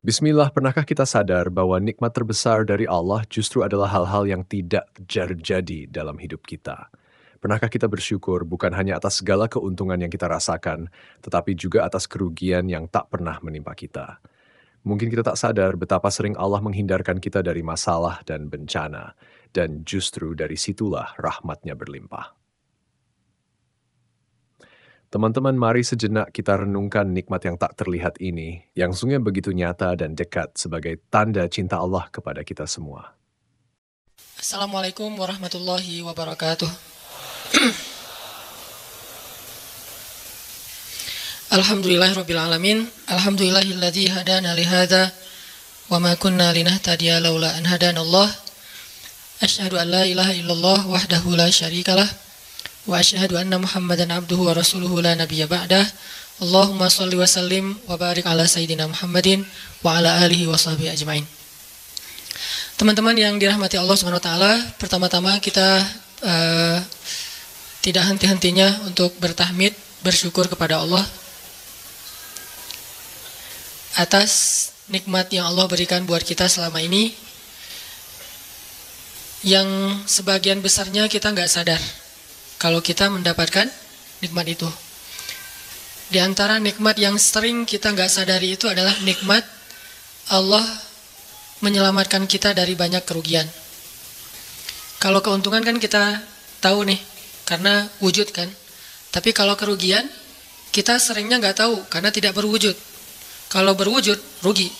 Bismillah, pernahkah kita sadar bahwa nikmat terbesar dari Allah justru adalah hal-hal yang tidak terjadi dalam hidup kita? Pernahkah kita bersyukur bukan hanya atas segala keuntungan yang kita rasakan, tetapi juga atas kerugian yang tak pernah menimpa kita? Mungkin kita tak sadar betapa sering Allah menghindarkan kita dari masalah dan bencana, dan justru dari situlah rahmatnya berlimpah. Teman-teman, mari sejenak kita renungkan nikmat yang tak terlihat ini, yang sungguh begitu nyata dan dekat sebagai tanda cinta Allah kepada kita semua. Assalamualaikum warahmatullahi wabarakatuh. Alhamdulillahirrabbilalamin. Alhamdulillahilladzi hadana lihada wa ma kunna linahtadiya laula an hadanallah. Asyhadu an la ilaha illallah wahdahu la syarikalah wa asyhadu anna Muhammadan abduhu wa rasuluhu la nabiyya ba'dah. Allahumma shalli wa sallim wa barik ala sayyidina Muhammadin wa ala alihi wa sahbihi ajmain. Teman-teman yang dirahmati Allah Subhanahu wa taala, pertama-tama kita tidak henti-hentinya untuk bertahmid, bersyukur kepada Allah atas nikmat yang Allah berikan buat kita selama ini, yang sebagian besarnya kita nggak sadar kalau kita mendapatkan nikmat itu. Di antara nikmat yang sering kita nggak sadari itu adalah nikmat Allah menyelamatkan kita dari banyak kerugian. Kalau keuntungan kan kita tahu nih, karena wujud kan. Tapi kalau kerugian, kita seringnya nggak tahu karena tidak berwujud. Kalau berwujud, rugi.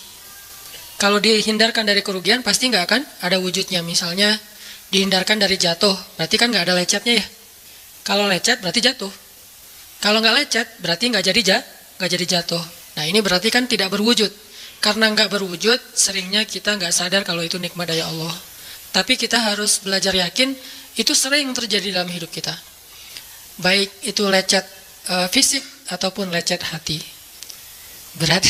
Kalau dihindarkan dari kerugian, pasti nggak akan ada wujudnya. Misalnya, dihindarkan dari jatuh, berarti kan nggak ada lecetnya ya. Kalau lecet, berarti jatuh. Kalau nggak lecet, berarti nggak jadi jatuh. Nah, ini berarti kan tidak berwujud. Karena nggak berwujud, seringnya kita nggak sadar kalau itu nikmat dari Allah. Tapi kita harus belajar yakin, itu sering terjadi dalam hidup kita. Baik itu lecet fisik ataupun lecet hati. Berat.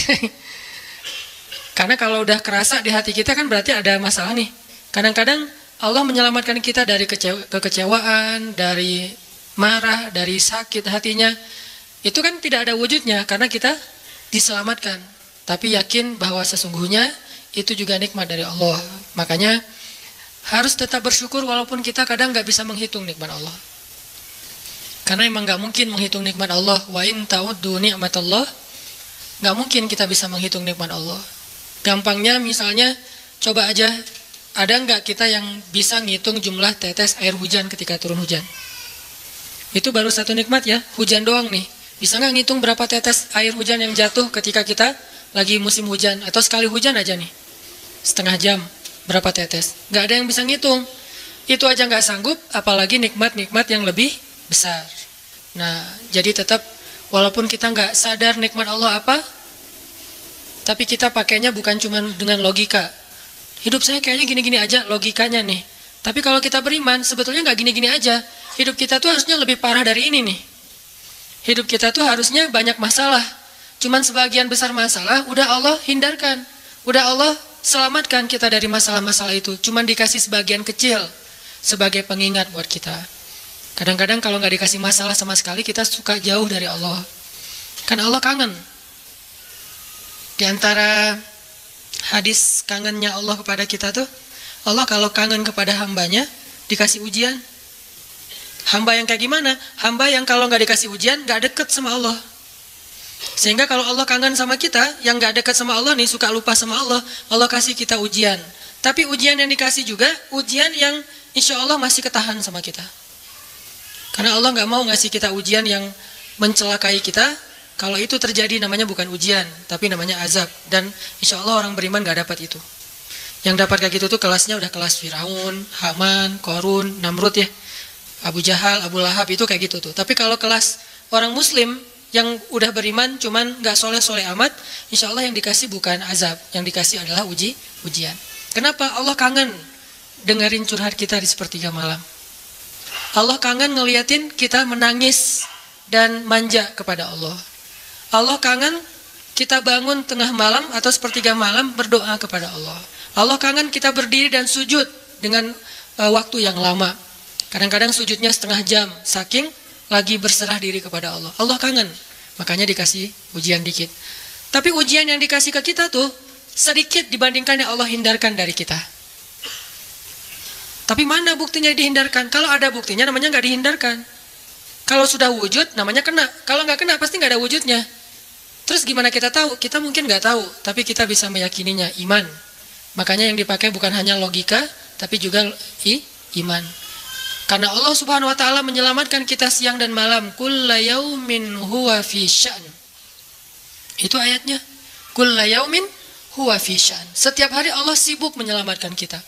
Karena kalau udah kerasa di hati kita kan berarti ada masalah nih. Kadang-kadang Allah menyelamatkan kita dari kekecewaan, dari marah, dari sakit hatinya. Itu kan tidak ada wujudnya karena kita diselamatkan. Tapi yakin bahwa sesungguhnya itu juga nikmat dari Allah. Makanya harus tetap bersyukur walaupun kita kadang nggak bisa menghitung nikmat Allah. Karena emang nggak mungkin menghitung nikmat Allah. Wa in ta'uddu ni'matallah, nggak mungkin kita bisa menghitung nikmat Allah. Gampangnya misalnya, coba aja, ada nggak kita yang bisa ngitung jumlah tetes air hujan ketika turun hujan? Itu baru satu nikmat ya, hujan doang nih. Bisa nggak ngitung berapa tetes air hujan yang jatuh ketika kita lagi musim hujan? Atau sekali hujan aja nih, setengah jam, berapa tetes? Nggak ada yang bisa ngitung. Itu aja nggak sanggup, apalagi nikmat-nikmat yang lebih besar. Nah, jadi tetap walaupun kita nggak sadar nikmat Allah apa, tapi kita pakainya bukan cuma dengan logika. Hidup saya kayaknya gini-gini aja, logikanya nih. Tapi kalau kita beriman, sebetulnya nggak gini-gini aja. Hidup kita tuh harusnya lebih parah dari ini nih. Hidup kita tuh harusnya banyak masalah. Cuman sebagian besar masalah udah Allah hindarkan. Udah Allah selamatkan kita dari masalah-masalah itu. Cuman dikasih sebagian kecil sebagai pengingat buat kita. Kadang-kadang kalau nggak dikasih masalah sama sekali, kita suka jauh dari Allah. Kan Allah kangen. Di antara hadis kangennya Allah kepada kita tuh, Allah kalau kangen kepada hambanya, dikasih ujian. Hamba yang kayak gimana? Hamba yang kalau nggak dikasih ujian, nggak deket sama Allah. Sehingga kalau Allah kangen sama kita, yang nggak deket sama Allah nih, suka lupa sama Allah, Allah kasih kita ujian. Tapi ujian yang dikasih juga, ujian yang insya Allah masih ketahan sama kita. Karena Allah nggak mau ngasih kita ujian yang mencelakai kita. Kalau itu terjadi namanya bukan ujian, tapi namanya azab. Dan insya Allah orang beriman nggak dapat itu. Yang dapat kayak gitu tuh kelasnya udah kelas Firaun, Haman, Korun, Namrud ya. Abu Jahal, Abu Lahab itu kayak gitu tuh. Tapi kalau kelas orang muslim yang udah beriman cuman nggak soleh-soleh amat, insya Allah yang dikasih bukan azab, yang dikasih adalah ujian. Kenapa? Allah kangen dengerin curhat kita di sepertiga malam. Allah kangen ngeliatin kita menangis dan manja kepada Allah. Allah kangen kita bangun tengah malam atau sepertiga malam berdoa kepada Allah. Allah kangen kita berdiri dan sujud dengan waktu yang lama. Kadang-kadang sujudnya setengah jam, saking lagi berserah diri kepada Allah. Allah kangen, makanya dikasih ujian dikit. Tapi ujian yang dikasih ke kita tuh sedikit dibandingkan yang Allah hindarkan dari kita. Tapi mana buktinya dihindarkan? Kalau ada buktinya namanya nggak dihindarkan. Kalau sudah wujud namanya kena. Kalau nggak kena pasti nggak ada wujudnya. Terus gimana kita tahu? Kita mungkin nggak tahu, tapi kita bisa meyakininya, iman. Makanya yang dipakai bukan hanya logika, tapi juga iman. Karena Allah Subhanahu wa taala menyelamatkan kita siang dan malam. Kulla yaumin huwa fi sya'n. Itu ayatnya. Kulla yaumin huwa fi sya'n. Setiap hari Allah sibuk menyelamatkan kita.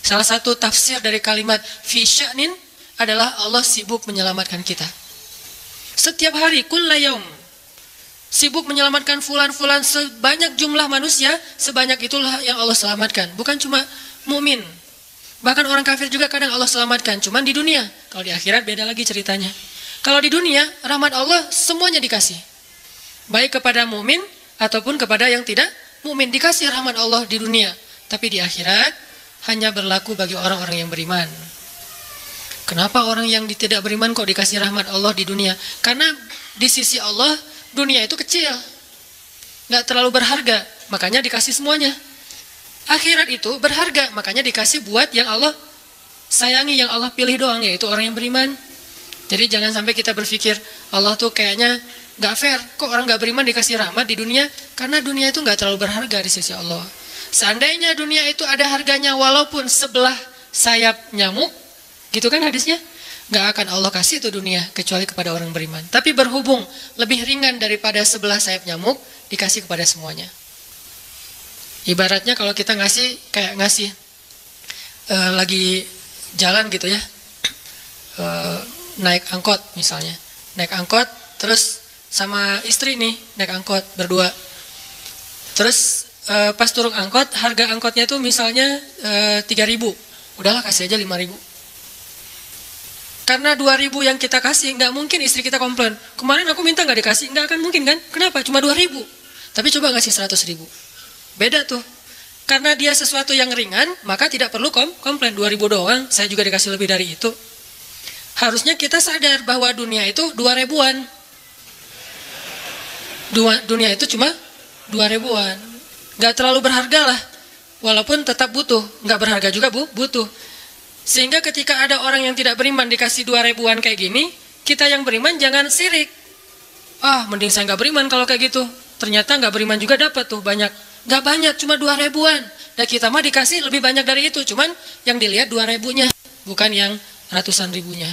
Salah satu tafsir dari kalimat fi sya'nin adalah Allah sibuk menyelamatkan kita. Setiap hari, kulla yaum, sibuk menyelamatkan fulan-fulan, sebanyak jumlah manusia, sebanyak itulah yang Allah selamatkan. Bukan cuma mukmin, bahkan orang kafir juga kadang Allah selamatkan. Cuman di dunia, kalau di akhirat beda lagi ceritanya. Kalau di dunia, rahmat Allah semuanya dikasih. Baik kepada mukmin ataupun kepada yang tidak mukmin, dikasih rahmat Allah di dunia. Tapi di akhirat hanya berlaku bagi orang-orang yang beriman. Kenapa orang yang tidak beriman kok dikasih rahmat Allah di dunia? Karena di sisi Allah dunia itu kecil, nggak terlalu berharga, makanya dikasih semuanya. Akhirat itu berharga, makanya dikasih buat yang Allah sayangi, yang Allah pilih doang, yaitu orang yang beriman. Jadi jangan sampai kita berpikir Allah tuh kayaknya nggak fair, kok orang nggak beriman dikasih rahmat di dunia? Karena dunia itu nggak terlalu berharga di sisi Allah. Seandainya dunia itu ada harganya walaupun sebelah sayap nyamuk, gitu kan hadisnya, nggak akan Allah kasih itu dunia kecuali kepada orang beriman. Tapi berhubung lebih ringan daripada sebelah sayap nyamuk, dikasih kepada semuanya. Ibaratnya kalau kita ngasih kayak ngasih lagi jalan gitu ya, naik angkot misalnya, naik angkot terus sama istri nih naik angkot berdua, terus pas turun angkot, harga angkotnya tuh misalnya 3.000, udahlah kasih aja 5.000. Karena 2.000 yang kita kasih, nggak mungkin istri kita komplain, kemarin aku minta nggak dikasih, nggak akan mungkin kan? Kenapa? Cuma 2.000. Tapi coba ngasih 100.000, beda tuh. Karena dia sesuatu yang ringan, maka tidak perlu komplain. 2.000 doang, saya juga dikasih lebih dari itu. Harusnya kita sadar bahwa dunia itu 2.000-an. Dunia itu cuma 2.000-an. Nggak terlalu berharga lah, walaupun tetap butuh, nggak berharga juga butuh. Sehingga ketika ada orang yang tidak beriman dikasih 2.000-an kayak gini, kita yang beriman jangan sirik. Mending saya nggak beriman kalau kayak gitu. Ternyata nggak beriman juga dapat tuh banyak. Nggak banyak, cuma 2.000-an. Dan kita mah dikasih lebih banyak dari itu, cuman yang dilihat 2.000-nya, bukan yang ratusan ribunya.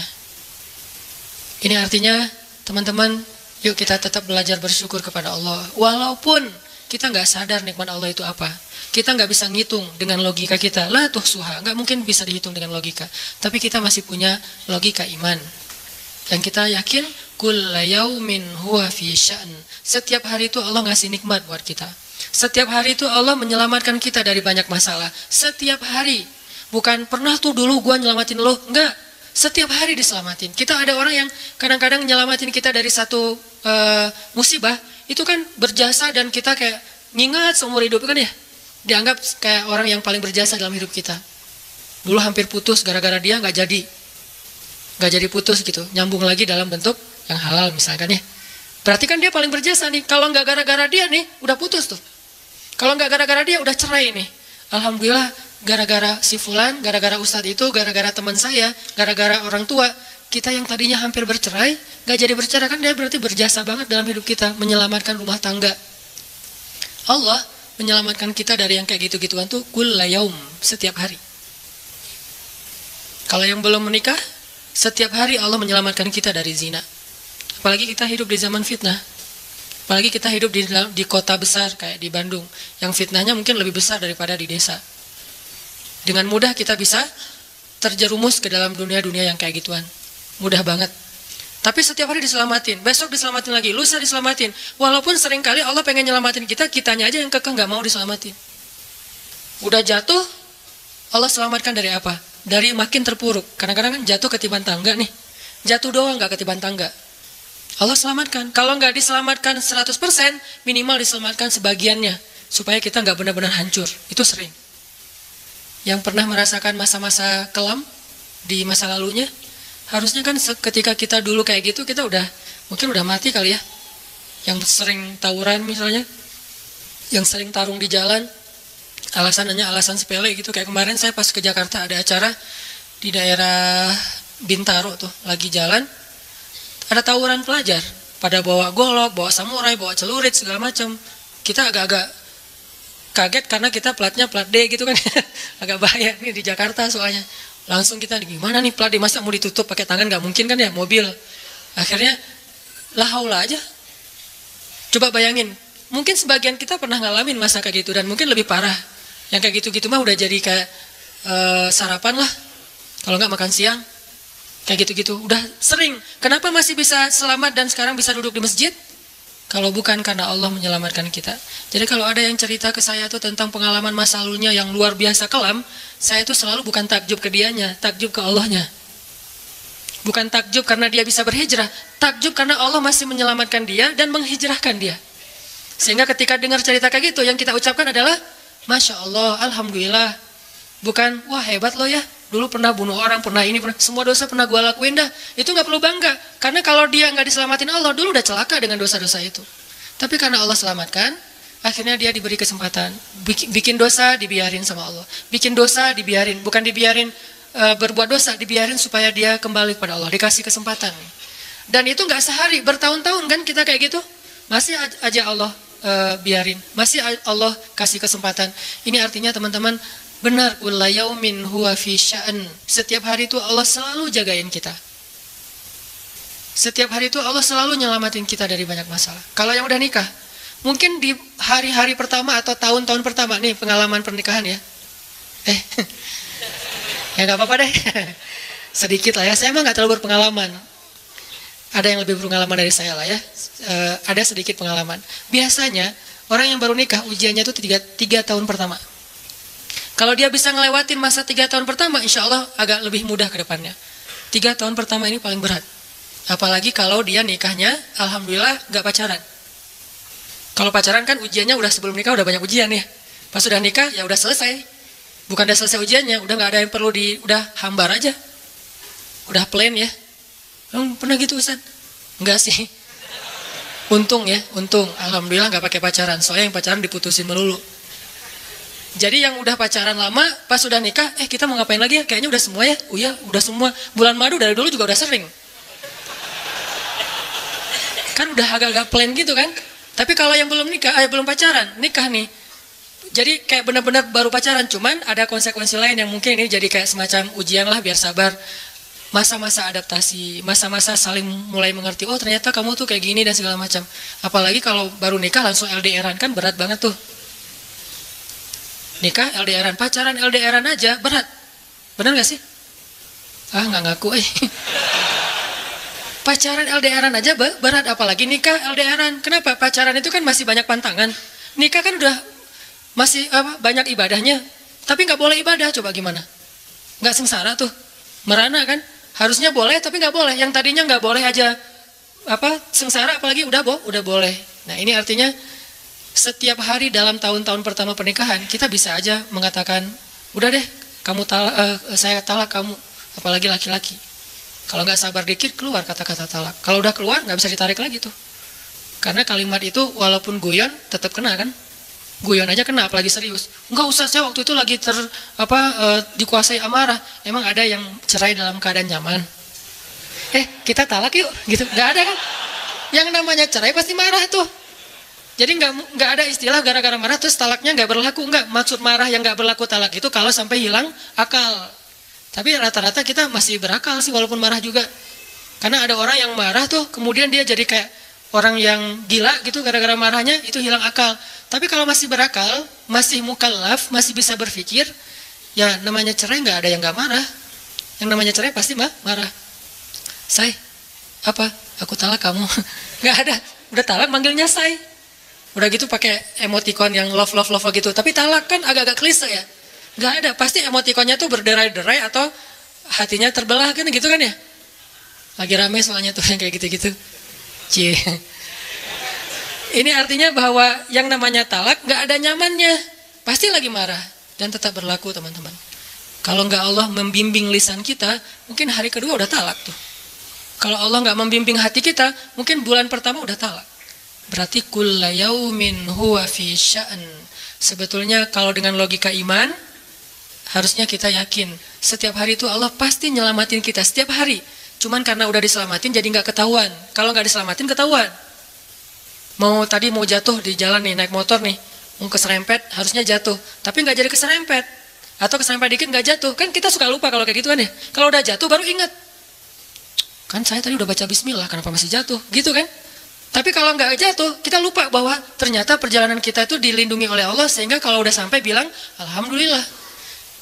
Ini artinya teman-teman, yuk kita tetap belajar bersyukur kepada Allah, walaupun kita nggak sadar nikmat Allah itu apa. Kita nggak bisa ngitung dengan logika kita. La tuhsuha, nggak mungkin bisa dihitung dengan logika. Tapi kita masih punya logika iman. Yang kita yakin, kulla yaumin huwa fi sya'n. Setiap hari itu Allah ngasih nikmat buat kita. Setiap hari itu Allah menyelamatkan kita dari banyak masalah. Setiap hari. Bukan pernah tuh dulu gua nyelamatin lo. Enggak. Setiap hari diselamatin. Kita ada orang yang kadang-kadang nyelamatin kita dari satu musibah. Itu kan berjasa dan kita kayak ngingat seumur hidup kan ya. Dianggap kayak orang yang paling berjasa dalam hidup kita. Dulu hampir putus gara-gara dia nggak jadi putus gitu. Nyambung lagi dalam bentuk yang halal misalkan ya. Berarti kan dia paling berjasa nih. Kalau nggak gara-gara dia nih udah putus tuh. Kalau nggak gara-gara dia udah cerai nih. Alhamdulillah gara-gara si fulan, gara-gara ustadz itu, gara-gara teman saya, gara-gara orang tua. Kita yang tadinya hampir bercerai, gak jadi bercerai kan dia berarti berjasa banget dalam hidup kita, menyelamatkan rumah tangga. Allah menyelamatkan kita dari yang kayak gitu-gituan tuh kulla yaum, setiap hari. Kalau yang belum menikah, setiap hari Allah menyelamatkan kita dari zina. Apalagi kita hidup di zaman fitnah. Apalagi kita hidup di kota besar kayak di Bandung, yang fitnahnya mungkin lebih besar daripada di desa. Dengan mudah kita bisa terjerumus ke dalam dunia-dunia yang kayak gituan. Mudah banget. Tapi setiap hari diselamatin, besok diselamatin lagi, lusa diselamatin. Walaupun seringkali Allah pengen nyelamatin kita, kitanya aja yang kekeh gak mau diselamatin. Udah jatuh, Allah selamatkan dari apa? Dari makin terpuruk. Kadang-kadang kan jatuh ketiban tangga nih. Jatuh doang gak ketiban tangga. Allah selamatkan. Kalau gak diselamatkan 100%, minimal diselamatkan sebagiannya. Supaya kita gak benar-benar hancur. Itu sering. Yang pernah merasakan masa-masa kelam di masa lalunya, harusnya kan ketika kita dulu kayak gitu, kita mungkin udah mati kali ya. Yang sering tawuran misalnya, yang sering tarung di jalan, Alasannya alasan sepele gitu. Kayak kemarin saya pas ke Jakarta ada acara di daerah Bintaro tuh, lagi jalan, ada tawuran pelajar. Pada bawa golok, bawa samurai, bawa celurit, segala macam. Kita agak-agak kaget karena kita platnya plat D gitu kan. Agak bahaya nih di Jakarta soalnya. Langsung kita, gimana nih plat D, masa mau ditutup pakai tangan, gak mungkin kan ya, mobil. Akhirnya, la haula aja. Coba bayangin, mungkin sebagian kita pernah ngalamin masa kayak gitu, dan mungkin lebih parah. Yang kayak gitu-gitu mah udah jadi kayak sarapan lah. Kalau nggak makan siang, kayak gitu-gitu. Udah sering. Kenapa masih bisa selamat dan sekarang bisa duduk di masjid? Kalau bukan karena Allah menyelamatkan kita. Jadi kalau ada yang cerita ke saya tuh tentang pengalaman masa lalunya yang luar biasa kelam, saya tuh selalu bukan takjub ke dianya, takjub ke Allahnya. Bukan takjub karena dia bisa berhijrah, takjub karena Allah masih menyelamatkan dia dan menghijrahkan dia. Sehingga ketika dengar cerita kayak gitu, yang kita ucapkan adalah Masya Allah, Alhamdulillah. Bukan, wah hebat lo ya, dulu pernah bunuh orang, pernah ini, pernah, semua dosa pernah gue lakuin dah. Itu gak perlu bangga, karena kalau dia gak diselamatin Allah, dulu udah celaka dengan dosa-dosa itu. Tapi karena Allah selamatkan, akhirnya dia diberi kesempatan. Bikin dosa, dibiarin sama Allah. Bikin dosa, dibiarin, bukan dibiarin berbuat dosa, dibiarin supaya dia kembali kepada Allah, dikasih kesempatan. Dan itu gak sehari, bertahun-tahun kan kita kayak gitu. Masih aja Allah biarin, masih Allah kasih kesempatan. Ini artinya teman-teman, benar, kulla yaumin huwa fi sya'an. Setiap hari itu Allah selalu jagain kita. Setiap hari itu Allah selalu nyelamatin kita dari banyak masalah. Kalau yang udah nikah, mungkin di hari-hari pertama atau tahun-tahun pertama nih pengalaman pernikahan ya. Ya nggak apa-apa deh. Sedikit lah ya. Saya emang nggak terlalu berpengalaman. Ada yang lebih berpengalaman dari saya lah ya. Ada sedikit pengalaman. Biasanya orang yang baru nikah ujiannya itu 3 tahun pertama. Kalau dia bisa ngelewatin masa 3 tahun pertama, insya Allah agak lebih mudah ke depannya. 3 tahun pertama ini paling berat. Apalagi kalau dia nikahnya, alhamdulillah gak pacaran. Kalau pacaran kan ujiannya udah sebelum nikah udah banyak ujian ya. Pas sudah nikah ya udah selesai. Bukan udah selesai ujiannya, udah gak ada yang perlu udah hambar aja. Udah plain ya. Pernah gitu Ustaz? Enggak sih. Untung ya, untung. Alhamdulillah gak pakai pacaran. Soalnya yang pacaran diputusin melulu. Jadi yang udah pacaran lama, pas sudah nikah, kita mau ngapain lagi ya? Kayaknya udah semua ya. Oh iya, udah semua. Bulan madu dari dulu juga udah sering. Kan udah agak-agak plain gitu kan. Tapi kalau yang belum nikah, belum pacaran, nikah nih. Jadi kayak benar-benar baru pacaran, cuman ada konsekuensi lain yang mungkin ini jadi kayak semacam ujian lah biar sabar. Masa-masa adaptasi, masa-masa saling mulai mengerti, oh ternyata kamu tuh kayak gini dan segala macam. Apalagi kalau baru nikah langsung LDR-an kan berat banget tuh. Nikah LDR-an, pacaran LDR-an aja berat. Benar gak sih? Nggak ngaku Pacaran LDR-an aja berat, apalagi nikah LDR-an. Kenapa? Pacaran itu kan masih banyak pantangan. Nikah kan udah masih banyak ibadahnya. Tapi nggak boleh ibadah, coba gimana? Nggak sengsara tuh, merana kan? Harusnya boleh, tapi nggak boleh. Yang tadinya nggak boleh aja sengsara, apalagi udah boleh. Nah ini artinya setiap hari dalam tahun-tahun pertama pernikahan kita bisa aja mengatakan, udah deh, saya talak kamu, apalagi laki-laki. Kalau nggak sabar dikit keluar kata-kata talak. Kalau udah keluar nggak bisa ditarik lagi tuh. Karena kalimat itu walaupun guyon tetap kena kan? Guyon aja kena, apalagi serius. Enggak usah, saya waktu itu lagi dikuasai amarah. Emang ada yang cerai dalam keadaan nyaman? Kita talak yuk, gitu. Nggak ada kan? Yang namanya cerai pasti marah tuh. Jadi nggak ada istilah gara-gara marah terus talaknya nggak berlaku. Nggak, maksud marah yang nggak berlaku talak itu kalau sampai hilang akal. Tapi rata-rata kita masih berakal sih walaupun marah juga. Karena ada orang yang marah tuh kemudian dia jadi kayak orang yang gila gitu gara-gara marahnya, itu hilang akal. Tapi kalau masih berakal, masih mukallaf, masih bisa berpikir, ya namanya cerai nggak ada yang nggak marah. Yang namanya cerai pasti marah. Say, aku talak kamu. Nggak ada, udah talak manggilnya say. Udah gitu pakai emoticon yang love gitu. Tapi talak kan agak-agak klise ya. Gak ada, pasti emoticonnya tuh berderai-derai atau hatinya terbelah kan gitu kan ya. Lagi rame soalnya tuh yang kayak gitu-gitu. Cie. Ini artinya bahwa yang namanya talak gak ada nyamannya. Pasti lagi marah dan tetap berlaku teman-teman. Kalau gak Allah membimbing lisan kita, mungkin hari kedua udah talak tuh. Kalau Allah gak membimbing hati kita, mungkin bulan pertama udah talak. Berarti kulla yaumin huwa fi sya'an. Sebetulnya kalau dengan logika iman, harusnya kita yakin setiap hari itu Allah pasti nyelamatin kita setiap hari. Cuman karena udah diselamatin jadi nggak ketahuan. Kalau nggak diselamatin ketahuan. Tadi mau jatuh di jalan nih, naik motor nih, mau keserempet harusnya jatuh, tapi nggak jadi keserempet. Atau keserempet dikit nggak jatuh. Kan kita suka lupa kalau kayak gitu kan ya. Kalau udah jatuh baru ingat. Kan saya tadi udah baca bismillah, kenapa masih jatuh? Gitu kan? Tapi kalau nggak jatuh, kita lupa bahwa ternyata perjalanan kita itu dilindungi oleh Allah, sehingga kalau udah sampai bilang, Alhamdulillah.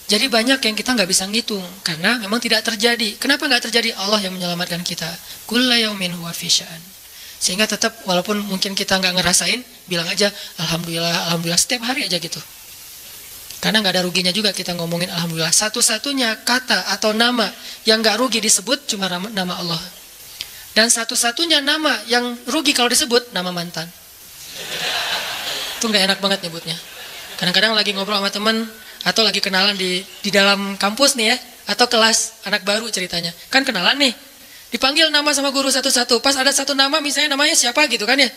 Jadi banyak yang kita nggak bisa ngitung, karena memang tidak terjadi. Kenapa nggak terjadi? Allah yang menyelamatkan kita. Kulla yaumin huwa fi sya'an. Sehingga tetap, walaupun mungkin kita nggak ngerasain, bilang aja, Alhamdulillah, Alhamdulillah, setiap hari aja gitu. Karena nggak ada ruginya juga kita ngomongin Alhamdulillah. Satu-satunya kata atau nama yang nggak rugi disebut cuma nama Allah. Dan satu-satunya nama yang rugi kalau disebut nama mantan. Itu nggak enak banget nyebutnya. Kadang-kadang lagi ngobrol sama teman atau lagi kenalan di dalam kampus nih ya, atau kelas anak baru ceritanya. Kan kenalan nih, dipanggil nama sama guru satu-satu. Pas ada satu nama, misalnya namanya siapa gitu kan ya.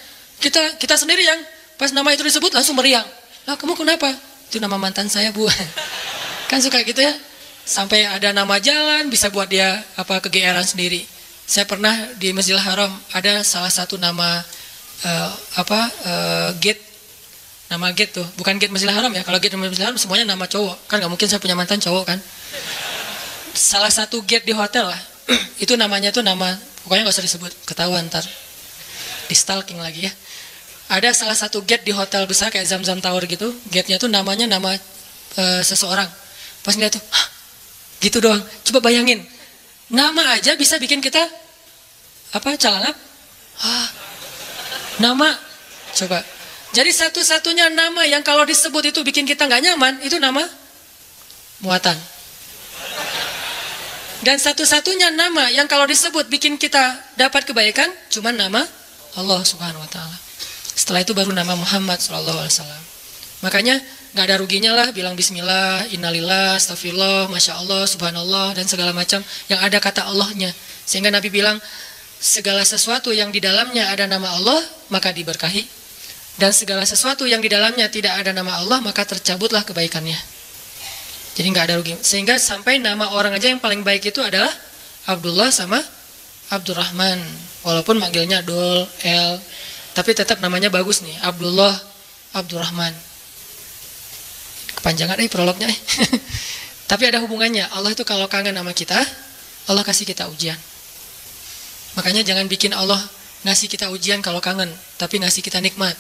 Kita sendiri yang pas nama itu disebut langsung meriang. Lah kamu kenapa? Itu nama mantan saya, Bu. Kan suka gitu ya. Sampai ada nama jalan bisa buat dia kegeeran sendiri. Saya pernah di Masjidil Haram ada salah satu nama gate. Nama gate tuh, bukan gate Masjidil Haram ya. Kalau gate Masjidil Haram semuanya nama cowok. Kan nggak mungkin saya punya mantan cowok kan. Salah satu gate di hotel lah. Itu namanya tuh nama, pokoknya nggak usah disebut, ketahuan ntar. Di stalking lagi ya. Ada salah satu gate di hotel besar kayak Zamzam Tower gitu. Gate-nya tuh namanya nama seseorang. Pas ngeliat tuh, hah, gitu doang. Coba bayangin, nama aja bisa bikin kita calangap. Nama, coba. Jadi satu-satunya nama yang kalau disebut itu bikin kita nggak nyaman, itu nama muatan. Dan satu-satunya nama yang kalau disebut bikin kita dapat kebaikan, cuma nama Allah Subhanahu Wa Taala. Setelah itu baru nama Muhammad SAW. Makanya nggak ada ruginya lah bilang Bismillah, Innalillah, Astagfirullah, Masya Allah, Subhanallah, dan segala macam yang ada kata Allahnya. Sehingga Nabi bilang, segala sesuatu yang di dalamnya ada nama Allah, maka diberkahi. Dan segala sesuatu yang di dalamnya tidak ada nama Allah, maka tercabutlah kebaikannya. Jadi nggak ada rugi. Sehingga sampai nama orang aja yang paling baik itu adalah Abdullah sama Abdurrahman. Walaupun manggilnya Dul, El, tapi tetap namanya bagus nih, Abdullah, Abdurrahman. Kepanjangan prolognya. Tapi ada hubungannya. Allah itu kalau kangen sama kita, Allah kasih kita ujian. Makanya jangan bikin Allah ngasih kita ujian kalau kangen, tapi ngasih kita nikmat.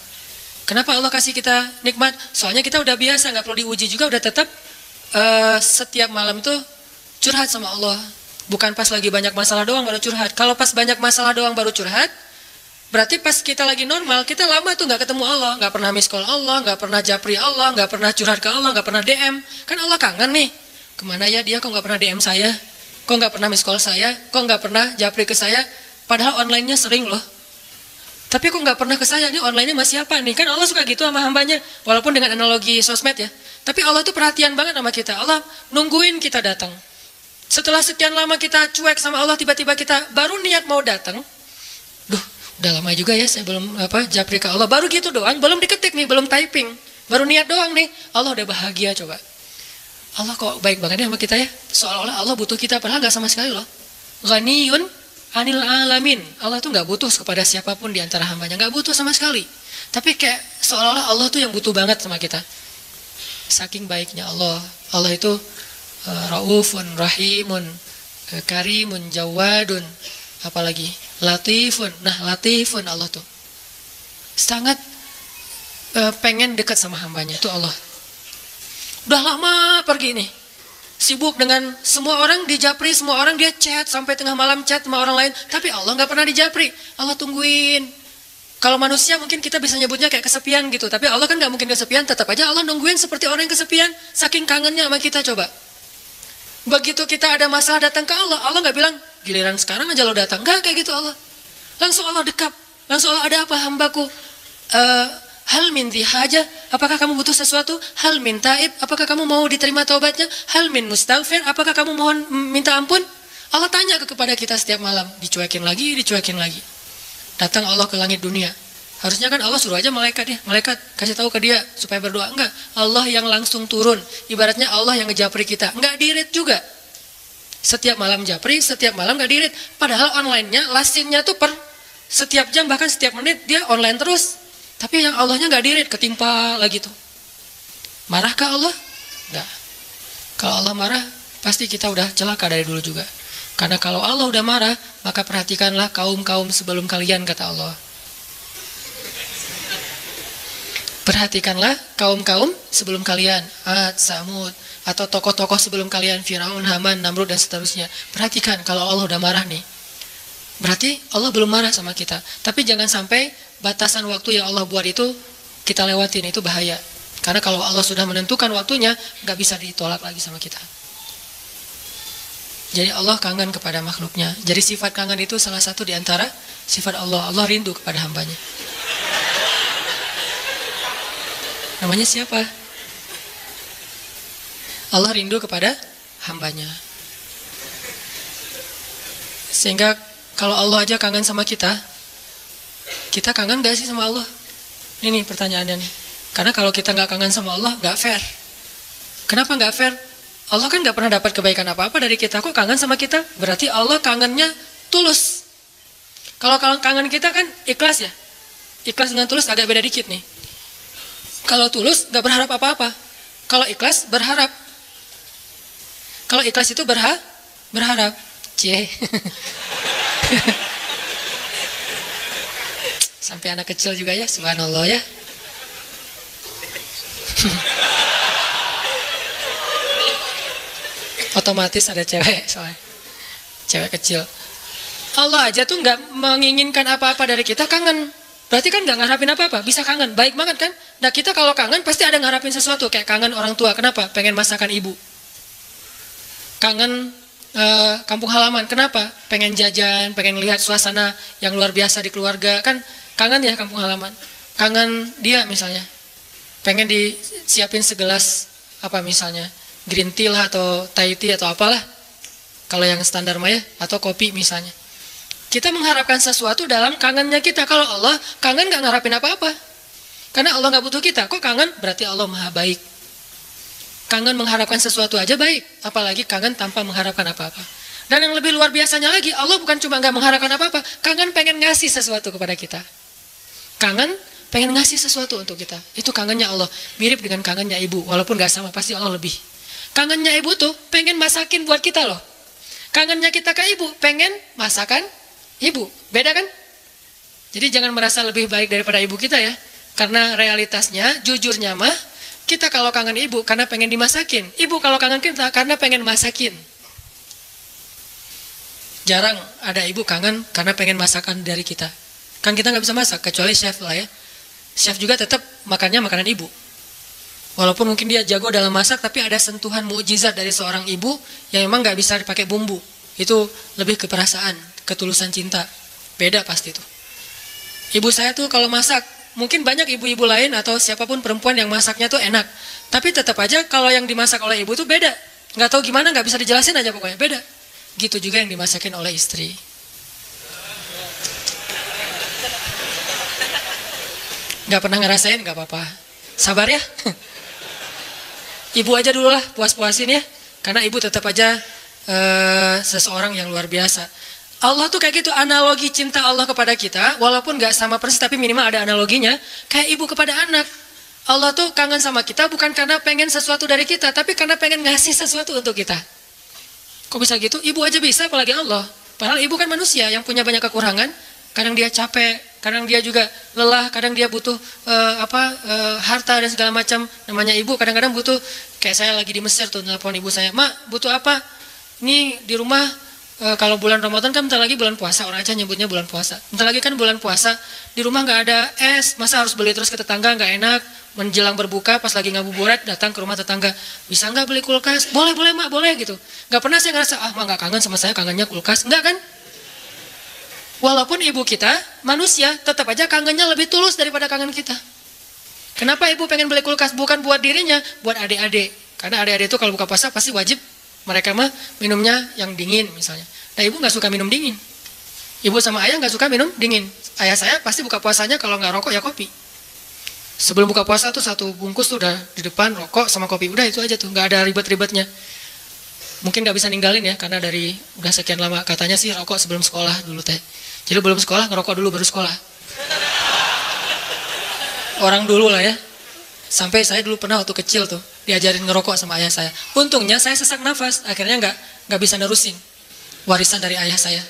Kenapa Allah kasih kita nikmat? Soalnya kita udah biasa, nggak perlu diuji juga, udah tetap setiap malam itu curhat sama Allah. Bukan pas lagi banyak masalah doang baru curhat. Kalau pas banyak masalah doang baru curhat, berarti pas kita lagi normal, kita lama tuh nggak ketemu Allah, nggak pernah miss call Allah, nggak pernah japri Allah, nggak pernah curhat ke Allah, nggak pernah DM. Kan Allah kangen nih. Kemana ya dia? Kok nggak pernah DM saya? Kok nggak pernah miss call saya? Kok nggak pernah japri ke saya? Padahal online-nya sering loh. Tapi kok nggak pernah ke saya? Ini online-nya masih apa nih? Kan Allah suka gitu sama hambanya, walaupun dengan analogi sosmed ya. Tapi Allah tuh perhatian banget sama kita. Allah nungguin kita datang. Setelah sekian lama kita cuek sama Allah, tiba-tiba kita baru niat mau datang. Duh, udah lama juga ya saya belum japri ke Allah. Baru gitu doang, belum diketik nih, belum typing. Baru niat doang nih. Allah udah bahagia coba. Allah kok baik banget ya sama kita ya. Seolah-olah Allah butuh kita, padahal nggak sama sekali loh. Ghaniyun anil alamin. Allah tuh nggak butuh kepada siapapun di antara hambanya, nggak butuh sama sekali. Tapi kayak seolah-olah Allah tuh yang butuh banget sama kita. Saking baiknya Allah. Allah itu Raufun, Rahimun, Karimun, Jawadun, apalagi Latifun. Nah, Latifun Allah tuh sangat pengen dekat sama hambanya. Itu Allah. Udah lama pergi nih, sibuk dengan semua orang dijapri, semua orang dia chat sampai tengah malam chat sama orang lain. Tapi Allah nggak pernah dijapri. Allah tungguin. Kalau manusia mungkin kita bisa nyebutnya kayak kesepian gitu. Tapi Allah kan nggak mungkin kesepian. Tetap aja Allah nungguin seperti orang yang kesepian. Saking kangennya sama kita coba. Begitu kita ada masalah datang ke Allah, Allah nggak bilang giliran sekarang aja lo datang. Nggak kayak gitu Allah. Langsung Allah dekap. Langsung Allah, ada apa hambaku? Hal min haja, apakah kamu butuh sesuatu? Hal min taib, apakah kamu mau diterima taubatnya? Hal min mustaghfir, apakah kamu mohon minta ampun? Allah tanya kepada kita setiap malam, dicuekin lagi, dicuekin lagi. Datang Allah ke langit dunia. Harusnya kan Allah suruh aja malaikat ya, malaikat kasih tahu ke dia supaya berdoa. Enggak, Allah yang langsung turun. Ibaratnya Allah yang ngejapri kita. Enggak di-read juga. Setiap malam japri, setiap malam enggak di-read. Padahal online-nya, lasinnya tuh per setiap jam bahkan setiap menit dia online terus. Tapi yang Allahnya enggak di-read, ketimpa lagi tuh. Marahkah Allah? Enggak. Kalau Allah marah, pasti kita udah celaka dari dulu juga. Karena kalau Allah udah marah, maka perhatikanlah kaum-kaum sebelum kalian, kata Allah. Perhatikanlah kaum-kaum sebelum kalian, Ad, Samud, atau tokoh-tokoh sebelum kalian, Firaun, Haman, Namrud, dan seterusnya. Perhatikan kalau Allah udah marah nih. Berarti Allah belum marah sama kita. Tapi jangan sampai batasan waktu yang Allah buat itu kita lewatin, itu bahaya. Karena kalau Allah sudah menentukan waktunya, nggak bisa ditolak lagi sama kita. Jadi Allah kangen kepada makhluknya. Jadi sifat kangen itu salah satu di antara sifat Allah. Allah rindu kepada hambanya. Namanya siapa? Allah rindu kepada hambanya. Sehingga kalau Allah aja kangen sama kita kangen gak sih sama Allah? Ini pertanyaannya nih. Karena kalau kita gak kangen sama Allah, gak fair. Kenapa gak fair? Allah kan gak pernah dapat kebaikan apa-apa dari kita. Kok kangen sama kita? Berarti Allah kangennya tulus. Kalau kangen kita kan ikhlas ya. Ikhlas dengan tulus agak beda dikit nih. Kalau tulus gak berharap apa-apa. Kalau ikhlas berharap. Kalau ikhlas itu berharap. Cie. Sampai anak kecil juga ya, subhanallah ya. Otomatis ada cewek soalnya. Cewek kecil. Allah aja tuh gak menginginkan apa-apa dari kita, kangen. Berarti kan gak ngarapin apa-apa, bisa kangen. Baik banget kan? Nah kita kalau kangen pasti ada ngarapin sesuatu. Kayak kangen orang tua, kenapa? Pengen masakan ibu. Kangen kampung halaman, kenapa? Pengen jajan, pengen lihat suasana yang luar biasa di keluarga. Kan kangen ya kampung halaman. Kangen dia misalnya. Pengen disiapin segelas apa misalnya. Green tea lah atau Thai tea atau apalah. Kalau yang standar mah ya, atau kopi misalnya. Kita mengharapkan sesuatu dalam kangennya kita. Kalau Allah kangen gak ngarapin apa-apa. Karena Allah gak butuh kita. Kok kangen? Berarti Allah maha baik. Kangen mengharapkan sesuatu aja baik. Apalagi kangen tanpa mengharapkan apa-apa. Dan yang lebih luar biasanya lagi, Allah bukan cuma gak mengharapkan apa-apa. Kangen pengen ngasih sesuatu kepada kita. Kangen pengen ngasih sesuatu untuk kita. Itu kangennya Allah. Mirip dengan kangennya ibu. Walaupun gak sama, pasti Allah lebih. Kangennya ibu tuh pengen masakin buat kita loh. Kangennya kita ke ibu, pengen masakan ibu. Beda kan? Jadi jangan merasa lebih baik daripada ibu kita ya. Karena realitasnya, jujurnya mah, kita kalau kangen ibu karena pengen dimasakin. Ibu kalau kangen kita karena pengen masakin. Jarang ada ibu kangen karena pengen masakan dari kita. Kan kita nggak bisa masak, kecuali chef lah ya. Chef juga tetap makannya makanan ibu. Walaupun mungkin dia jago dalam masak, tapi ada sentuhan mukjizat dari seorang ibu yang memang nggak bisa dipakai bumbu. Itu lebih ke perasaan, ketulusan cinta. Beda pasti tuh. Ibu saya tuh kalau masak, mungkin banyak ibu-ibu lain atau siapapun perempuan yang masaknya tuh enak. Tapi tetap aja kalau yang dimasak oleh ibu tuh beda. Nggak tahu gimana, nggak bisa dijelasin aja pokoknya, beda. Gitu juga yang dimasakin oleh istri. Nggak pernah ngerasain, nggak apa-apa. Sabar ya. Ibu aja dulu lah, puas-puasin ya. Karena ibu tetap aja seseorang yang luar biasa. Allah tuh kayak gitu, analogi cinta Allah kepada kita, walaupun gak sama persis, tapi minimal ada analoginya. Kayak ibu kepada anak. Allah tuh kangen sama kita bukan karena pengen sesuatu dari kita, tapi karena pengen ngasih sesuatu untuk kita. Kok bisa gitu? Ibu aja bisa, apalagi Allah. Padahal ibu kan manusia yang punya banyak kekurangan. Kadang dia capek, kadang dia juga lelah, kadang dia butuh harta dan segala macam. Namanya ibu kadang-kadang butuh. Kayak saya lagi di Mesir tuh, telepon ibu saya, "Mak, butuh apa? Ini di rumah kalau bulan Ramadan kan bentar lagi bulan puasa, orang aja nyebutnya bulan puasa. Bentar lagi kan bulan puasa, di rumah nggak ada es, masa harus beli terus ke tetangga, nggak enak. Menjelang berbuka pas lagi ngabuburit datang ke rumah tetangga, bisa nggak beli kulkas? Boleh mak, boleh gitu. Nggak pernah saya ngerasa mak nggak kangen sama saya, kangennya kulkas, nggak kan? Walaupun ibu kita manusia, tetap aja kangennya lebih tulus daripada kangen kita. Kenapa ibu pengen beli kulkas? Bukan buat dirinya, buat adik-adik. Karena adik-adik itu kalau buka puasa pasti wajib mereka mah minumnya yang dingin misalnya. Nah ibu nggak suka minum dingin. Ibu sama ayah nggak suka minum dingin. Ayah saya pasti buka puasanya kalau nggak rokok ya kopi. Sebelum buka puasa tuh 1 bungkus tuh udah di depan, rokok sama kopi. Udah itu aja tuh, nggak ada ribet-ribetnya. Mungkin nggak bisa ninggalin ya, karena dari udah sekian lama. Katanya sih rokok sebelum sekolah dulu teh. Jadi belum sekolah ngerokok dulu baru sekolah. Orang dulu lah ya. Sampai saya dulu pernah waktu kecil tuh diajarin ngerokok sama ayah saya. Untungnya saya sesak nafas, akhirnya nggak bisa nerusin warisan dari ayah saya.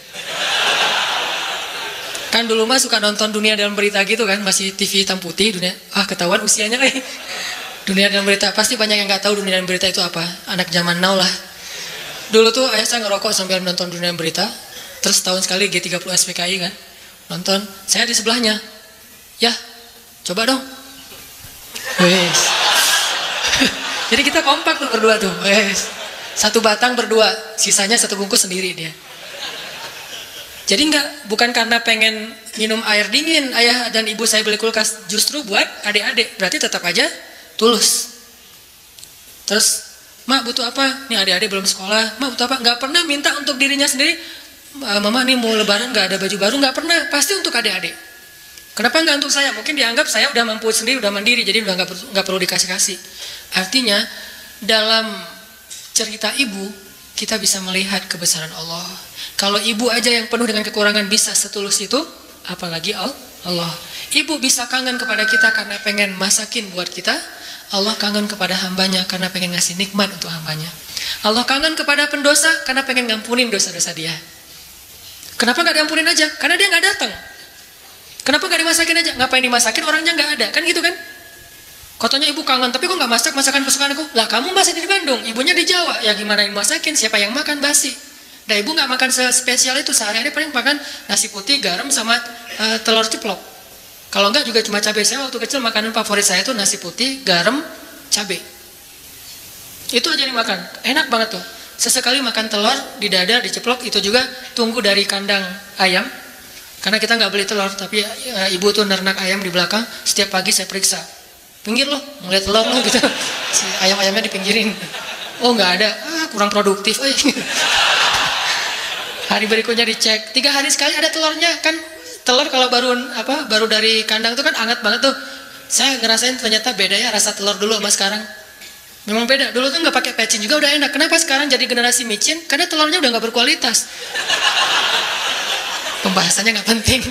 Kan dulu mah suka nonton Dunia Dalam Berita gitu kan, masih TV hitam putih dunia. Ketahuan usianya Dunia Dalam Berita, pasti banyak yang nggak tahu Dunia Dalam Berita itu apa. Anak zaman now lah. Dulu tuh ayah saya ngerokok sambil menonton Dunia Dalam Berita. Terus tahun sekali G30 SPKI kan, nonton. Saya di sebelahnya. Ya, coba dong. Wes. Jadi kita kompak tuh berdua tuh. Wes. 1 batang berdua, sisanya 1 bungkus sendiri dia. Jadi bukan karena pengen minum air dingin ayah dan ibu saya beli kulkas, justru buat adik-adik. Berarti tetap aja tulus. Terus, mak butuh apa? Nih adik-adik belum sekolah, mak butuh apa? Nggak pernah minta untuk dirinya sendiri. Mama nih mau lebaran nggak ada baju baru, nggak pernah. Pasti untuk adik-adik. Kenapa nggak untuk saya? Mungkin dianggap saya udah mampu sendiri, udah mandiri, jadi udah nggak perlu dikasih-kasih. Artinya dalam cerita ibu kita bisa melihat kebesaran Allah. Kalau ibu aja yang penuh dengan kekurangan bisa setulus itu, apalagi Allah. Ibu bisa kangen kepada kita karena pengen masakin buat kita. Allah kangen kepada hambanya karena pengen ngasih nikmat untuk hambanya. Allah kangen kepada pendosa karena pengen ngampunin dosa-dosa dia. Kenapa nggak diampunin aja? Karena dia nggak datang. Kenapa nggak dimasakin aja? Ngapain dimasakin, orangnya nggak ada, kan gitu kan? Katanya ibu kangen, tapi kok nggak masak masakan kesukaan aku? Lah kamu masih di Bandung, ibunya di Jawa, ya gimana yang masakin? Siapa yang makan basi? Nah ibu nggak makan spesial itu, sehari-hari paling makan nasi putih, garam sama telur ceplok. Kalau enggak juga cuma cabai. Saya waktu kecil makanan favorit saya itu nasi putih, garam, cabai. Itu aja dimakan, enak banget tuh. Sesekali makan telur, didadar, diceplok, itu juga tunggu dari kandang ayam. Karena kita nggak beli telur, tapi ibu tuh nernak ayam di belakang. Setiap pagi saya periksa, pinggir loh, ngeliat telur loh gitu. Si ayam-ayamnya dipinggirin. Oh nggak ada, kurang produktif. Hari berikutnya dicek, 3 hari sekali ada telurnya. Kan telur kalau baru dari kandang itu kan hangat banget tuh. Saya ngerasain ternyata beda ya rasa telur dulu sama sekarang. Memang beda. Dulu tuh nggak pakai pecin juga udah enak. Kenapa sekarang jadi generasi micin? Karena telurnya udah nggak berkualitas. Pembahasannya nggak penting.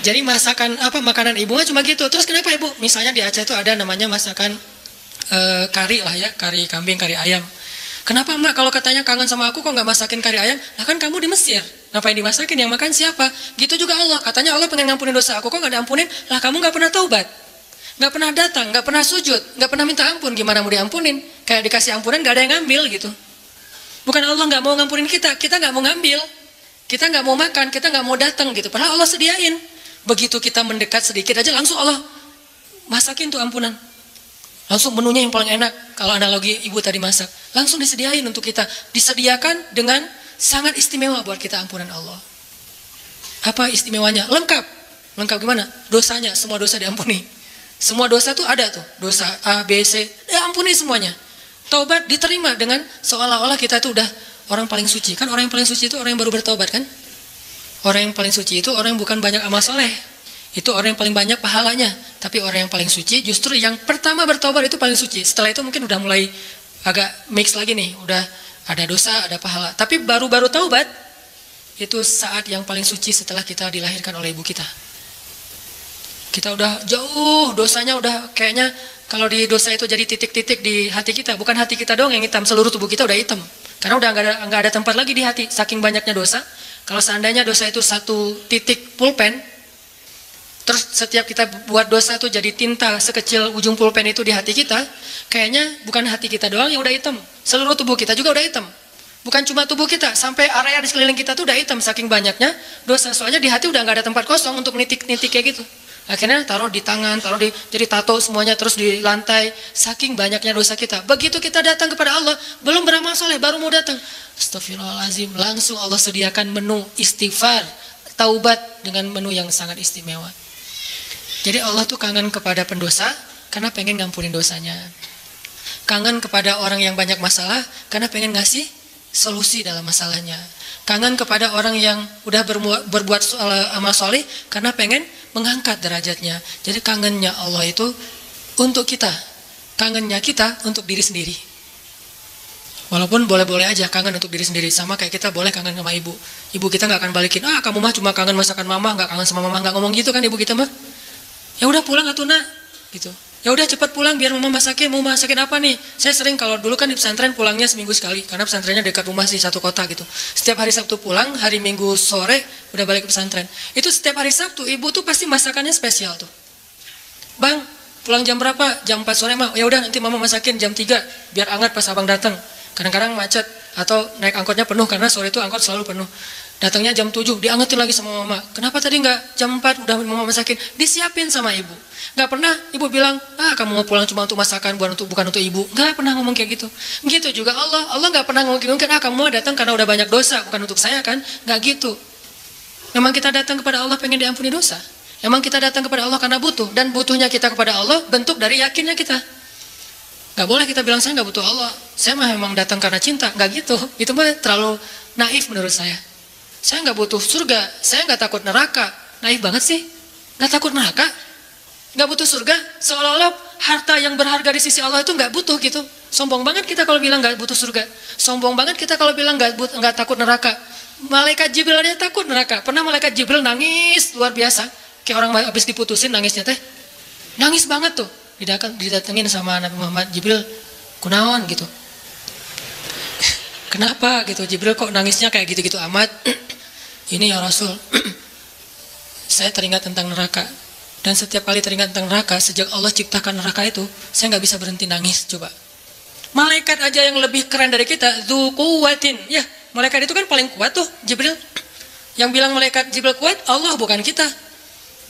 Jadi makanan ibu cuma gitu. Terus kenapa ibu? Misalnya di Aceh itu ada namanya masakan kari lah ya, kari kambing, kari ayam. Kenapa mak kalau katanya kangen sama aku kok nggak masakin kari ayam? Nah kan kamu di Mesir, ngapain dimasakin? Yang makan siapa? Gitu juga Allah. Katanya Allah pengen ngampunin dosa aku, kok nggak diampunin? Lah kamu nggak pernah taubat, nggak pernah datang, nggak pernah sujud, nggak pernah minta ampun. Gimana mau diampunin? Kayak dikasih ampunan nggak ada yang ngambil gitu. Bukan Allah nggak mau ngampunin kita nggak mau ngambil, kita nggak mau makan, kita nggak mau datang gitu. Padahal Allah sediain. Begitu kita mendekat sedikit aja langsung Allah masakin tuh ampunan. Langsung menunya yang paling enak. Kalau analogi ibu tadi masak, langsung disediain untuk kita. Disediakan dengan sangat istimewa buat kita ampunan Allah. Apa istimewanya? Lengkap. Lengkap gimana? Dosanya, semua dosa diampuni. Semua dosa tuh ada tuh. Dosa A, B, C, ampuni semuanya. Taubat diterima dengan seolah-olah kita tuh udah orang paling suci. Kan orang yang paling suci itu orang yang baru bertaubat kan? Orang yang paling suci itu orang yang bukan banyak amal soleh. Itu orang yang paling banyak pahalanya. Tapi orang yang paling suci justru yang pertama bertobat itu paling suci. Setelah itu mungkin udah mulai agak mix lagi nih. Udah ada dosa, ada pahala. Tapi baru-baru taubat itu saat yang paling suci setelah kita dilahirkan oleh ibu kita. Kita udah jauh, dosanya udah kayaknya kalau di dosa itu jadi titik-titik di hati kita. Bukan hati kita doang yang hitam, seluruh tubuh kita udah hitam. Karena udah nggak ada tempat lagi di hati, saking banyaknya dosa. Kalau seandainya dosa itu 1 titik pulpen, terus setiap kita buat dosa tuh jadi tinta sekecil ujung pulpen itu di hati kita, kayaknya bukan hati kita doang yang udah hitam, seluruh tubuh kita juga udah hitam. Bukan cuma tubuh kita, sampai area di sekeliling kita tuh udah hitam saking banyaknya dosa. Soalnya di hati udah nggak ada tempat kosong untuk nitik-nitik kayak gitu. Akhirnya taruh di tangan, jadi tato semuanya, terus di lantai, saking banyaknya dosa kita. Begitu kita datang kepada Allah, belum beramal soleh, baru mau datang, astagfirullahaladzim, langsung Allah sediakan menu istighfar, taubat dengan menu yang sangat istimewa. Jadi Allah tuh kangen kepada pendosa karena pengen ngampunin dosanya. Kangen kepada orang yang banyak masalah karena pengen ngasih solusi dalam masalahnya. Kangen kepada orang yang udah berbuat amal soleh karena pengen mengangkat derajatnya. Jadi kangennya Allah itu untuk kita, kangennya kita untuk diri sendiri. Walaupun boleh-boleh aja kangen untuk diri sendiri, sama kayak kita boleh kangen sama ibu. Ibu kita nggak akan balikin, kamu mah cuma kangen masakan mama, nggak kangen sama mama, nggak ngomong gitu kan ibu kita mah. Ya udah pulang atuh nak, gitu. Ya udah cepat pulang biar mama masakin. Mau masakin apa nih? Saya sering kalau dulu kan di pesantren pulangnya seminggu sekali karena pesantrennya dekat rumah sih, satu kota gitu. Setiap hari Sabtu pulang, hari Minggu sore udah balik ke pesantren. Itu setiap hari Sabtu ibu tuh pasti masakannya spesial tuh. Bang, pulang jam berapa? Jam 4 sore mah. Ya udah nanti mama masakin jam 3 biar hangat pas abang datang. Kadang-kadang macet atau naik angkotnya penuh karena sore itu angkot selalu penuh. Datangnya jam 7, diangetin lagi sama mama. Kenapa tadi nggak jam 4 udah mama masakin? Disiapin sama ibu. Nggak pernah ibu bilang, kamu mau pulang cuma untuk masakan, bukan untuk ibu. Nggak pernah ngomong kayak gitu. Gitu juga Allah nggak pernah ngomong gitu. Kamu mau datang karena udah banyak dosa, bukan untuk saya kan? Nggak gitu. Memang kita datang kepada Allah pengen diampuni dosa. Memang kita datang kepada Allah karena butuh. Dan butuhnya kita kepada Allah bentuk dari yakinnya kita. Nggak boleh kita bilang saya nggak butuh Allah. Saya memang datang karena cinta. Nggak gitu. Itu mah terlalu naif menurut saya. Saya nggak butuh surga, saya nggak takut neraka. Naif banget sih, nggak takut neraka, nggak butuh surga. Seolah-olah harta yang berharga di sisi Allah itu nggak butuh gitu. Sombong banget kita kalau bilang nggak butuh surga. Sombong banget kita kalau bilang nggak takut neraka. Malaikat Jibril aja takut neraka. Pernah malaikat Jibril nangis luar biasa, kayak orang habis diputusin nangisnya teh. Nangis banget tuh, didatengin sama Nabi Muhammad. Jibril, kunaon gitu. Kenapa gitu, Jibril kok nangisnya kayak gitu-gitu amat? Ini ya Rasul, saya teringat tentang neraka. Dan setiap kali teringat tentang neraka, sejak Allah ciptakan neraka itu, saya nggak bisa berhenti nangis, coba. Malaikat aja yang lebih keren dari kita, dzu quwwatin. Ya, malaikat itu kan paling kuat tuh, Jibril. Yang bilang malaikat Jibril kuat, Allah bukan kita.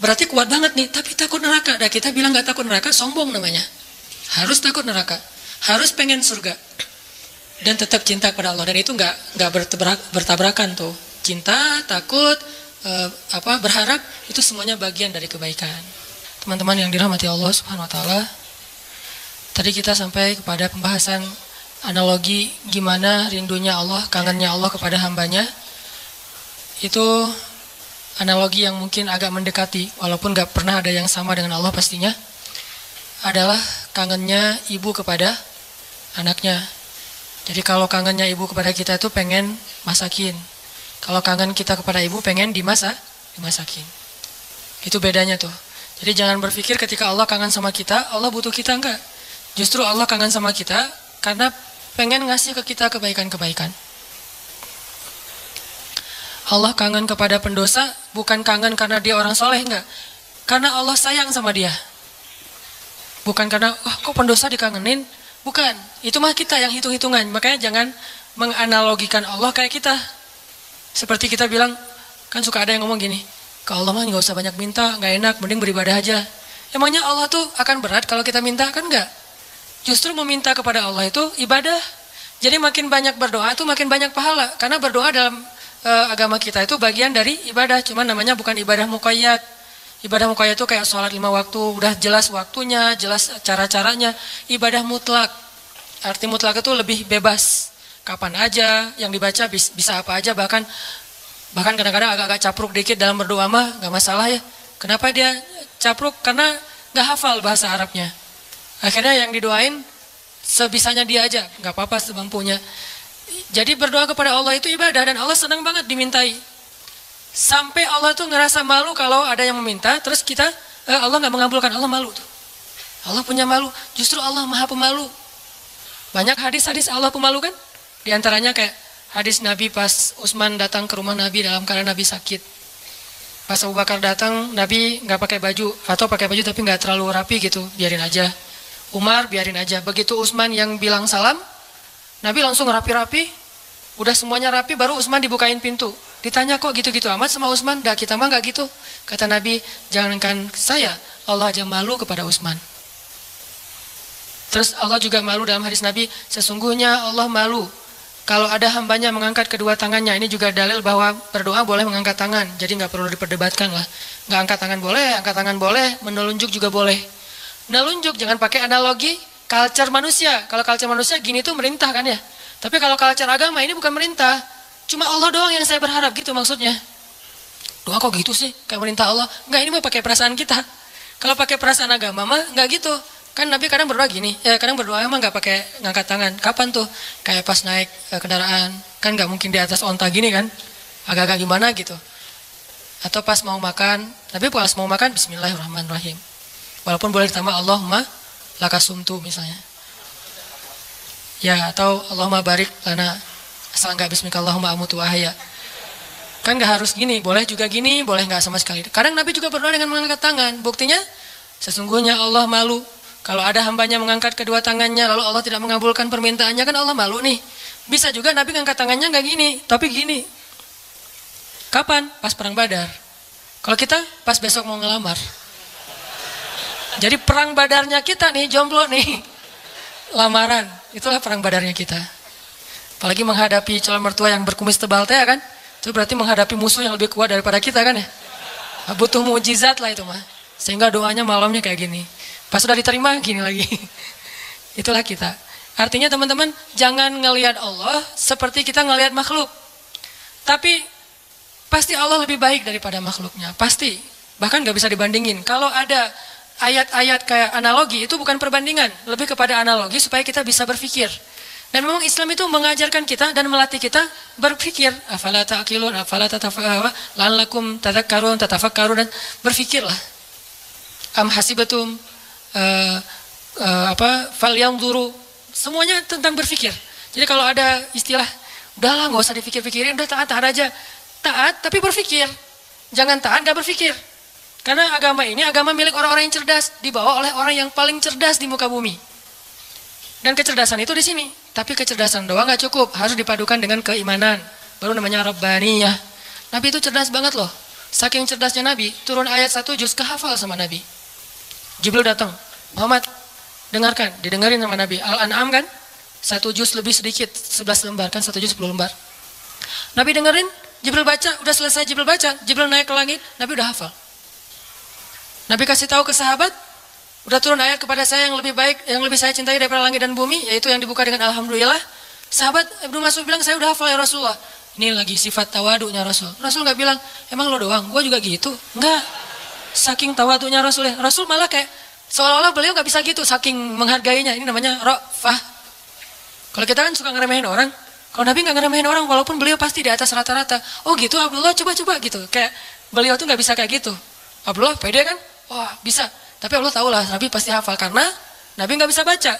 Berarti kuat banget nih, tapi takut neraka. Dan kita bilang nggak takut neraka, sombong namanya. Harus takut neraka, harus pengen surga. Dan tetap cinta kepada Allah. Dan itu nggak bertabrakan tuh. Cinta, takut, berharap, itu semuanya bagian dari kebaikan. Teman-teman yang dirahmati Allah Subhanahu Wa Taala, tadi kita sampai kepada pembahasan analogi gimana rindunya Allah, kangennya Allah kepada hambanya. Itu analogi yang mungkin agak mendekati, walaupun nggak pernah ada yang sama dengan Allah pastinya, adalah kangennya ibu kepada anaknya. Jadi kalau kangennya ibu kepada kita itu pengen masakin. Kalau kangen kita kepada ibu pengen dimasakin. Itu bedanya tuh. Jadi jangan berpikir ketika Allah kangen sama kita, Allah butuh kita, enggak. Justru Allah kangen sama kita karena pengen ngasih ke kita kebaikan-kebaikan. Allah kangen kepada pendosa bukan kangen karena dia orang soleh, enggak. Karena Allah sayang sama dia. Bukan karena, kok pendosa dikangenin? Bukan, itu mah kita yang hitung-hitungan. Makanya jangan menganalogikan Allah kayak kita. Seperti kita bilang, kan suka ada yang ngomong gini, ke Allah mah nggak usah banyak minta, nggak enak, mending beribadah aja. Emangnya Allah tuh akan berat kalau kita minta? Kan enggak. Justru meminta kepada Allah itu ibadah. Jadi makin banyak berdoa itu makin banyak pahala. Karena berdoa dalam agama kita itu bagian dari ibadah. Cuman namanya bukan ibadah muqayyad. Ibadah muqayyad itu kayak sholat 5 waktu, udah jelas waktunya, jelas cara-caranya. Ibadah mutlak, arti mutlak itu lebih bebas. Kapan aja, yang dibaca bisa apa aja, bahkan kadang-kadang agak-agak capruk dikit dalam berdoa mah nggak masalah ya. Kenapa dia capruk? Karena nggak hafal bahasa Arabnya. Akhirnya yang didoain sebisanya dia aja, nggak apa-apa semampunya. Jadi berdoa kepada Allah itu ibadah dan Allah senang banget dimintai. Sampai Allah tuh ngerasa malu kalau ada yang meminta, terus kita Allah nggak mengabulkan, Allah malu tuh. Allah punya malu, justru Allah maha pemalu. Banyak hadis-hadis Allah pemalu kan? Di antaranya kayak hadis Nabi pas Utsman datang ke rumah Nabi dalam keadaan Nabi sakit. Pas Abu Bakar datang, Nabi nggak pakai baju atau pakai baju tapi nggak terlalu rapi gitu, biarin aja. Umar biarin aja. Begitu Utsman yang bilang salam, Nabi langsung rapi-rapi. Udah semuanya rapi, baru Utsman dibukain pintu. Ditanya kok gitu-gitu amat sama Utsman? Dah kita mah nggak gitu. Kata Nabi, jangankan saya, Allah aja malu kepada Utsman. Terus Allah juga malu dalam hadis Nabi, sesungguhnya Allah malu kalau ada hambanya mengangkat kedua tangannya. Ini juga dalil bahwa berdoa boleh mengangkat tangan. Jadi nggak perlu diperdebatkan lah. Nggak angkat tangan boleh, angkat tangan boleh, menelunjuk juga boleh. Menelunjuk jangan pakai analogi culture manusia. Kalau culture manusia gini tuh merintah kan ya. Tapi kalau culture agama ini bukan merintah. Cuma Allah doang yang saya berharap gitu maksudnya. Doa kok gitu sih? Kayak merintah Allah. Enggak, ini mah pakai perasaan kita. Kalau pakai perasaan agama mah enggak gitu. Kan Nabi kadang berdoa gini. Kadang berdoa emang enggak pakai ngangkat tangan. Kapan tuh? Kayak pas naik kendaraan. Kan enggak mungkin di atas onta gini kan. Agak-agak gimana gitu. Atau pas mau makan. Tapi pas mau makan Bismillahirrahmanirrahim. Walaupun boleh ditambah Allahumma lakasumtu misalnya. Ya, atau Allahumma barik lana. Asal enggak bismillahirrahmanirrahim amutu ahya. Kan nggak harus gini, boleh juga gini, boleh nggak sama sekali. Kadang Nabi juga berdoa dengan mengangkat tangan. Buktinya, sesungguhnya Allah malu. Kalau ada hambanya mengangkat kedua tangannya, lalu Allah tidak mengabulkan permintaannya, kan Allah malu nih. Bisa juga Nabi ngangkat tangannya nggak gini, tapi gini. Kapan? Pas perang Badar. Kalau kita pas besok mau ngelamar. Jadi perang Badarnya kita nih, jomblo nih. Lamaran, itulah perang Badarnya kita. Apalagi menghadapi calon mertua yang berkumis tebal teh kan. Itu berarti menghadapi musuh yang lebih kuat daripada kita kan ya. Butuh mukjizat lah itu mah. Sehingga doanya malamnya kayak gini. Pas sudah diterima gini lagi. Itulah kita. Artinya teman-teman jangan ngelihat Allah seperti kita ngelihat makhluk. Tapi pasti Allah lebih baik daripada makhluknya. Pasti. Bahkan gak bisa dibandingin. Kalau ada ayat-ayat kayak analogi itu bukan perbandingan. Lebih kepada analogi supaya kita bisa berpikir. Dan memang Islam itu mengajarkan kita dan melatih kita berpikir. Afala ta'qilun, afala la'allakum tatafakkarun dan berpikirlah. Am hasibatum falyanzuru. Semuanya tentang berpikir. Jadi kalau ada istilah, udahlah nggak usah dipikir-pikirin, udah taat aja. Taat tapi berpikir. Jangan taat nggak berpikir. Karena agama ini agama milik orang-orang yang cerdas, dibawa oleh orang yang paling cerdas di muka bumi. Dan kecerdasan itu di sini. Tapi kecerdasan doang nggak cukup, harus dipadukan dengan keimanan. Baru namanya Rabbaniyah. Nabi itu cerdas banget loh. Saking cerdasnya Nabi, turun ayat 1 juz kehafal sama Nabi. Jibril datang, Muhammad, dengarkan, didengarin sama Nabi. Al-An'am kan, 1 juz lebih sedikit, 11 lembar kan, 1 juz 10 lembar. Nabi dengerin, Jibril baca, udah selesai Jibril baca, Jibril naik ke langit, Nabi udah hafal. Nabi kasih tahu ke sahabat, udah turun ayat kepada saya yang lebih baik, yang lebih saya cintai daripada langit dan bumi, yaitu yang dibuka dengan Alhamdulillah. Sahabat Ibnu Mas'ud bilang, saya udah hafal ya Rasulullah. Ini lagi sifat tawadunya Rasul. Rasul gak bilang, emang lo doang, gue juga gitu. Enggak, saking tawadunya Rasul ya. Rasul malah kayak, seolah-olah beliau gak bisa gitu, saking menghargainya. Ini namanya ra'fah. Kalau kita kan suka ngeremehin orang, kalau Nabi gak ngeremehin orang, walaupun beliau pasti di atas rata-rata. Oh gitu Abdullah, coba-coba gitu. Kayak beliau tuh gak bisa kayak gitu. Abdullah pede kan? Wah bisa. Tapi Allah tahu lah, Nabi pasti hafal karena Nabi nggak bisa baca.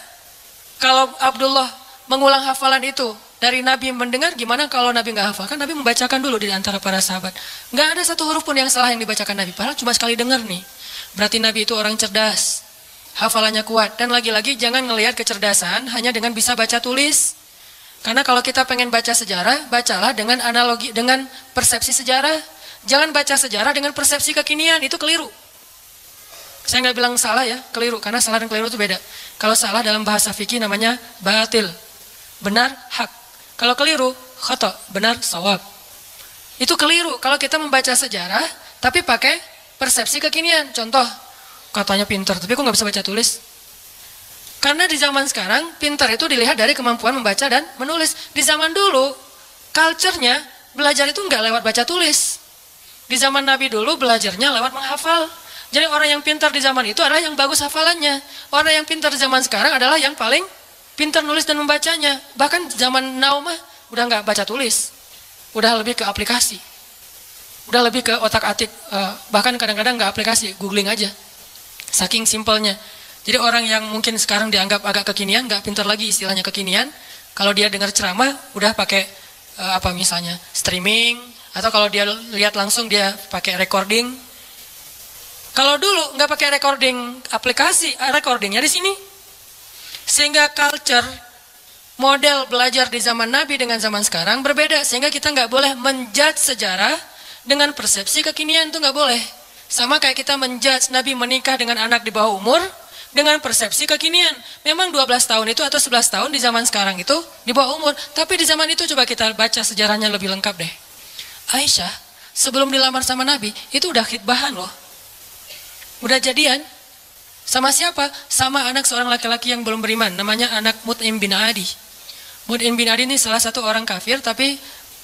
Kalau Abdullah mengulang hafalan itu dari Nabi mendengar, gimana kalau Nabi nggak hafal? Kan Nabi membacakan dulu di antara para sahabat. Nggak ada satu huruf pun yang salah yang dibacakan Nabi. Padahal cuma sekali dengar nih. Berarti Nabi itu orang cerdas, hafalannya kuat. Dan lagi-lagi jangan ngelihat kecerdasan hanya dengan bisa baca tulis. Karena kalau kita pengen baca sejarah, bacalah dengan analogi, dengan persepsi sejarah. Jangan baca sejarah dengan persepsi kekinian, itu keliru. Saya nggak bilang salah ya, keliru. Karena salah dan keliru itu beda. Kalau salah dalam bahasa fikih namanya batil. Benar, hak. Kalau keliru, khata. Benar, sawab. Itu keliru. Kalau kita membaca sejarah, tapi pakai persepsi kekinian. Contoh, katanya pintar, tapi kok nggak bisa baca tulis? Karena di zaman sekarang, pintar itu dilihat dari kemampuan membaca dan menulis. Di zaman dulu, culture-nya, belajar itu nggak lewat baca tulis. Di zaman Nabi dulu, belajarnya lewat menghafal. Jadi orang yang pintar di zaman itu adalah yang bagus hafalannya. Orang yang pintar di zaman sekarang adalah yang paling pintar nulis dan membacanya. Bahkan zaman now mah udah nggak baca tulis. Udah lebih ke aplikasi. Udah lebih ke otak-atik. Bahkan kadang-kadang nggak aplikasi, googling aja. Saking simpelnya. Jadi orang yang mungkin sekarang dianggap agak kekinian, nggak pintar lagi istilahnya kekinian. Kalau dia dengar ceramah, udah pakai misalnya streaming. Atau kalau dia lihat langsung dia pakai recording. Kalau dulu nggak pakai recording aplikasi, recordingnya di sini. Sehingga culture, model belajar di zaman Nabi dengan zaman sekarang berbeda. Sehingga kita nggak boleh menjudge sejarah dengan persepsi kekinian, itu nggak boleh. Sama kayak kita menjudge Nabi menikah dengan anak di bawah umur dengan persepsi kekinian. Memang 12 tahun itu atau 11 tahun di zaman sekarang itu di bawah umur. Tapi di zaman itu coba kita baca sejarahnya lebih lengkap deh. Aisyah sebelum dilamar sama Nabi itu udah khitbahan loh. Udah jadian. Sama siapa? Sama anak seorang laki-laki yang belum beriman. Namanya anak Mut'im bin Adi. Mut'im bin Adi ini salah satu orang kafir tapi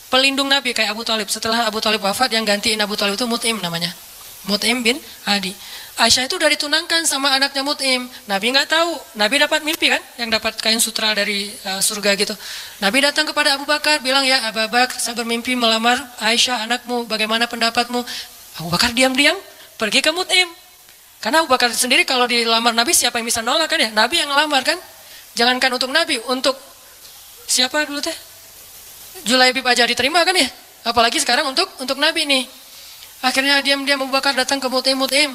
pelindung Nabi kayak Abu Talib. Setelah Abu Talib wafat, yang gantiin Abu Talib itu Mut'im namanya. Mut'im bin Adi. Aisyah itu udah ditunangkan sama anaknya Mut'im. Nabi nggak tahu. Nabi dapat mimpi kan, yang dapat kain sutra dari surga gitu. Nabi datang kepada Abu Bakar, bilang, ya Abu Bakar, saya bermimpi melamar Aisyah anakmu. Bagaimana pendapatmu? Abu Bakar diam-diam pergi ke Mut'im. Karena Abu Bakar sendiri kalau dilamar Nabi, siapa yang bisa nolak kan ya? Nabi yang ngelamar kan. Jangankan untuk Nabi, untuk siapa dulu teh? Julaibib aja diterima kan ya? Apalagi sekarang untuk Nabi nih. Akhirnya diam-diam Abu Bakar datang ke Mut'im.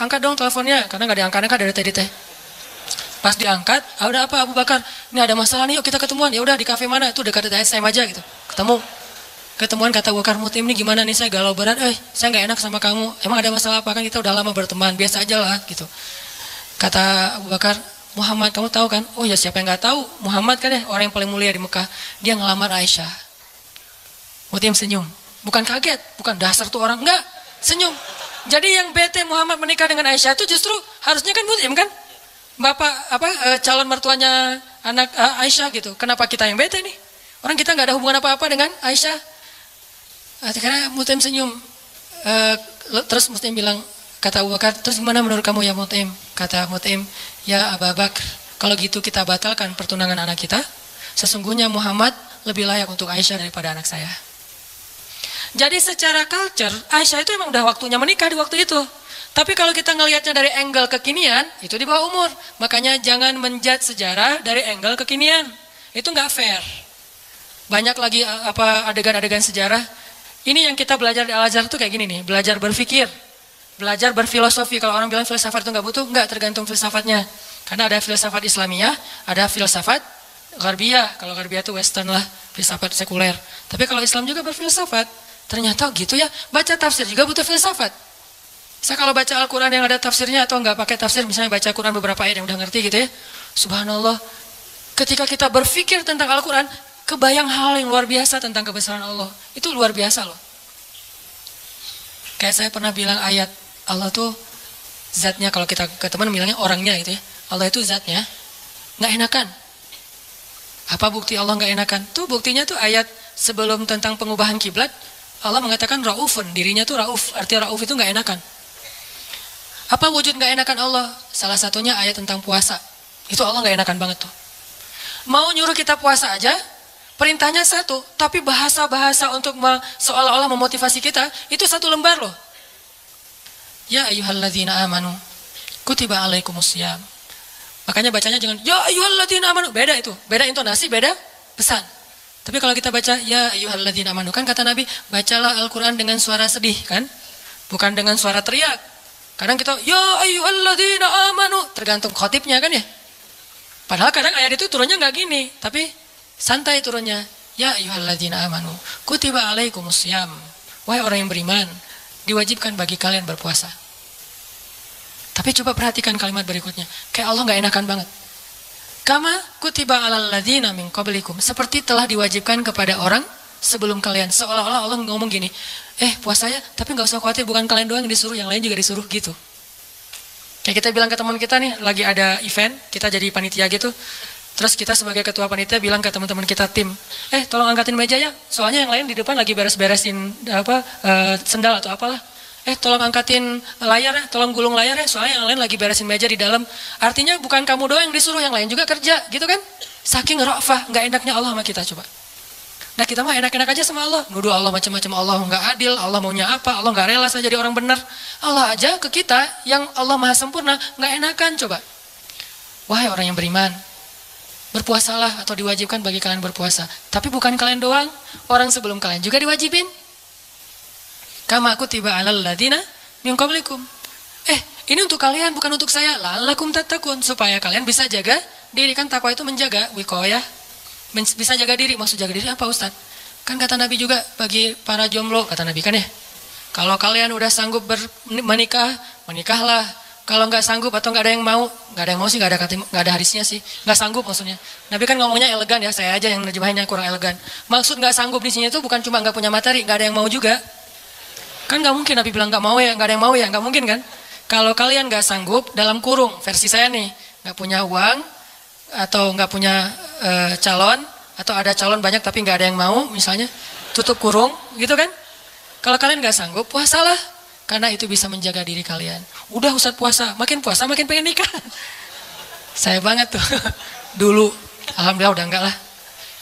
Angkat dong teleponnya, karena nggak diangkat dari tadi teh. Pas diangkat, udah apa Abu Bakar? Ini ada masalah nih, yuk kita ketemuan. Ya udah di kafe mana? Itu dekat SM aja gitu. Ketemuan kata Abu Bakar, Mut'im ini gimana nih, saya galau berat. Saya nggak enak sama kamu. Emang ada masalah apa? Kan kita udah lama berteman, biasa aja lah gitu. Kata Abu Bakar, Muhammad kamu tahu kan? Oh ya, siapa yang nggak tahu? Muhammad kan ya, orang yang paling mulia di Mekah. Dia ngelamar Aisyah. Mut'im senyum. Bukan kaget, bukan dasar tuh orang, enggak, senyum. Jadi yang bete Muhammad menikah dengan Aisyah itu justru harusnya kan Mut'im kan? Bapak calon mertuanya anak Aisyah gitu. Kenapa kita yang bete nih? Orang kita nggak ada hubungan apa-apa dengan Aisyah. Karena Mut'im senyum. Terus Mut'im bilang, kata Abu Bakar, terus gimana menurut kamu ya Mut'im? Kata Mut'im, ya Abu Bakar, kalau gitu kita batalkan pertunangan anak kita. Sesungguhnya Muhammad lebih layak untuk Aisyah daripada anak saya. Jadi secara culture, Aisyah itu emang udah waktunya menikah di waktu itu. Tapi kalau kita ngelihatnya dari angle kekinian, itu di bawah umur. Makanya jangan menjudge sejarah dari angle kekinian. Itu nggak fair. Banyak lagi adegan-adegan sejarah. Ini yang kita belajar di Al-Azhar itu kayak gini nih, belajar berpikir, belajar berfilosofi. Kalau orang bilang filsafat itu nggak butuh, nggak, tergantung filsafatnya. Karena ada filsafat Islamiyah, ada filsafat Gharbiyah. Kalau Gharbiyah itu Western lah, filsafat sekuler. Tapi kalau Islam juga berfilsafat. Ternyata gitu ya, baca tafsir juga butuh filsafat. Saya kalau baca Al-Quran yang ada tafsirnya atau nggak pakai tafsir, misalnya baca Al-Quran beberapa ayat yang udah ngerti gitu ya. Subhanallah, ketika kita berpikir tentang Al-Quran, kebayang hal yang luar biasa tentang kebesaran Allah. Itu luar biasa loh. Kayak saya pernah bilang ayat Allah tuh zatnya, kalau kita ke teman bilangnya orangnya gitu ya. Allah itu zatnya nggak enakan. Apa bukti Allah nggak enakan? Tuh buktinya tuh ayat sebelum tentang pengubahan kiblat. Allah mengatakan Raufun, dirinya tuh Rauf. Artinya Rauf itu nggak enakan. Apa wujud nggak enakan Allah? Salah satunya ayat tentang puasa. Itu Allah nggak enakan banget tuh. Mau nyuruh kita puasa aja, perintahnya satu, tapi bahasa-bahasa untuk seolah-olah memotivasi kita, itu satu lembar loh. Ya ayyuhalladzina amanu, kutiba alaikumusiyam. Makanya bacanya jangan, ya ayyuhalladzina amanu. Beda itu, beda intonasi, beda pesan. Tapi kalau kita baca, ya ayyuhalladzina amanu, kan kata Nabi, bacalah Al-Quran dengan suara sedih kan? Bukan dengan suara teriak. Kadang kita, ya ayyuhalladzina amanu, tergantung khotibnya kan ya? Padahal kadang ayat itu turunnya nggak gini, tapi santai turunnya. Ya ayyuhalladzina amanu, kutiba alaikumusiyam. Wahai orang yang beriman, diwajibkan bagi kalian berpuasa. Tapi coba perhatikan kalimat berikutnya. Kayak Allah nggak enakan banget. Kama kutiba alal ladzina min qablikum, seperti telah diwajibkan kepada orang sebelum kalian. Seolah-olah Allah ngomong gini, puasanya, tapi nggak usah khawatir, bukan kalian doang yang disuruh, yang lain juga disuruh gitu. Kayak kita bilang ke teman kita nih, lagi ada event, kita jadi panitia gitu. Terus kita sebagai ketua panitia bilang ke teman-teman kita tim, tolong angkatin meja ya, soalnya yang lain di depan lagi beres-beresin sendal atau apalah. Tolong angkatin layar ya, tolong gulung layar ya, soalnya yang lain lagi beresin meja di dalam. Artinya bukan kamu doang yang disuruh, yang lain juga kerja, gitu kan? Saking ra'fah, nggak enaknya Allah sama kita, coba. Nah kita mah enak-enak aja sama Allah, nuduh Allah macam-macam, Allah nggak adil, Allah maunya apa, Allah nggak rela saya jadi orang benar. Allah aja ke kita yang Allah maha sempurna, nggak enakan, coba. Wahai orang yang beriman, berpuasalah atau diwajibkan bagi kalian berpuasa. Tapi bukan kalian doang, orang sebelum kalian juga diwajibin. Kama kutiba alal ladzina min qablikum. Ini untuk kalian, bukan untuk saya. La'allakum tattaqun, supaya kalian bisa jaga diri. Kan takwa itu menjaga, wiqayah. Bisa jaga diri, maksud jaga diri apa Ustaz? Kan kata Nabi juga bagi para jomblo, kata Nabi kan ya. Kalau kalian udah sanggup menikah, menikahlah. Kalau nggak sanggup atau nggak ada yang mau sih, nggak ada hadisnya sih, nggak sanggup maksudnya. Nabi kan ngomongnya elegan ya, saya aja yang nerjemahinnya kurang elegan. Maksud nggak sanggup di sini itu bukan cuma nggak punya materi, nggak ada yang mau juga. Kan nggak mungkin Nabi bilang nggak mau ya, nggak ada yang mau ya, nggak mungkin kan? Kalau kalian nggak sanggup, dalam kurung versi saya nih, nggak punya uang, atau nggak punya calon, atau ada calon banyak tapi nggak ada yang mau, misalnya tutup kurung, gitu kan? Kalau kalian nggak sanggup, puasalah, karena itu bisa menjaga diri kalian. Udah Ustadz puasa makin pengen nikah. Saya banget tuh dulu, alhamdulillah udah enggak lah,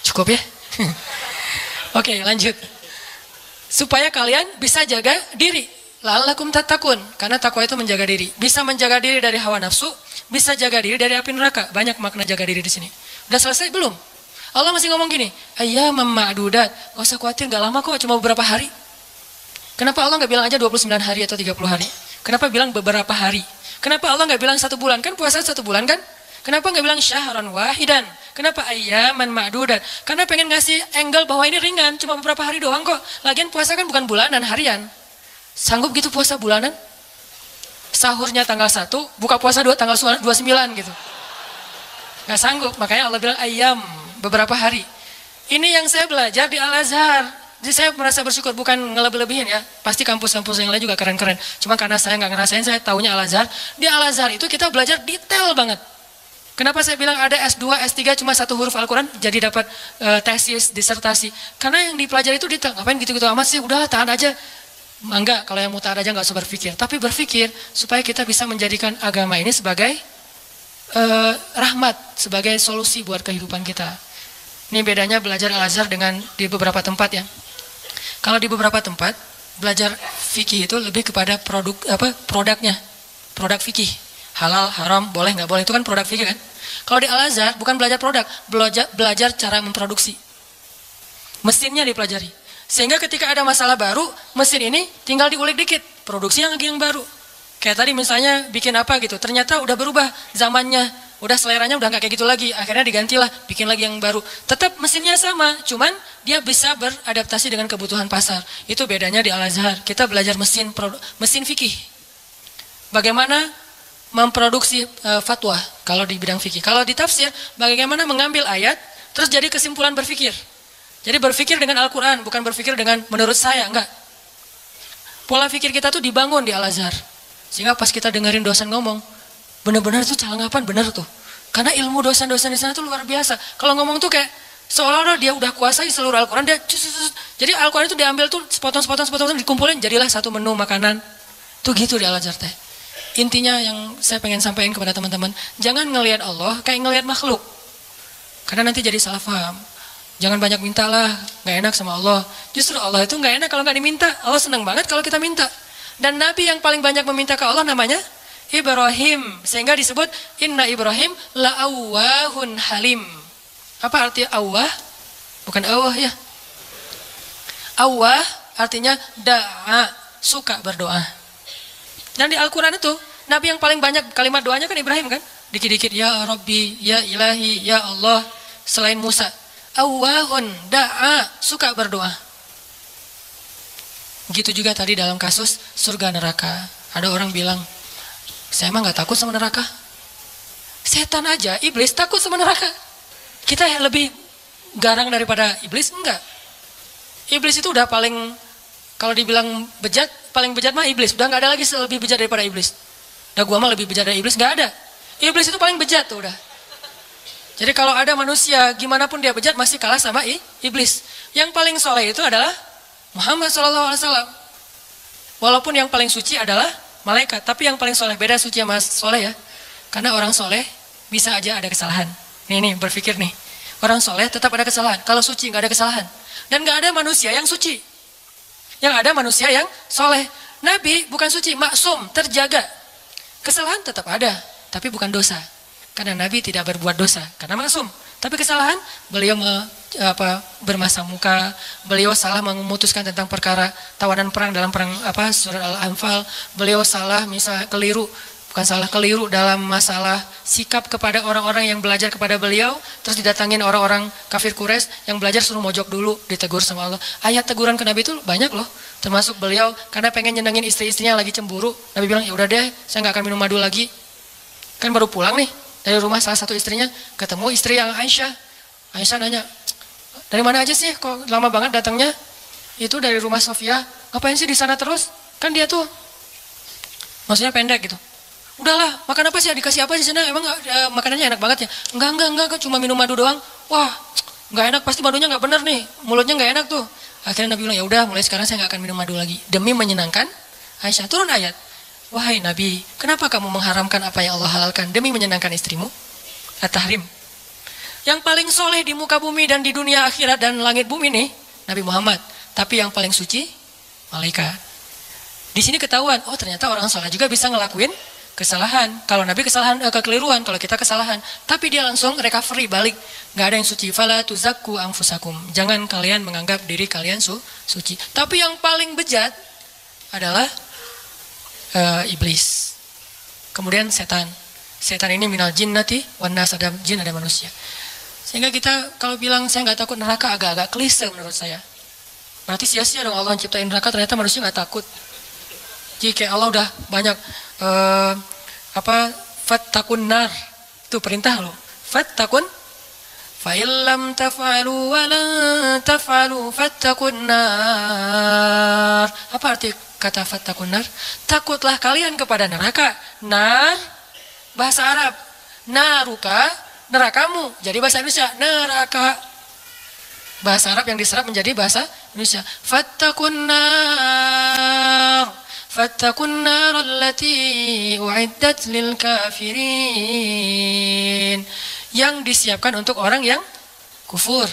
cukup ya. Oke, lanjut. Supaya kalian bisa jaga diri. La'allakum tattaqun, karena takwa itu menjaga diri. Bisa menjaga diri dari hawa nafsu, bisa jaga diri dari api neraka. Banyak makna jaga diri di sini. Udah selesai belum? Allah masih ngomong gini, ayyaman ma'dudat. Gak usah khawatir, gak lama kok, cuma beberapa hari. Kenapa Allah gak bilang aja 29 hari atau 30 hari? Kenapa bilang beberapa hari? Kenapa Allah gak bilang 1 bulan? Kan puasa 1 bulan kan? Kenapa gak bilang syahran wahidan? Kenapa ayyaman ma'dudat? Karena pengen ngasih angle bahwa ini ringan, cuma beberapa hari doang kok. Lagian puasa kan bukan bulanan, harian. Sanggup gitu puasa bulanan? Sahurnya tanggal 1, buka puasa tanggal 29 gitu. Gak sanggup, makanya Allah bilang ayam, beberapa hari. Ini yang saya belajar di Al-Azhar. Jadi saya merasa bersyukur, bukan ngelebih-lebihin ya. Pasti kampus-kampus yang lain juga keren-keren. Cuma karena saya gak ngerasain, saya taunya Al-Azhar. Di Al-Azhar itu kita belajar detail banget. Kenapa saya bilang ada S2, S3 cuma 1 huruf Al-Quran jadi dapat tesis, disertasi. Karena yang dipelajari itu detail. Ngapain gitu-gitu amat sih, udahlah tahan aja. Enggak, kalau yang mutaat aja nggak usah berpikir. Tapi berpikir supaya kita bisa menjadikan agama ini sebagai rahmat, sebagai solusi buat kehidupan kita. Ini bedanya belajar Al-Azhar dengan di beberapa tempat ya. Kalau di beberapa tempat belajar fikih itu lebih kepada produknya, produk fikih, halal, haram, boleh nggak boleh, itu kan produk fikih kan. Kalau di Al-Azhar bukan belajar produk, belajar cara memproduksi. Mesinnya dipelajari. Sehingga ketika ada masalah baru, mesin ini tinggal diulik dikit, produksi yang baru. Kayak tadi misalnya bikin apa gitu, ternyata udah berubah zamannya, udah seleranya udah nggak kayak gitu lagi, akhirnya digantilah, bikin lagi yang baru. Tetap mesinnya sama, cuman dia bisa beradaptasi dengan kebutuhan pasar. Itu bedanya di Al-Azhar. Kita belajar mesin fikih. Bagaimana memproduksi fatwa kalau di bidang fikih. Kalau di tafsir, bagaimana mengambil ayat, terus jadi kesimpulan berfikir. Jadi berpikir dengan Al-Quran, bukan berpikir dengan menurut saya, enggak. Pola pikir kita tuh dibangun di Al-Azhar. Sehingga pas kita dengerin dosen ngomong, benar-benar tuh celengapan, benar tuh. Karena ilmu dosen-dosen di sana tuh luar biasa. Kalau ngomong tuh kayak, seolah-olah dia udah kuasai seluruh Al-Quran, jadi Al-Quran itu diambil tuh, sepotong-sepotong, dikumpulin, jadilah satu menu makanan. Tuh gitu di Al-Azhar teh. Intinya yang saya pengen sampaikan kepada teman-teman, jangan ngelihat Allah kayak ngelihat makhluk. Karena nanti jadi salah paham. Jangan banyak mintalah, gak enak sama Allah. Justru Allah itu gak enak kalau gak diminta. Allah senang banget kalau kita minta. Dan Nabi yang paling banyak meminta ke Allah namanya Ibrahim. Sehingga disebut Inna Ibrahim la'awwahun halim. Apa arti awwah? Bukan awwah ya. Awwah artinya da'a, suka berdoa. Dan di Al-Quran itu Nabi yang paling banyak kalimat doanya kan Ibrahim kan. Dikit-dikit ya Rabbi, ya Ilahi, ya Allah. Selain Musa, awwahun da'a, suka berdoa. Gitu juga tadi dalam kasus surga neraka. Ada orang bilang, saya emang gak takut sama neraka. Setan aja, iblis takut sama neraka. Kita lebih garang daripada iblis? Enggak. Iblis itu udah paling, kalau dibilang bejat, paling bejat mah iblis. Udah gak ada lagi lebih bejat daripada iblis. Udah gua mah lebih bejat dari iblis, gak ada. Iblis itu paling bejat tuh udah. Jadi kalau ada manusia, gimana pun dia bejat, masih kalah sama iblis. Yang paling soleh itu adalah Muhammad SAW. Walaupun yang paling suci adalah malaikat, tapi yang paling soleh, beda suci sama soleh ya. Karena orang soleh bisa aja ada kesalahan. Nih berpikir nih, orang soleh tetap ada kesalahan. Kalau suci nggak ada kesalahan. Dan nggak ada manusia yang suci. Yang ada manusia yang soleh. Nabi bukan suci, maksum, terjaga. Kesalahan tetap ada, tapi bukan dosa. Karena Nabi tidak berbuat dosa, karena maksum. Tapi kesalahan, beliau bermasa muka, beliau salah memutuskan tentang perkara tawanan perang dalam perang surat Al-Anfal, beliau salah misalnya keliru dalam masalah sikap kepada orang-orang yang belajar kepada beliau, terus didatangin orang-orang kafir Quraisy yang belajar suruh mojok dulu, ditegur sama Allah. Ayat teguran ke Nabi itu banyak loh, termasuk beliau karena pengen nyenengin istri-istrinya lagi cemburu, Nabi bilang ya udah deh, saya nggak akan minum madu lagi. Kan baru pulang nih dari rumah salah satu istrinya, ketemu istri yang Aisyah. Aisyah nanya, dari mana aja sih kok lama banget datangnya? Itu dari rumah Sofia. Ngapain sih di sana terus? Kan dia tuh maksudnya pendek gitu. Udahlah, makan apa sih? Dikasih apa di sana? Emang makanannya enak banget ya? Enggak, cuma minum madu doang. Wah, nggak enak, pasti madunya nggak bener nih. Mulutnya nggak enak tuh. Akhirnya Nabi bilang, ya udah, mulai sekarang saya nggak akan minum madu lagi. Demi menyenangkan Aisyah. Turun ayat. Wahai Nabi, kenapa kamu mengharamkan apa yang Allah halalkan demi menyenangkan istrimu? At-Tahrim. Yang paling soleh di muka bumi dan di dunia akhirat dan langit bumi nih, Nabi Muhammad. Tapi yang paling suci, malaikat. Di sini ketahuan, oh ternyata orang soleh juga bisa ngelakuin kesalahan. Kalau Nabi kesalahan, kekeliruan, kalau kita kesalahan. Tapi dia langsung recovery, balik. Nggak ada yang suci. Fala tuzakku anfusakum. Jangan kalian menganggap diri kalian suci. Tapi yang paling bejat adalah iblis. Kemudian setan. Setan ini minal jinnati wan nas, ada jin ada manusia. Sehingga kita kalau bilang saya nggak takut neraka agak-agak klise menurut saya. Berarti sia-sia dong Allah ciptain neraka, ternyata manusia nggak takut. Jika Allah udah banyak fattakun nar, itu perintah loh. Fattakun fa illam taf'alu wa lan taf'alu fattakun nar. Apa arti kata fattakun nar? Takutlah kalian kepada neraka. Nar bahasa Arab, naruka nerakamu. Jadi bahasa Indonesia neraka. Bahasa Arab yang diserap menjadi bahasa Indonesia. Fattakun nar. Fattakun nar allati u'iddat lil kafirin. Yang disiapkan untuk orang yang kufur.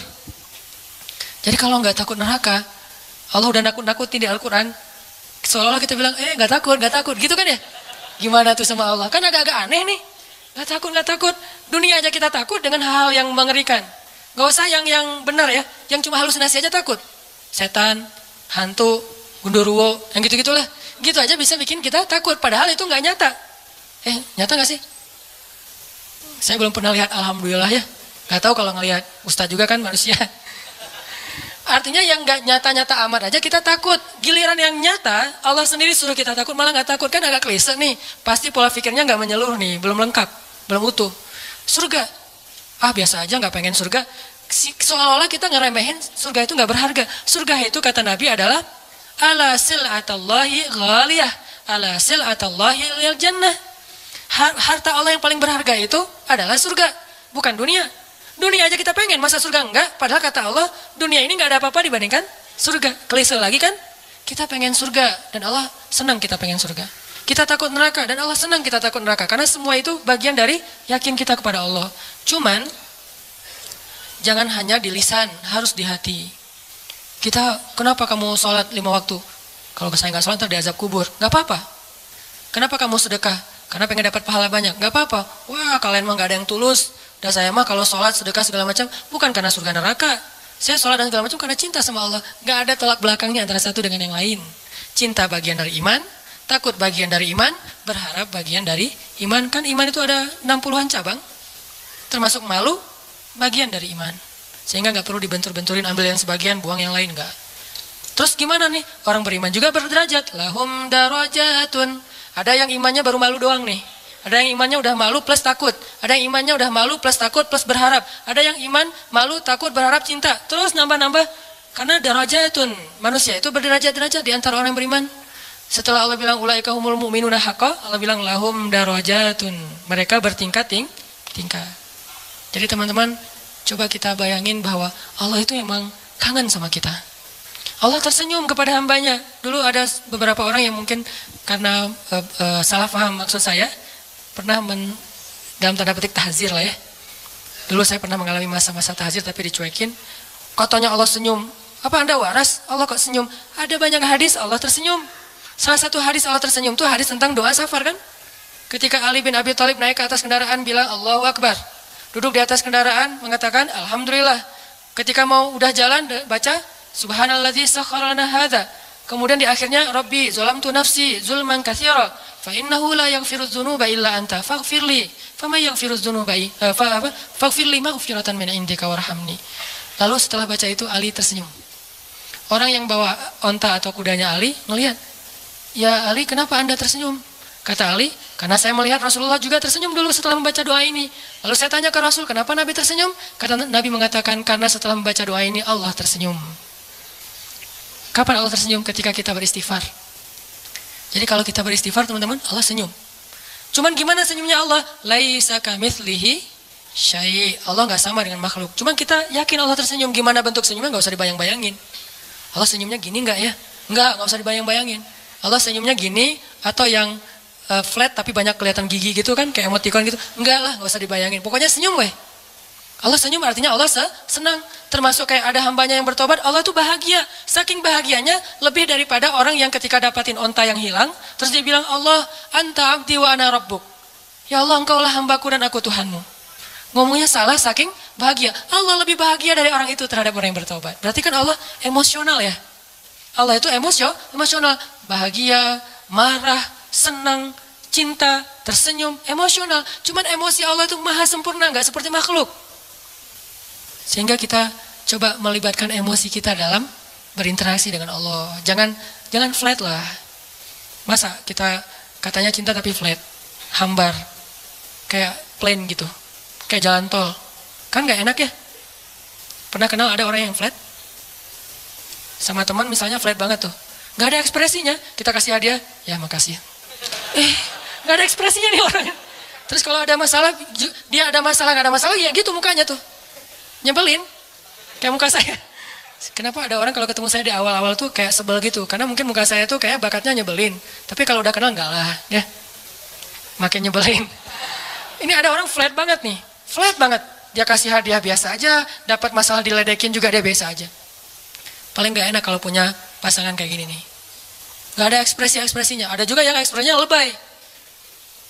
Jadi kalau nggak takut neraka, Allah udah nakut-nakutin di Al-Quran. Seolah-olah kita bilang, nggak takut, gitu kan ya? Gimana tuh sama Allah? Kan agak-agak aneh nih. Nggak takut. Dunia aja kita takut dengan hal-hal yang mengerikan. Gak usah yang benar ya, yang cuma halusinasi aja takut. Setan, hantu, gundurwo, yang gitu-gitulah. Gitu aja bisa bikin kita takut, padahal itu nggak nyata. Nyata nggak sih? Saya belum pernah lihat, alhamdulillah ya. Nggak tahu kalau ngelihat, Ustadz juga kan manusia. Artinya yang nggak nyata-nyata amat aja kita takut. Giliran yang nyata, Allah sendiri suruh kita takut, malah nggak takut. Kan agak klise nih, pasti pola pikirnya nggak menyeluruh nih, belum lengkap, belum utuh. Surga, biasa aja, nggak pengen surga. Seolah-olah kita ngeremehin surga itu nggak berharga. Surga itu kata Nabi adalah ala sil'atallahi ghaliyah, ala sil'atallahi lil jannah. Harta Allah yang paling berharga itu adalah surga, bukan dunia. Dunia aja kita pengen, masa surga enggak? Padahal kata Allah, dunia ini nggak ada apa-apa dibandingkan surga. Klise lagi kan? Kita pengen surga dan Allah senang kita pengen surga. Kita takut neraka dan Allah senang kita takut neraka. Karena semua itu bagian dari yakin kita kepada Allah. Cuman jangan hanya di lisan, harus di hati. Kenapa kamu sholat 5 waktu? Kalau saya nggak sholat ntar diazab kubur. Nggak apa-apa. Kenapa kamu sedekah? Karena pengen dapat pahala banyak. Nggak apa-apa. Wah, kalian mah nggak ada yang tulus. Dan saya mah kalau sholat, sedekah segala macam bukan karena surga neraka. Saya sholat dan segala macam karena cinta sama Allah. Nggak ada tolak belakangnya antara satu dengan yang lain. Cinta bagian dari iman, takut bagian dari iman, berharap bagian dari iman. Kan iman itu ada 60-an cabang. Termasuk malu, bagian dari iman. Sehingga nggak perlu dibentur-benturin, ambil yang sebagian, buang yang lain, nggak. Terus gimana nih? Orang beriman juga berderajat. Lahum darajatun. Ada yang imannya baru malu doang nih. Ada yang imannya udah malu plus takut. Ada yang imannya udah malu plus takut plus berharap. Ada yang iman, malu, takut, berharap, cinta. Terus nambah-nambah. Karena darajatun. Manusia itu berderajat-derajat di antara orang yang beriman. Setelah Allah bilang ulaika humul mu'minuna haqqa, Allah bilang lahum darajatun. Mereka bertingkat-tingkat. Jadi teman-teman, coba kita bayangin bahwa Allah itu emang kangen sama kita. Allah tersenyum kepada hambanya. Dulu ada beberapa orang yang mungkin karena salah paham maksud saya, pernah dalam tanda petik tahzir lah ya. Dulu saya pernah mengalami masa-masa tahzir tapi dicuekin. Katanya Allah senyum. Apa Anda waras? Allah kok senyum? Ada banyak hadis Allah tersenyum. Salah satu hadis Allah tersenyum itu hadis tentang doa safar kan? Ketika Ali bin Abi Thalib naik ke atas kendaraan bilang Allahu Akbar. Duduk di atas kendaraan mengatakan Alhamdulillah. Ketika mau udah jalan baca Subhanalladzi sakhkhara lana hadza. Kemudian di akhirnya Rabbi zalamtu nafsi zulman katsira fa innahu la yaghfiru dzunuba illa anta faghfirli faman yaghfiru dzunuba faghfirli maghfiratan min indika warhamni. Lalu setelah baca itu Ali tersenyum. Orang yang bawa onta atau kudanya Ali melihat, "Ya Ali, kenapa Anda tersenyum?" Kata Ali, "Karena saya melihat Rasulullah juga tersenyum dulu setelah membaca doa ini." Lalu saya tanya ke Rasul, "Kenapa Nabi tersenyum?" Kata Nabi mengatakan, "Karena setelah membaca doa ini Allah tersenyum." Kapan Allah tersenyum? Ketika kita beristighfar. Jadi kalau kita beristighfar teman-teman, Allah senyum. Cuman gimana senyumnya Allah? Laisa kamitslihi syai'. Allah nggak sama dengan makhluk. Cuman kita yakin Allah tersenyum. Gimana bentuk senyumnya nggak usah dibayang-bayangin. Allah senyumnya gini nggak ya? Nggak usah dibayang-bayangin. Allah senyumnya gini atau yang flat tapi banyak kelihatan gigi gitu kan, kayak emoticon gitu. Enggak lah, nggak usah dibayangin. Pokoknya senyum weh. Allah senyum artinya Allah senang. Termasuk kayak ada hambanya yang bertobat, Allah tuh bahagia. Saking bahagianya lebih daripada orang yang ketika dapatin onta yang hilang, terus dia bilang, Allah anta abdi wa ana rabbuk. Ya Allah, engkaulah hambaku dan aku Tuhanmu. Ngomongnya salah saking bahagia. Allah lebih bahagia dari orang itu terhadap orang yang bertobat. Berarti kan Allah emosional ya. Allah itu emosional. Bahagia, marah, senang, cinta, tersenyum, emosional. Cuman emosi Allah itu maha sempurna, gak seperti makhluk. Sehingga kita coba melibatkan emosi kita dalam berinteraksi dengan Allah. Jangan flat lah. Masa kita katanya cinta tapi flat, hambar, kayak plain gitu, kayak jalan tol. Kan gak enak ya? Pernah kenal ada orang yang flat? Sama teman misalnya flat banget tuh. Gak ada ekspresinya, kita kasih hadiah, ya makasih. Gak ada ekspresinya nih orangnya. Terus kalau ada masalah, dia ada masalah, gak ada masalah, ya gitu mukanya tuh. Nyebelin, kayak muka saya. Kenapa ada orang kalau ketemu saya di awal-awal tuh kayak sebel gitu? Karena mungkin muka saya tuh kayak bakatnya nyebelin. Tapi kalau udah kenal enggak lah, ya. Makin nyebelin. Ini ada orang flat banget nih, flat banget. Dia kasih hadiah biasa aja, dapat masalah diledekin juga dia biasa aja. Paling gak enak kalau punya pasangan kayak gini nih. Gak ada ekspresi-ekspresinya. Ada juga yang ekspresinya lebay.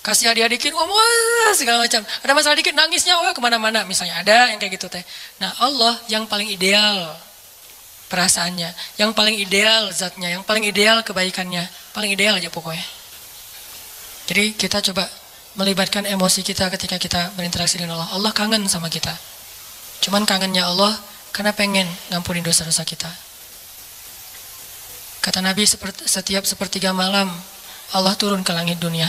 Kasih hadiah dikit, wah segala macam. Ada masalah dikit, nangisnya, wah kemana-mana. Misalnya ada yang kayak gitu teh. Nah Allah yang paling ideal perasaannya, yang paling ideal zatnya, yang paling ideal kebaikannya, paling ideal aja pokoknya. Jadi kita coba melibatkan emosi kita ketika kita berinteraksi dengan Allah. Allah kangen sama kita. Cuman kangennya Allah karena pengen ngampuni dosa-dosa kita. Kata Nabi, setiap sepertiga malam Allah turun ke langit dunia.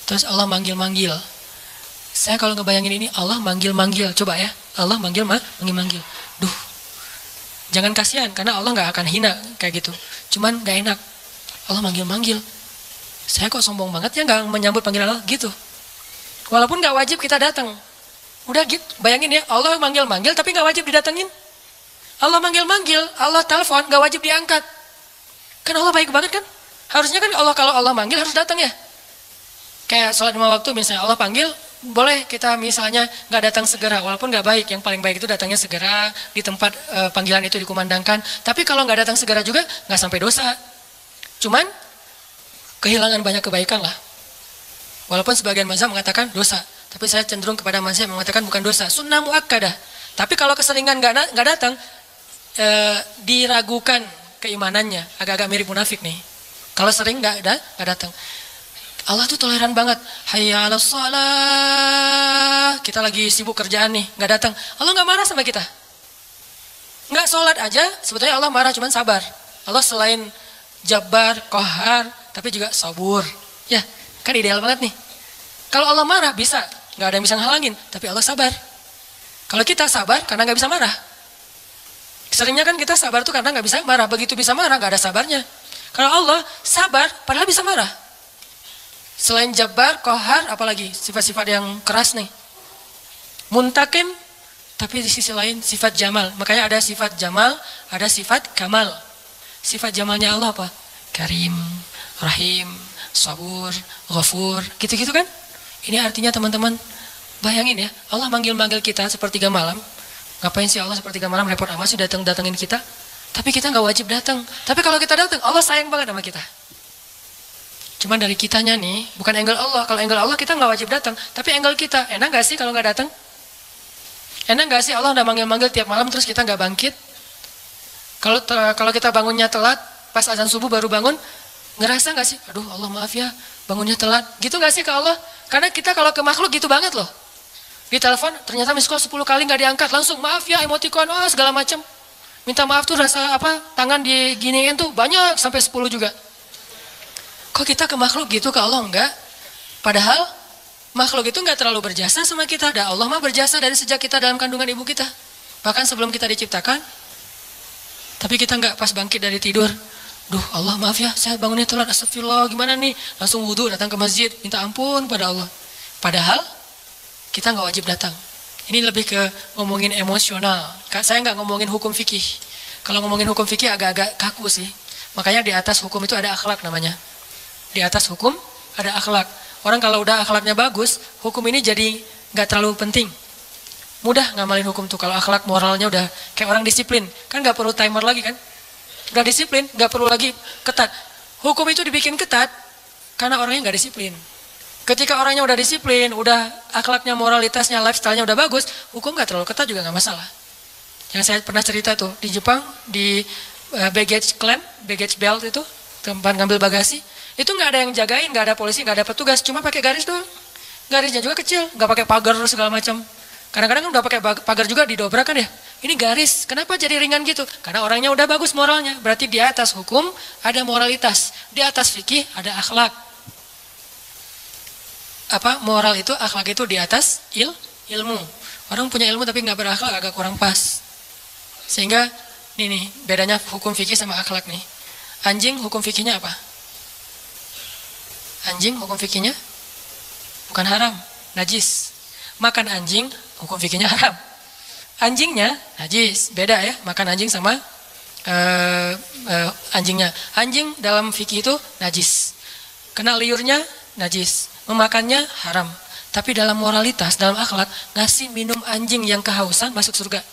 Terus Allah manggil-manggil. Saya kalau ngebayangin ini, Allah manggil-manggil. Coba ya, Allah manggil-manggil. Duh, jangan kasihan, karena Allah gak akan hina kayak gitu. Cuman gak enak. Allah manggil-manggil. Saya kok sombong banget ya gak menyambut panggilan Allah gitu. Walaupun gak wajib kita datang. Udah gitu, bayangin ya, Allah manggil-manggil tapi gak wajib didatengin. Allah manggil-manggil, Allah telepon, gak wajib diangkat. Kan Allah baik banget kan? Harusnya kan Allah, kalau Allah manggil harus datang ya. Kayak sholat 5 waktu misalnya Allah panggil, boleh kita misalnya nggak datang segera, walaupun nggak baik. Yang paling baik itu datangnya segera di tempat panggilan itu dikumandangkan. Tapi kalau nggak datang segera juga nggak sampai dosa. Cuman kehilangan banyak kebaikan lah. Walaupun sebagian mazhab mengatakan dosa, tapi saya cenderung kepada mazhab yang mengatakan bukan dosa, sunnah muakkadah. Tapi kalau keseringan nggak datang, diragukan keimanannya, agak-agak mirip munafik nih. Kalau sering nggak datang. Allah tuh toleran banget. Hayya 'alas shalah. Kita lagi sibuk kerjaan nih, nggak datang. Allah nggak marah sama kita. Nggak sholat aja, sebetulnya Allah marah, cuman sabar. Allah selain Jabbar, Qahar, tapi juga Sabur. Ya, kan ideal banget nih. Kalau Allah marah bisa, nggak ada yang bisa ngehalangin, tapi Allah sabar. Kalau kita sabar karena nggak bisa marah. Seringnya kan kita sabar tuh karena nggak bisa marah. Begitu bisa marah, nggak ada sabarnya. Kalau Allah sabar, padahal bisa marah. Selain Jabbar, Qahar, apalagi sifat-sifat yang keras nih. Muntakim, tapi di sisi lain sifat Jamal. Makanya ada sifat Jamal, ada sifat Kamal. Sifat Jamalnya Allah apa? Karim, Rahim, Sabur, Ghafur, gitu-gitu kan? Ini artinya teman-teman, bayangin ya, Allah manggil-manggil kita sepertiga malam. Ngapain sih Allah sepertiga malam repot amat sih datengin kita? Tapi kita nggak wajib datang. Tapi kalau kita datang, Allah sayang banget sama kita. Cuman dari kitanya nih, bukan angle Allah. Kalau angle Allah kita nggak wajib datang. Tapi angle kita, enak nggak sih kalau nggak datang? Enak nggak sih Allah udah manggil-manggil tiap malam terus kita nggak bangkit? Kalau kita bangunnya telat, pas azan subuh baru bangun, ngerasa nggak sih? Aduh Allah maaf ya, bangunnya telat. Gitu nggak sih ke Allah? Karena kita kalau ke makhluk gitu banget loh. Di telepon ternyata miss call 10 kali nggak diangkat, langsung maaf ya, emoticon, segala macam. Minta maaf tuh rasa apa? Tangan diginiin tuh banyak sampai 10 juga. Kok kita ke makhluk gitu, ke Allah enggak? Padahal makhluk itu enggak terlalu berjasa sama kita. Dan Allah mah berjasa dari sejak kita dalam kandungan ibu kita. Bahkan sebelum kita diciptakan. Tapi kita enggak pas bangkit dari tidur. Duh Allah maaf ya, saya bangunnya telat, astagfirullah, gimana nih? Langsung wudhu, datang ke masjid, minta ampun pada Allah. Padahal kita nggak wajib datang. Ini lebih ke ngomongin emosional. Saya nggak ngomongin hukum fikih. Kalau ngomongin hukum fikih agak-agak kaku sih. Makanya di atas hukum itu ada akhlak namanya. Di atas hukum ada akhlak. Orang kalau udah akhlaknya bagus, hukum ini jadi nggak terlalu penting. Mudah ngamalin hukum tuh kalau akhlak moralnya udah kayak orang disiplin. Kan nggak perlu timer lagi kan? Udah disiplin, nggak perlu lagi ketat. Hukum itu dibikin ketat karena orangnya nggak disiplin. Ketika orangnya udah disiplin, udah akhlaknya, moralitasnya, lifestyle-nya udah bagus, hukum nggak terlalu ketat juga nggak masalah. Yang saya pernah cerita tuh di Jepang di baggage claim, baggage belt itu tempat ngambil bagasi, itu nggak ada yang jagain, nggak ada polisi, nggak ada petugas, cuma pakai garis doang. Garisnya juga kecil, nggak pakai pagar segala macam. Kadang-kadang kan udah pakai pagar juga didobrak kan ya. Ini garis, kenapa jadi ringan gitu? Karena orangnya udah bagus moralnya. Berarti di atas hukum ada moralitas, di atas fikih ada akhlak. Apa moral itu, akhlak itu di atas ilmu. Orang punya ilmu tapi nggak berakhlak agak kurang pas. Sehingga ini nih bedanya hukum fikih sama akhlak nih. Anjing hukum fikihnya apa? Anjing hukum fikihnya bukan haram, najis. Makan anjing hukum fikihnya haram. Anjingnya najis, beda ya, makan anjing sama anjingnya. Anjing dalam fikih itu najis. Kena liurnya najis, memakannya haram. Tapi dalam moralitas, dalam akhlak, ngasih minum anjing yang kehausan masuk surga.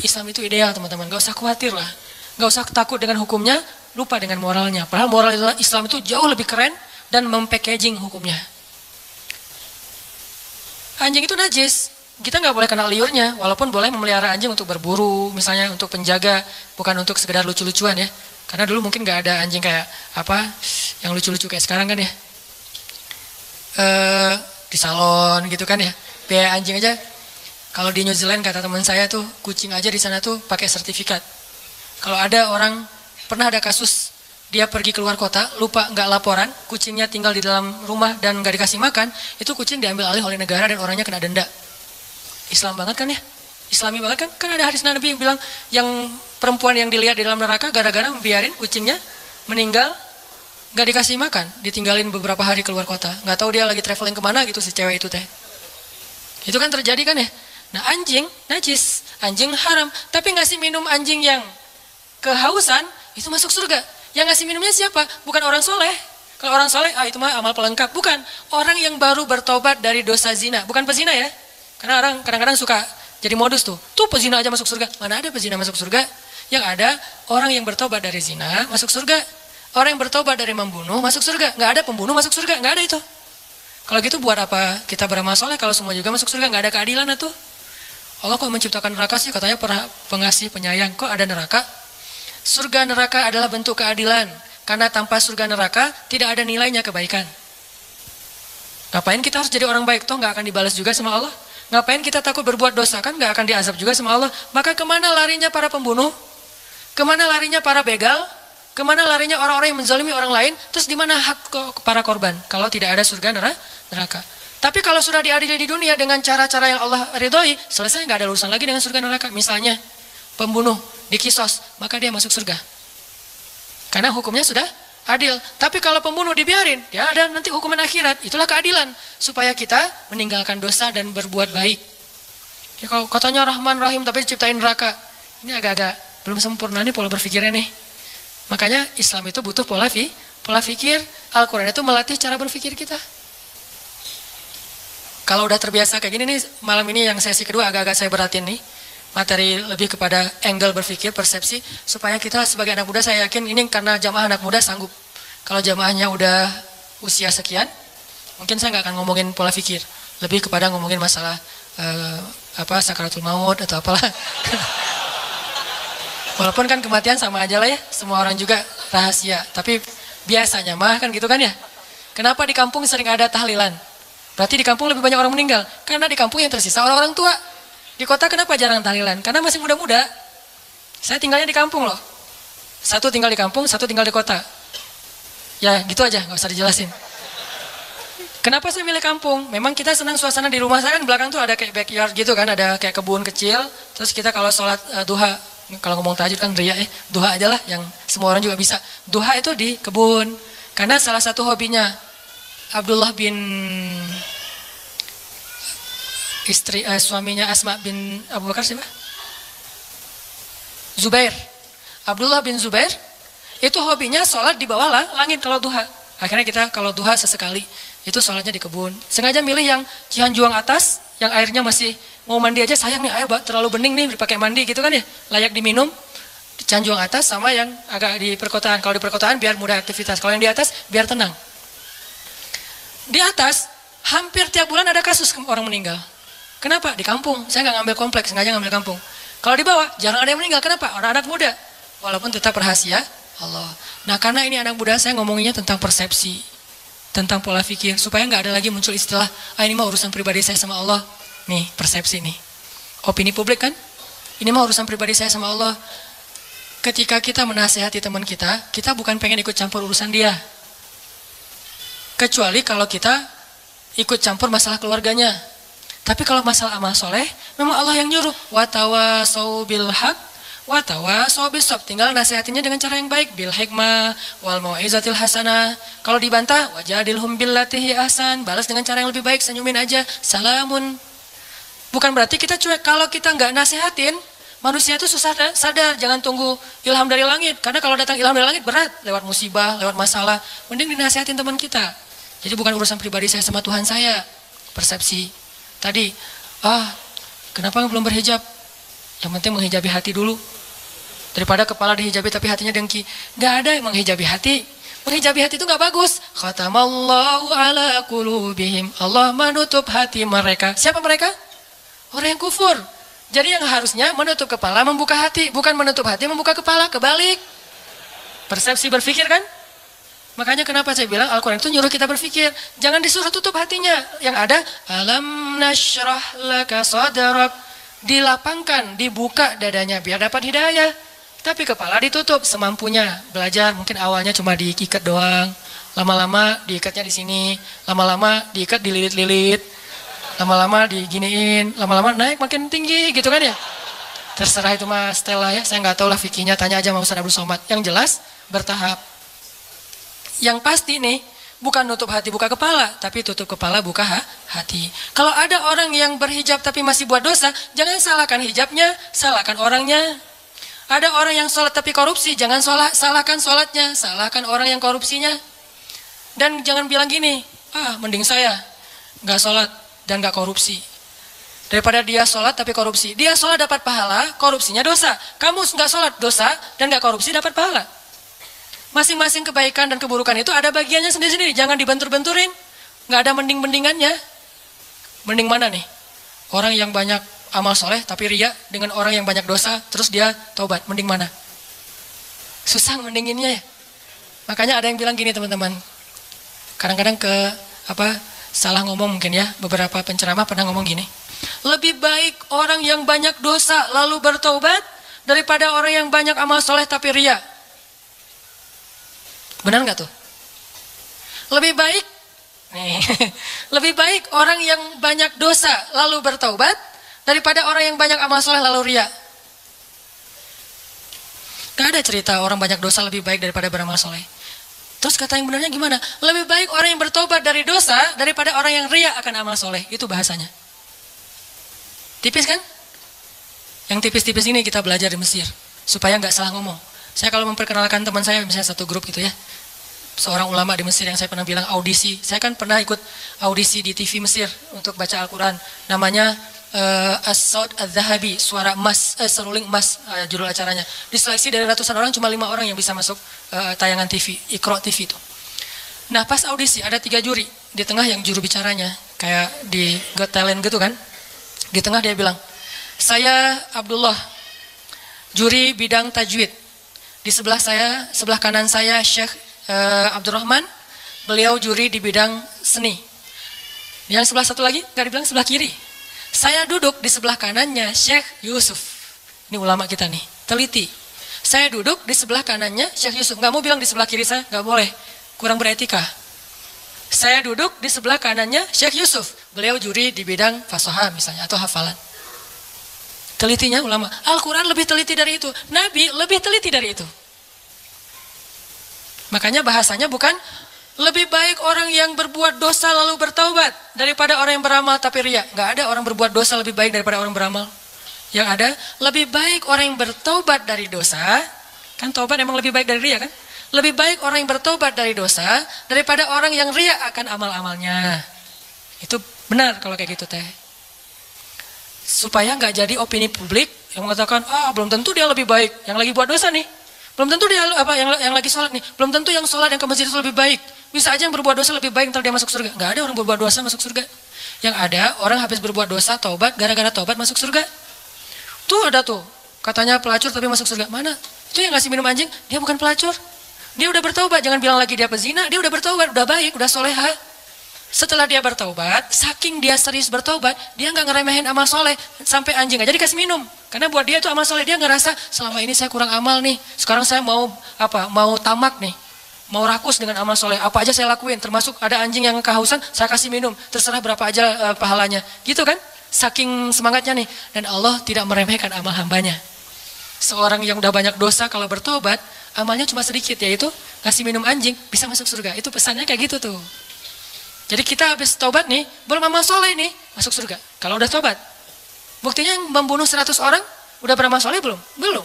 Islam itu ideal teman-teman, gak usah khawatir lah. Gak usah takut dengan hukumnya, lupa dengan moralnya. Padahal moral Islam itu jauh lebih keren dan mempackaging hukumnya. Anjing itu najis, kita nggak boleh kena liurnya, walaupun boleh memelihara anjing untuk berburu, misalnya untuk penjaga, bukan untuk sekedar lucu-lucuan ya. Karena dulu mungkin nggak ada anjing kayak apa, yang lucu-lucu kayak sekarang kan ya. Di salon gitu kan ya. Biaya anjing aja, kalau di New Zealand kata teman saya tuh, kucing aja di sana tuh pakai sertifikat. Kalau ada orang, pernah ada kasus, dia pergi keluar kota, lupa nggak laporan, kucingnya tinggal di dalam rumah dan nggak dikasih makan, itu kucing diambil alih oleh negara dan orangnya kena denda. Islam banget kan ya? Islami banget kan? Kan ada hadis Nabi yang bilang, yang perempuan yang dilihat di dalam neraka gara-gara membiarin kucingnya meninggal, nggak dikasih makan, ditinggalin beberapa hari keluar kota, nggak tahu dia lagi traveling kemana gitu si cewek itu teh. Itu kan terjadi kan ya? Nah anjing najis, anjing haram, tapi ngasih minum anjing yang kehausan itu masuk surga. Yang ngasih minumnya siapa? Bukan orang soleh. Kalau orang soleh, itu mah amal pelengkap. Bukan. Orang yang baru bertobat dari dosa zina. Bukan pezina ya. Karena orang kadang-kadang suka jadi modus tuh. Tuh pezina aja masuk surga. Mana ada pezina masuk surga? Yang ada orang yang bertobat dari zina masuk surga. Orang yang bertobat dari membunuh masuk surga. Nggak ada pembunuh masuk surga. Nggak ada itu. Kalau gitu buat apa kita beramal soleh kalau semua juga masuk surga? Nggak ada keadilan itu. Allah kok menciptakan neraka sih? Katanya pengasih penyayang. Kok ada neraka? Surga neraka adalah bentuk keadilan. Karena tanpa surga neraka tidak ada nilainya kebaikan. Ngapain kita harus jadi orang baik? Toh nggak akan dibalas juga sama Allah. Ngapain kita takut berbuat dosa? Kan nggak akan diazab juga sama Allah. Maka kemana larinya para pembunuh? Kemana larinya para begal? Kemana larinya orang-orang yang menzalimi orang lain? Terus di mana hak para korban? Kalau tidak ada surga neraka. Tapi kalau sudah diadili di dunia dengan cara-cara yang Allah ridhoi, selesai, nggak ada urusan lagi dengan surga neraka. Misalnya pembunuh dikisos, maka dia masuk surga. Karena hukumnya sudah adil. Tapi kalau pembunuh dibiarin, ya ada nanti hukuman akhirat. Itulah keadilan. Supaya kita meninggalkan dosa dan berbuat baik. Ya, kalau katanya Rahman Rahim tapi diciptain neraka, ini agak-agak belum sempurna nih pola berpikirnya nih. Makanya Islam itu butuh pola pikir. Al-Quran itu melatih cara berpikir kita. Kalau udah terbiasa kayak gini nih, malam ini yang sesi kedua agak-agak saya beratin nih. Materi lebih kepada angle berpikir, persepsi, supaya kita sebagai anak muda, saya yakin ini karena jamaah anak muda sanggup. Kalau jamaahnya udah usia sekian, mungkin saya nggak akan ngomongin pola pikir, lebih kepada ngomongin masalah sakaratul maut atau apalah. Walaupun kan kematian sama aja lah ya, semua orang juga rahasia. Tapi biasanya mah kan gitu kan ya. Kenapa di kampung sering ada tahlilan? Berarti di kampung lebih banyak orang meninggal, karena di kampung yang tersisa orang-orang tua. Di kota kenapa jarang tahlilan? Karena masih muda-muda. Saya tinggalnya di kampung loh. Satu tinggal di kampung, satu tinggal di kota. Ya gitu aja, nggak usah dijelasin. Kenapa saya milih kampung? Memang kita senang suasana di rumah saya kan belakang tuh ada kayak backyard gitu kan, ada kayak kebun kecil. Terus kita kalau sholat duha, kalau ngomong tahajud kan ria duha aja lah yang semua orang juga bisa. Duha itu di kebun. Karena salah satu hobinya Abdullah bin suaminya Asma bin Abu Bakar siapa? Zubair. Abdullah bin Zubair itu hobinya sholat di bawah langit kalau duha. Akhirnya kita kalau duha sesekali itu sholatnya di kebun. Sengaja milih yang Cianjuang atas, yang airnya masih mau mandi aja sayang nih air terlalu bening nih dipakai mandi gitu kan ya, layak diminum. Di Cianjuang atas sama yang agak di perkotaan. Kalau di perkotaan biar mudah aktivitas, kalau yang di atas biar tenang. Di atas hampir tiap bulan ada kasus orang meninggal. Kenapa? Di kampung. Saya nggak ngambil kompleks, sengaja ngambil kampung. Kalau di bawah jarang ada yang meninggal. Kenapa? Orang anak muda. Walaupun tetap rahasia Allah. Nah karena ini anak muda saya ngomonginnya tentang persepsi, tentang pola pikir, supaya nggak ada lagi muncul istilah, ini mah urusan pribadi saya sama Allah. Nih persepsi nih, opini publik kan? Ini mah urusan pribadi saya sama Allah. Ketika kita menasehati teman kita, kita bukan pengen ikut campur urusan dia. Kecuali kalau kita ikut campur masalah keluarganya. Tapi kalau masalah amal soleh, memang Allah yang nyuruh. Watawasau bil haq, watawasau bisab. Tinggal nasihatinya dengan cara yang baik. Bil hikmah, wal mau'izatil hasanah. Kalau dibantah, wajadilhum billati hiya ahsan. Balas dengan cara yang lebih baik, senyumin aja. Salamun. Bukan berarti kita cuek. Kalau kita nggak nasihatin, manusia itu susah sadar. Jangan tunggu ilham dari langit. Karena kalau datang ilham dari langit berat. Lewat musibah, lewat masalah. Mending dinasihatin teman kita. Jadi bukan urusan pribadi saya sama Tuhan saya. Persepsi. Tadi, kenapa belum berhijab? Yang penting menghijabi hati dulu. Daripada kepala dihijabi tapi hatinya dengki. Gak ada yang menghijabi hati. Menghijabi hati itu gak bagus. Khatamallahu ala qulubihim. Allah menutup hati mereka. Siapa mereka? Orang yang kufur. Jadi yang harusnya menutup kepala, membuka hati. Bukan menutup hati, membuka kepala. Kebalik. Persepsi berpikir kan? Makanya kenapa saya bilang Al-Quran itu nyuruh kita berpikir. Jangan disuruh tutup hatinya. Yang ada, alam nashrah laka sadrak. Dilapangkan, dibuka dadanya biar dapat hidayah. Tapi kepala ditutup semampunya. Belajar mungkin awalnya cuma diikat doang. Lama-lama diikatnya di sini. Lama-lama diikat dililit-lilit. Lama-lama diginiin. Lama-lama naik makin tinggi gitu kan ya. Terserah itu Mas Stella ya. Saya nggak tahu lah fikihnya. Tanya aja sama Ustaz Abdul Somad. Yang jelas bertahap. Yang pasti nih, bukan nutup hati buka kepala, tapi tutup kepala buka hati. Kalau ada orang yang berhijab tapi masih buat dosa, jangan salahkan hijabnya, salahkan orangnya. Ada orang yang sholat tapi korupsi, jangan salahkan sholatnya, salahkan orang yang korupsinya. Dan jangan bilang gini, mending saya nggak sholat dan nggak korupsi. Daripada dia sholat tapi korupsi. Dia sholat dapat pahala, korupsinya dosa. Kamu nggak sholat dosa dan nggak korupsi dapat pahala. Masing-masing kebaikan dan keburukan itu ada bagiannya sendiri-sendiri. Jangan dibentur-benturin. Nggak ada mending-mendingannya. Mending mana nih? Orang yang banyak amal soleh tapi riya dengan orang yang banyak dosa terus dia taubat. Mending mana? Susah mendinginnya ya. Makanya ada yang bilang gini teman-teman. Kadang-kadang salah ngomong mungkin ya. Beberapa penceramah pernah ngomong gini. Lebih baik orang yang banyak dosa lalu bertaubat daripada orang yang banyak amal soleh tapi riya. Benar nggak tuh? Lebih baik orang yang banyak dosa lalu bertaubat daripada orang yang banyak amal soleh lalu riya. Gak ada cerita orang banyak dosa lebih baik daripada beramal soleh. Terus kata yang benarnya gimana? Lebih baik orang yang bertobat dari dosa daripada orang yang riya akan amal soleh. Itu bahasanya. Tipis kan? Yang tipis-tipis ini kita belajar di Mesir supaya nggak salah ngomong. Saya kalau memperkenalkan teman saya, misalnya satu grup gitu ya, seorang ulama di Mesir yang saya pernah bilang audisi. Saya kan pernah ikut audisi di TV Mesir untuk baca Al-Quran. Namanya As-Saud Al-Zahabi, suara emas, seruling emas, judul acaranya. Diseleksi dari ratusan orang, cuma 5 orang yang bisa masuk tayangan TV, Iqra TV itu. Nah pas audisi ada 3 juri, di tengah yang juru bicaranya, kayak di Got Talent gitu kan. Di tengah dia bilang, saya Abdullah, juri bidang tajwid. Di sebelah saya, sebelah kanan saya Syekh Abdurrahman, beliau juri di bidang seni. Yang sebelah satu lagi, nggak dibilang sebelah kiri. Saya duduk di sebelah kanannya Syekh Yusuf. Ini ulama kita nih, teliti. Saya duduk di sebelah kanannya Syekh Yusuf. Nggak mau bilang di sebelah kiri saya, nggak boleh. Kurang beretika. Saya duduk di sebelah kanannya Syekh Yusuf. Beliau juri di bidang fasoha misalnya, atau hafalan. Telitinya ulama. Al-Quran lebih teliti dari itu. Nabi lebih teliti dari itu. Makanya bahasanya bukan lebih baik orang yang berbuat dosa lalu bertaubat daripada orang yang beramal tapi riya. Nggak ada orang berbuat dosa lebih baik daripada orang beramal. Yang ada lebih baik orang yang bertaubat dari dosa. Kan taubat emang lebih baik dari riya kan? Lebih baik orang yang bertaubat dari dosa daripada orang yang riya akan amal-amalnya. Itu benar kalau kayak gitu teh. Supaya nggak jadi opini publik yang mengatakan, belum tentu dia lebih baik yang lagi buat dosa nih. Belum tentu dia yang lagi sholat nih. Belum tentu yang sholat yang ke masjid itu lebih baik. Bisa aja yang berbuat dosa lebih baik ntar dia masuk surga. Nggak ada orang berbuat dosa masuk surga. Yang ada orang habis berbuat dosa taubat, gara-gara taubat masuk surga. Tuh ada tuh katanya pelacur tapi masuk surga. Mana? Itu yang ngasih minum anjing dia bukan pelacur. Dia udah bertaubat. Jangan bilang lagi dia pezina. Dia udah bertaubat, udah baik, udah soleha. Setelah dia bertaubat, saking dia serius bertaubat, dia nggak ngeremehin amal soleh sampai anjing aja dikasih minum. Karena buat dia itu amal soleh, dia ngerasa selama ini saya kurang amal nih. Sekarang saya mau tamak nih, mau rakus dengan amal soleh. Apa aja saya lakuin, termasuk ada anjing yang kehausan, saya kasih minum. Terserah berapa aja pahalanya, gitu kan? Saking semangatnya nih. Dan Allah tidak meremehkan amal hambanya. Seorang yang udah banyak dosa kalau bertobat, amalnya cuma sedikit, yaitu kasih minum anjing bisa masuk surga. Itu pesannya kayak gitu tuh. Jadi kita habis tobat nih, belum amal soleh nih, masuk surga. Kalau udah tobat. Buktinya yang membunuh 100 orang, udah beramal soleh belum? Belum.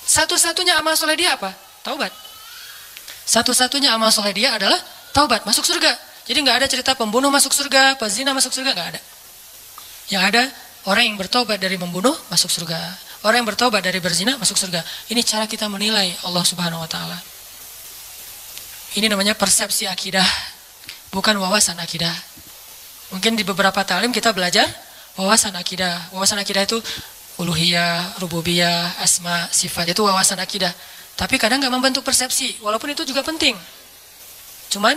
Satu-satunya amal soleh dia apa? Taubat. Satu-satunya amal soleh dia adalah taubat, masuk surga. Jadi nggak ada cerita pembunuh masuk surga, pezina masuk surga, nggak ada. Yang ada, orang yang bertobat dari membunuh, masuk surga. Orang yang bertobat dari berzina, masuk surga. Ini cara kita menilai Allah Subhanahu Wa Taala. Ini namanya persepsi akidah. Bukan wawasan akidah. Mungkin di beberapa talim kita belajar wawasan akidah. Wawasan akidah itu uluhiyah, rububiyah, asma, sifat. Itu wawasan akidah. Tapi kadang nggak membentuk persepsi. Walaupun itu juga penting. Cuman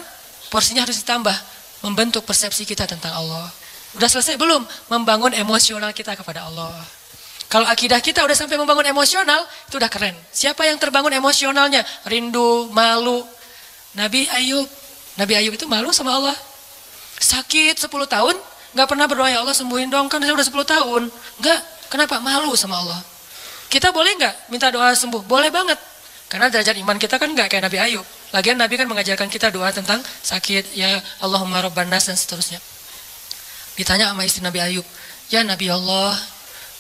porsinya harus ditambah. Membentuk persepsi kita tentang Allah. Udah selesai belum? Membangun emosional kita kepada Allah. Kalau akidah kita udah sampai membangun emosional, itu udah keren. Siapa yang terbangun emosionalnya? Rindu, malu. Nabi Ayub itu malu sama Allah. Sakit 10 tahun, gak pernah berdoa, ya Allah sembuhin dong, kan saya udah 10 tahun. Enggak, kenapa? Malu sama Allah. Kita boleh gak minta doa sembuh? Boleh banget. Karena derajat iman kita kan gak kayak Nabi Ayub. Lagian Nabi kan mengajarkan kita doa tentang sakit, ya Allahumma rabban nas dan seterusnya. Ditanya sama istri Nabi Ayub, ya Nabi Allah,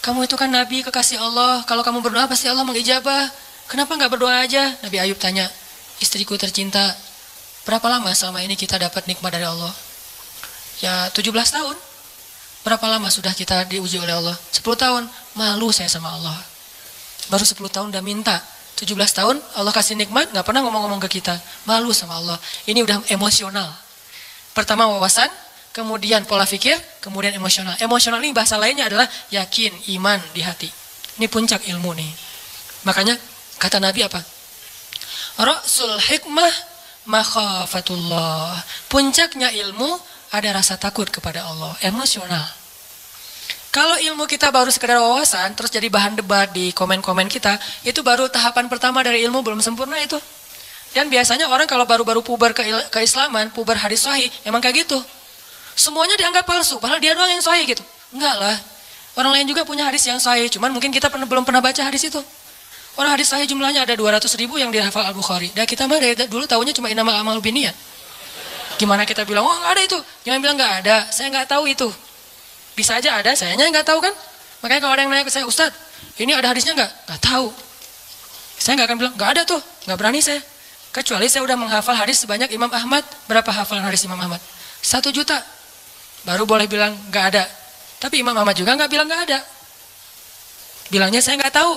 kamu itu kan Nabi kekasih Allah, kalau kamu berdoa pasti Allah mengijabah. Kenapa gak berdoa aja? Nabi Ayub tanya, istriku tercinta, berapa lama selama ini kita dapat nikmat dari Allah? Ya 17 tahun. Berapa lama sudah kita diuji oleh Allah? 10 tahun. Malu saya sama Allah. Baru 10 tahun udah minta. 17 tahun Allah kasih nikmat, gak pernah ngomong-ngomong ke kita. Malu sama Allah. Ini udah emosional. Pertama wawasan, kemudian pola pikir, kemudian emosional. Emosional ini bahasa lainnya adalah yakin, iman di hati. Ini puncak ilmu nih. Makanya kata Nabi apa? Ra'sul hikmah makhafatullah. Puncaknya ilmu ada rasa takut kepada Allah, emosional. Kalau ilmu kita baru sekedar wawasan, terus jadi bahan debat di komen-komen kita, itu baru tahapan pertama dari ilmu, belum sempurna itu. Dan biasanya orang kalau baru-baru puber keislaman, puber hadis sahih, emang kayak gitu. Semuanya dianggap palsu, padahal dia doang yang sahih gitu. Enggak lah. Orang lain juga punya hadis yang sahih, cuman mungkin kita belum pernah baca hadis itu. Orang hadis sahih jumlahnya ada 200.000 yang dihafal Al-Bukhari. Dan kita mah dari dulu tahunya cuma innamal a'malu binniyat. Gimana kita bilang, oh nggak ada itu. Jangan bilang nggak ada, saya nggak tahu itu. Bisa aja ada, sayanya nggak tahu kan. Makanya kalau ada yang nanya ke saya, Ustadz, ini ada hadisnya nggak? Nggak tahu. Saya nggak akan bilang, nggak ada tuh, nggak berani saya. Kecuali saya udah menghafal hadis sebanyak Imam Ahmad. Berapa hafalan hadis Imam Ahmad? 1 juta. Baru boleh bilang nggak ada. Tapi Imam Ahmad juga nggak bilang nggak ada. Bilangnya saya nggak tahu.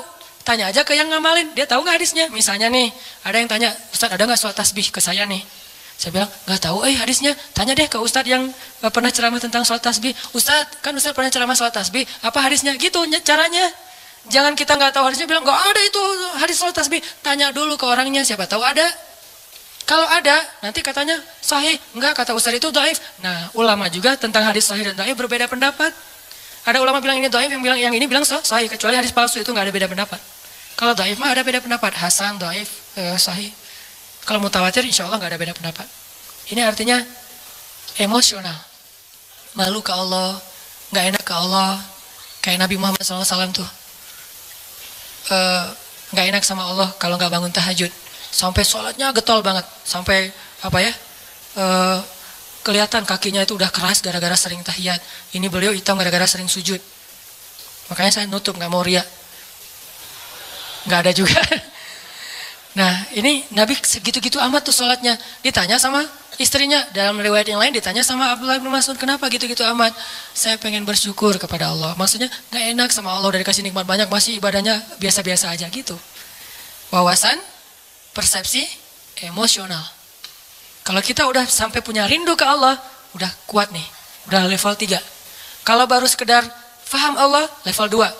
Tanya aja ke yang ngamalin, dia tahu nggak hadisnya? Misalnya nih, ada yang tanya, Ustadz ada nggak sholat tasbih ke saya nih? Saya bilang, nggak tahu hadisnya. Tanya deh ke Ustadz yang pernah ceramah tentang sholat tasbih. Ustadz, kan Ustadz pernah ceramah sholat tasbih, apa hadisnya? Gitu caranya. Jangan kita nggak tahu hadisnya, bilang, nggak ada itu hadis sholat tasbih. Tanya dulu ke orangnya, siapa tahu ada. Kalau ada, nanti katanya sahih. Enggak, kata Ustadz itu dhaif. Nah, ulama juga tentang hadis sahih dan dhaif berbeda pendapat. Ada ulama bilang ini dhaif, yang ini bilang sahih. Kecuali hadis palsu itu nggak ada beda pendapat. Kalau dhaif mah ada beda pendapat, hasan, dhaif, sahih. Kalau mutawatir insya Allah nggak ada beda pendapat. Ini artinya emosional, malu ke Allah, nggak enak ke Allah, kayak Nabi Muhammad SAW tuh, nggak enak sama Allah kalau nggak bangun tahajud. Sampai sholatnya getol banget. Sampai apa ya? Kelihatan kakinya itu udah keras gara-gara sering tahiyat. Ini beliau hitam gara-gara sering sujud. Makanya saya nutup, nggak mau riak. Nggak ada juga. Nah ini Nabi segitu-gitu amat tuh sholatnya. Ditanya sama istrinya, dalam riwayat yang lain ditanya sama Abdullah bin Mas'ud, kenapa gitu-gitu amat? Saya pengen bersyukur kepada Allah. Maksudnya gak enak sama Allah, dari kasih nikmat banyak masih ibadahnya biasa-biasa aja gitu. Wawasan, persepsi, emosional. Kalau kita udah sampai punya rindu ke Allah, udah kuat nih, udah level 3. Kalau baru sekedar faham Allah, level 2.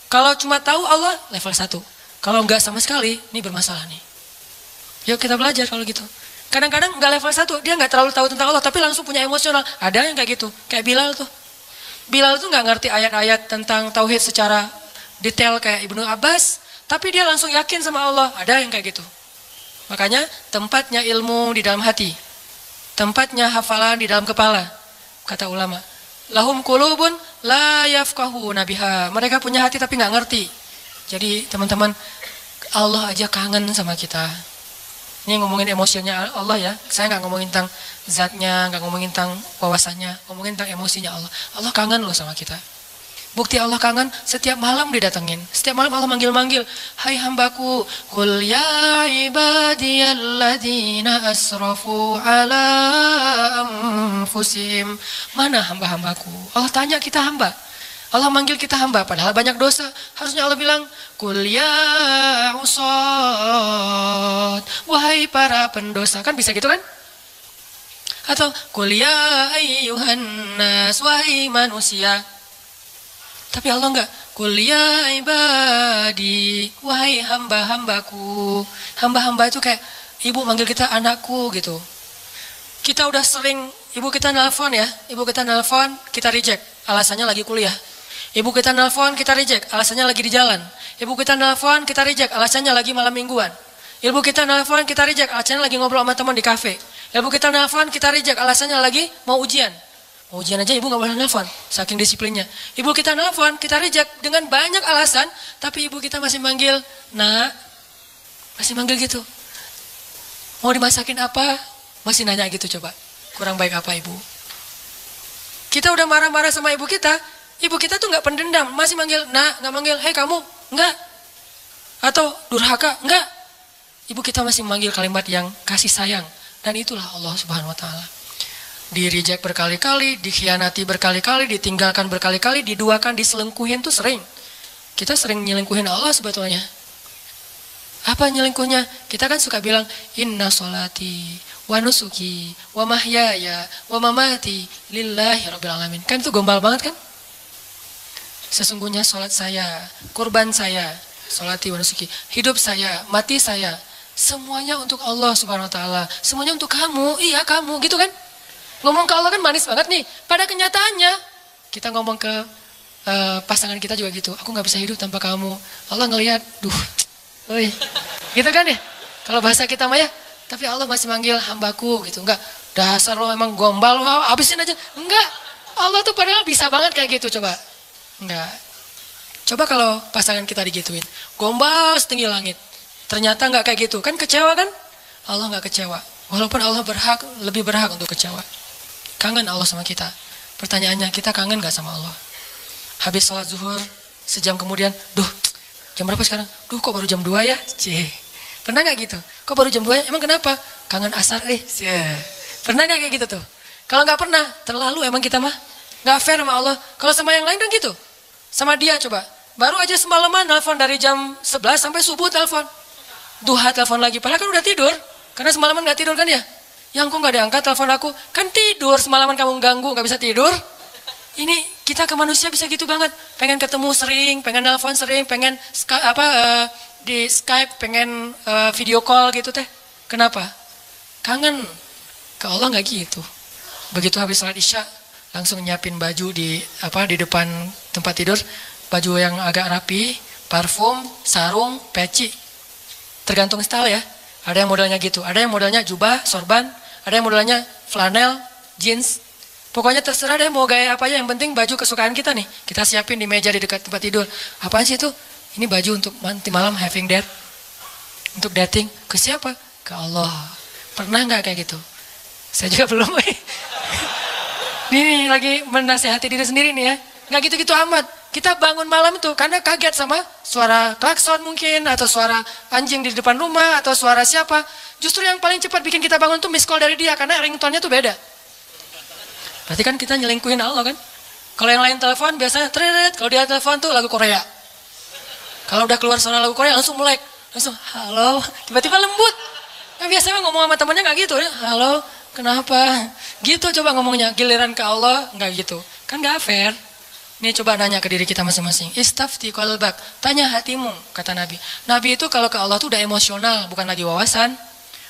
Kalau cuma tahu Allah, level 1. Kalau nggak sama sekali, ini bermasalah nih. Yuk kita belajar kalau gitu. Kadang-kadang nggak level 1, dia nggak terlalu tahu tentang Allah, tapi langsung punya emosional. Ada yang kayak gitu, kayak Bilal tuh. Bilal tuh nggak ngerti ayat-ayat tentang tauhid secara detail kayak Ibnu Abbas, tapi dia langsung yakin sama Allah. Ada yang kayak gitu. Makanya tempatnya ilmu di dalam hati, tempatnya hafalan di dalam kepala. Kata ulama, lahum qulubun la yafqahuna biha. Mereka punya hati tapi nggak ngerti. Jadi teman-teman, Allah aja kangen sama kita. Ini ngomongin emosinya Allah ya. Saya nggak ngomongin tentang zatnya, nggak ngomongin tentang wawasannya, ngomongin tentang emosinya Allah. Allah kangen loh sama kita. Bukti Allah kangen, setiap malam didatengin. Setiap malam Allah manggil-manggil, hai hambaku, qul ya ibadiyalladzina asrafu ala anfusihim. Mana hamba-hambaku? Allah tanya kita hamba. Allah manggil kita hamba, padahal banyak dosa. Harusnya Allah bilang, qul ya usad, wahai para pendosa. Kan bisa gitu kan? Atau qul ya ayyuhan nas, wahai manusia. Tapi Allah enggak, qul ya ibadi, wahai hamba-hambaku. Hamba-hamba itu kayak ibu manggil kita anakku gitu. Kita udah sering, ibu kita nelpon ya, ibu kita nelpon, kita reject, alasannya lagi kuliah. Ibu kita nelpon, kita reject, alasannya lagi di jalan. Ibu kita nelpon, kita reject, alasannya lagi malam mingguan. Ibu kita nelpon, kita reject, alasannya lagi ngobrol sama teman di kafe. Ibu kita nelpon, kita reject, alasannya lagi mau ujian. Mau ujian aja ibu gak boleh nelpon, saking disiplinnya. Ibu kita nelpon, kita reject dengan banyak alasan, tapi ibu kita masih manggil, nak, masih manggil gitu. Mau dimasakin apa? Masih nanya gitu coba. Kurang baik apa ibu? Kita udah marah-marah sama ibu kita tuh gak pendendam, masih manggil, nak, gak manggil, hei kamu, enggak. Atau durhaka, enggak. Ibu kita masih manggil kalimat yang kasih sayang. Dan itulah Allah Subhanahu Wa Taala. Di-reject berkali-kali, dikhianati berkali-kali, ditinggalkan berkali-kali, diduakan, diselingkuhin tuh sering. Kita sering nyelingkuhin Allah sebetulnya. Apa nyelingkuhnya? Kita kan suka bilang, inna sholati, wa nusuki, wa mahyaya, wa mamati, lillahi rabbil alamin. Kan itu gombal banget kan? Sesungguhnya sholat saya, kurban saya, sholati wa nusuki, hidup saya, mati saya, semuanya untuk Allah Subhanahu Wa Taala. Semuanya untuk kamu, iya kamu, gitu kan? Ngomong ke Allah kan manis banget nih. Pada kenyataannya, kita ngomong ke pasangan kita juga gitu. Aku gak bisa hidup tanpa kamu. Allah ngelihat, gitu kan ya? Kalau bahasa kita mah ya. Tapi Allah masih manggil hambaku gitu. Enggak, dasar lo emang gombal, habisin aja. Enggak, Allah tuh padahal bisa banget kayak gitu, coba. Enggak. Coba kalau pasangan kita digituin. Gombal setinggi langit. Ternyata enggak kayak gitu. Kan kecewa kan? Allah enggak kecewa. Walaupun Allah lebih berhak untuk kecewa. Kangen Allah sama kita. Pertanyaannya, kita kangen gak sama Allah? Habis sholat zuhur, sejam kemudian, jam berapa sekarang? Kok baru jam 2 ya? Pernah gak gitu? Kok baru jam 2 ya? Emang kenapa? Kangen asar Pernah gak kayak gitu tuh? Kalau gak pernah, terlalu emang kita mah. Gak fair sama Allah. Kalau sama yang lain kan gitu. Sama dia coba. Baru aja semalaman nelfon dari jam 11 sampai subuh telepon. Duha telepon lagi. Padahal kan udah tidur. Karena semalaman gak tidur kan ya? Yang kok gak diangkat telepon aku? Kan tidur, semalaman kamu ganggu, gak bisa tidur. Ini kita ke manusia bisa gitu banget. Pengen ketemu sering, pengen nelfon sering, pengen di Skype, pengen video call gitu teh. Kenapa? Kangen. Ke Allah gak gitu. Begitu habis salat Isya, langsung nyiapin baju di depan tempat tidur. Baju yang agak rapi, parfum, sarung, peci. Tergantung style ya. Ada yang modelnya gitu, ada yang modelnya jubah, sorban, ada yang modelnya flanel, jeans. Pokoknya terserah deh mau gaya apa aja, yang penting baju kesukaan kita nih. Kita siapin di meja di dekat tempat tidur. Apaan sih itu? Ini baju untuk nanti malam having that. Untuk dating, ke siapa? Ke Allah. Pernah nggak kayak gitu? Saya juga belum. Ini lagi menasehati diri sendiri nih ya. Nggak gitu-gitu amat. Kita bangun malam tuh karena kaget sama suara klakson mungkin, atau suara anjing di depan rumah, atau suara siapa. Justru yang paling cepat bikin kita bangun tuh miss call dari dia, karena ringtone-nya tuh beda. Berarti kan kita nyelingkuhin Allah kan? Kalau yang lain telepon biasanya tret, kalau dia telepon tuh lagu Korea. Kalau udah keluar suara lagu Korea langsung melek. Langsung halo, tiba-tiba lembut. Nah, biasanya ngomong sama temannya nggak gitu ya. Halo, kenapa? Gitu coba ngomongnya. Giliran ke Allah nggak gitu. Kan nggak fair. Ini coba nanya ke diri kita masing-masing. Istafti qalbak, tanya hatimu, kata Nabi. Nabi itu kalau ke Allah tuh udah emosional, bukan lagi wawasan.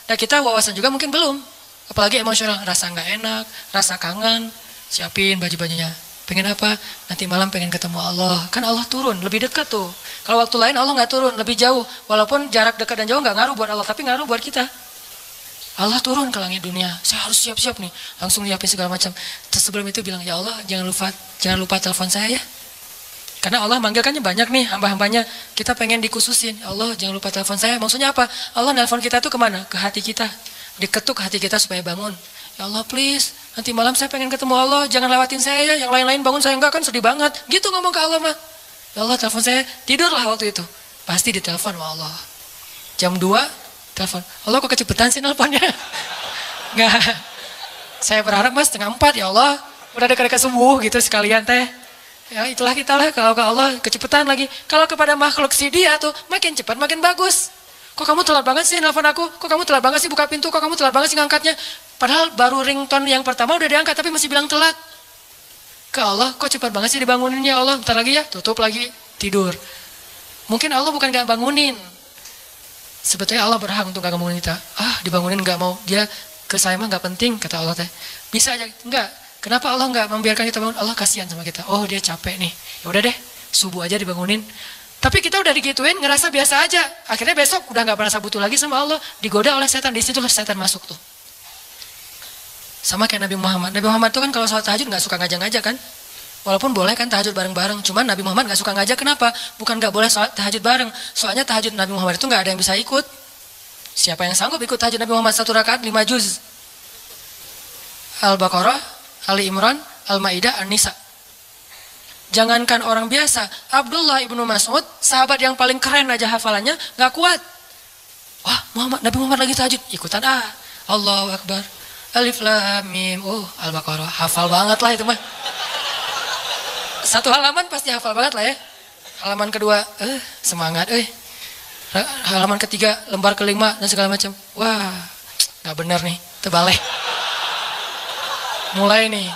Nah kita wawasan juga mungkin belum. Apalagi emosional, rasa nggak enak, rasa kangen, siapin baju-bajunya. Pengen apa? Nanti malam pengen ketemu Allah. Kan Allah turun, lebih dekat tuh. Kalau waktu lain Allah nggak turun, lebih jauh. Walaupun jarak dekat dan jauh nggak ngaruh buat Allah, tapi ngaruh buat kita. Allah turun ke langit dunia. Saya harus siap-siap nih. Langsung nyiapin segala macam. Terus sebelum itu bilang, ya Allah jangan lupa telepon saya ya. Karena Allah manggilkannya banyak nih hamba-hambanya. Kita pengen dikhususin. Ya Allah jangan lupa telepon saya. Maksudnya apa? Allah nelpon kita tuh kemana? Ke hati kita. Diketuk hati kita supaya bangun. Ya Allah please, nanti malam saya pengen ketemu Allah. Jangan lewatin saya ya. Yang lain-lain bangun saya enggak, kan sedih banget. Gitu ngomong ke Allah mah. Ya Allah telepon saya. Tidurlah waktu itu. Pasti ditelepon sama Allah. Jam 2 telepon. Allah kok kecepetan sih nelponnya? Enggak. Saya berharap mas 3:30 ya Allah. Udah dekat-dekat subuh gitu sekalian teh. Ya itulah kita lah, kalau ke Allah kecepatan lagi. Kalau kepada makhluk si dia tuh makin cepat makin bagus. Kok kamu telat banget sih nelfon aku? Kok kamu telat banget sih buka pintu? Kok kamu telat banget sih ngangkatnya? Padahal baru ringtone yang pertama udah diangkat tapi masih bilang telat. Ke Allah kok cepat banget sih dibanguninnya Allah? Bentar lagi ya, tutup lagi, tidur. Mungkin Allah bukan gak bangunin. Sebetulnya Allah berhak untuk gak bangunin kita. Dibangunin gak mau. Dia ke saya mah gak penting kata Allah teh. Bisa aja, enggak. Kenapa Allah nggak membiarkan kita bangun? Allah kasihan sama kita. Oh dia capek nih. Ya udah deh, subuh aja dibangunin. Tapi kita udah digituin, ngerasa biasa aja. Akhirnya besok udah nggak merasa butuh lagi sama Allah. Digoda oleh setan. Di situlah setan masuk tuh. Sama kayak Nabi Muhammad. Nabi Muhammad tuh kan kalau sholat tahajud nggak suka ngajak-ngajak kan? Walaupun boleh kan tahajud bareng-bareng. Cuman Nabi Muhammad nggak suka ngajak. Kenapa? Bukan nggak boleh sholat tahajud bareng. Soalnya tahajud Nabi Muhammad itu nggak ada yang bisa ikut. Siapa yang sanggup ikut tahajud Nabi Muhammad 1 rakaat 5 juz? Al-Baqarah, Ali Imran, Al-Maidah, An-Nisa. Jangankan orang biasa, Abdullah ibnu Mas'ud, sahabat yang paling keren aja hafalannya, gak kuat. Wah, Nabi Muhammad lagi tahajud, ikutan Allahu Akbar, Alif Lam Mim, Al-Baqarah, hafal banget lah itu mah. Satu halaman pasti hafal banget lah ya. Halaman kedua, semangat, halaman ketiga, lembar kelima dan segala macam. Wah, gak benar nih, terbalik. Mulai nih.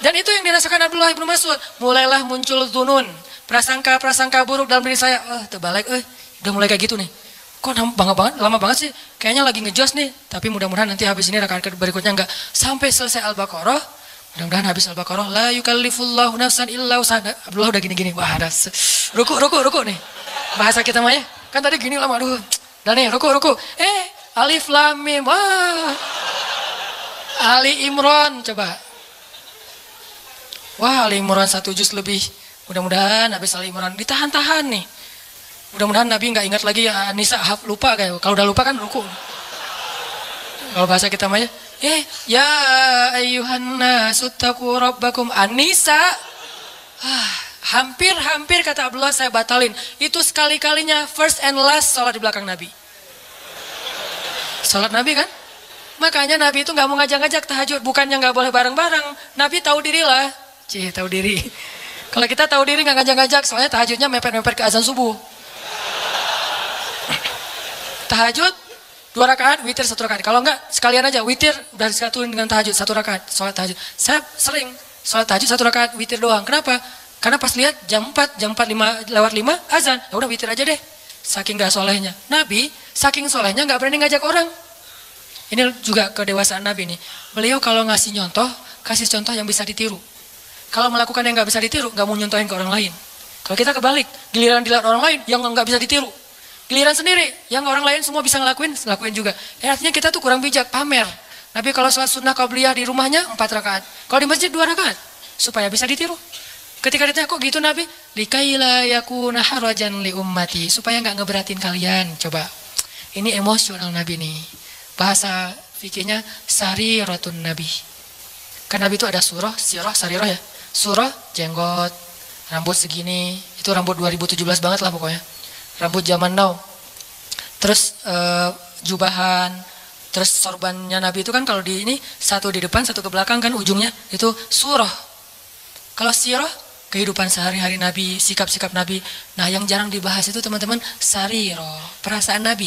Dan itu yang dirasakan Abdullah ibnu Mas'ud. Mulailah muncul dunun. Prasangka buruk dalam diri saya. Terbalik, udah mulai kayak gitu nih. Kok lama banget sih? Kayaknya lagi ngejos nih. Tapi mudah-mudahan nanti habis ini rakaat berikutnya enggak. Sampai selesai Al-Baqarah. Mudah-mudahan habis Al-Baqarah. La yukallifullahu nafsan illa usaha. Abdullah udah gini-gini. Wah, ada ruku nih. Bahasa kita mah ya. Kan tadi gini lama. Aduh. Dan nih, ruku. Alif Lam Mim. Wah. Ali Imran coba. Wah Ali Imran 1 juz lebih. Mudah-mudahan habis Ali Imran ditahan-tahan nih. Mudah-mudahan Nabi nggak ingat lagi ya Nisa, lupa kayak. Kalau udah lupa kan ruku. Kalau bahasa kita mah ya ayyuhan nasu taqu rabbakum An-Nisa. Hampir kata Abdullah saya batalin. Itu sekali-kalinya first and last sholat di belakang Nabi. Sholat Nabi kan? Makanya Nabi itu nggak mau ngajak-ngajak tahajud. Bukannya nggak boleh bareng-bareng. Nabi tahu diri lah. Tahu diri. Kalau kita tahu diri nggak ngajak-ngajak. Soalnya tahajudnya mepet-mepet ke azan subuh. Tahajud 2 rakaat, witir 1 rakaat. Kalau nggak sekalian aja witir udah disatuin dengan tahajud 1 rakaat. Sholat tahajud. Saya sering sholat tahajud 1 rakaat witir doang. Kenapa? Karena pas lihat jam 4 lewat 5 azan. Ya udah witir aja deh. Saking nggak solehnya. Nabi saking solehnya nggak berani ngajak orang. Ini juga kedewasaan Nabi nih. Beliau kalau ngasih contoh, kasih contoh yang bisa ditiru. Kalau melakukan yang nggak bisa ditiru, nggak mau nyontohin ke orang lain. Kalau kita kebalik, giliran dilihat orang lain yang nggak bisa ditiru. Giliran sendiri, yang orang lain semua bisa lakuin juga. Artinya kita tuh kurang bijak, pamer. Nabi kalau sholat sunnah qabliyah di rumahnya 4 rakaat. Kalau di masjid 2 rakaat. Supaya bisa ditiru. Ketika ditanya kok gitu Nabi? Likaila yakuna harajan li ummati. Supaya nggak ngeberatin kalian. Coba. Ini emosional Nabi nih. Bahasa fikihnya sarirotun Nabi. Kan Nabi itu ada surah, sirah, sarirah ya. Surah, jenggot, rambut segini. Itu rambut 2017 banget lah pokoknya. Rambut zaman now. Terus jubahan. Terus sorbannya Nabi itu kan kalau di ini satu di depan, satu ke belakang kan ujungnya. Itu surah. Kalau sirah, kehidupan sehari-hari Nabi, sikap-sikap Nabi. Nah yang jarang dibahas itu teman-teman, sarirah, perasaan Nabi.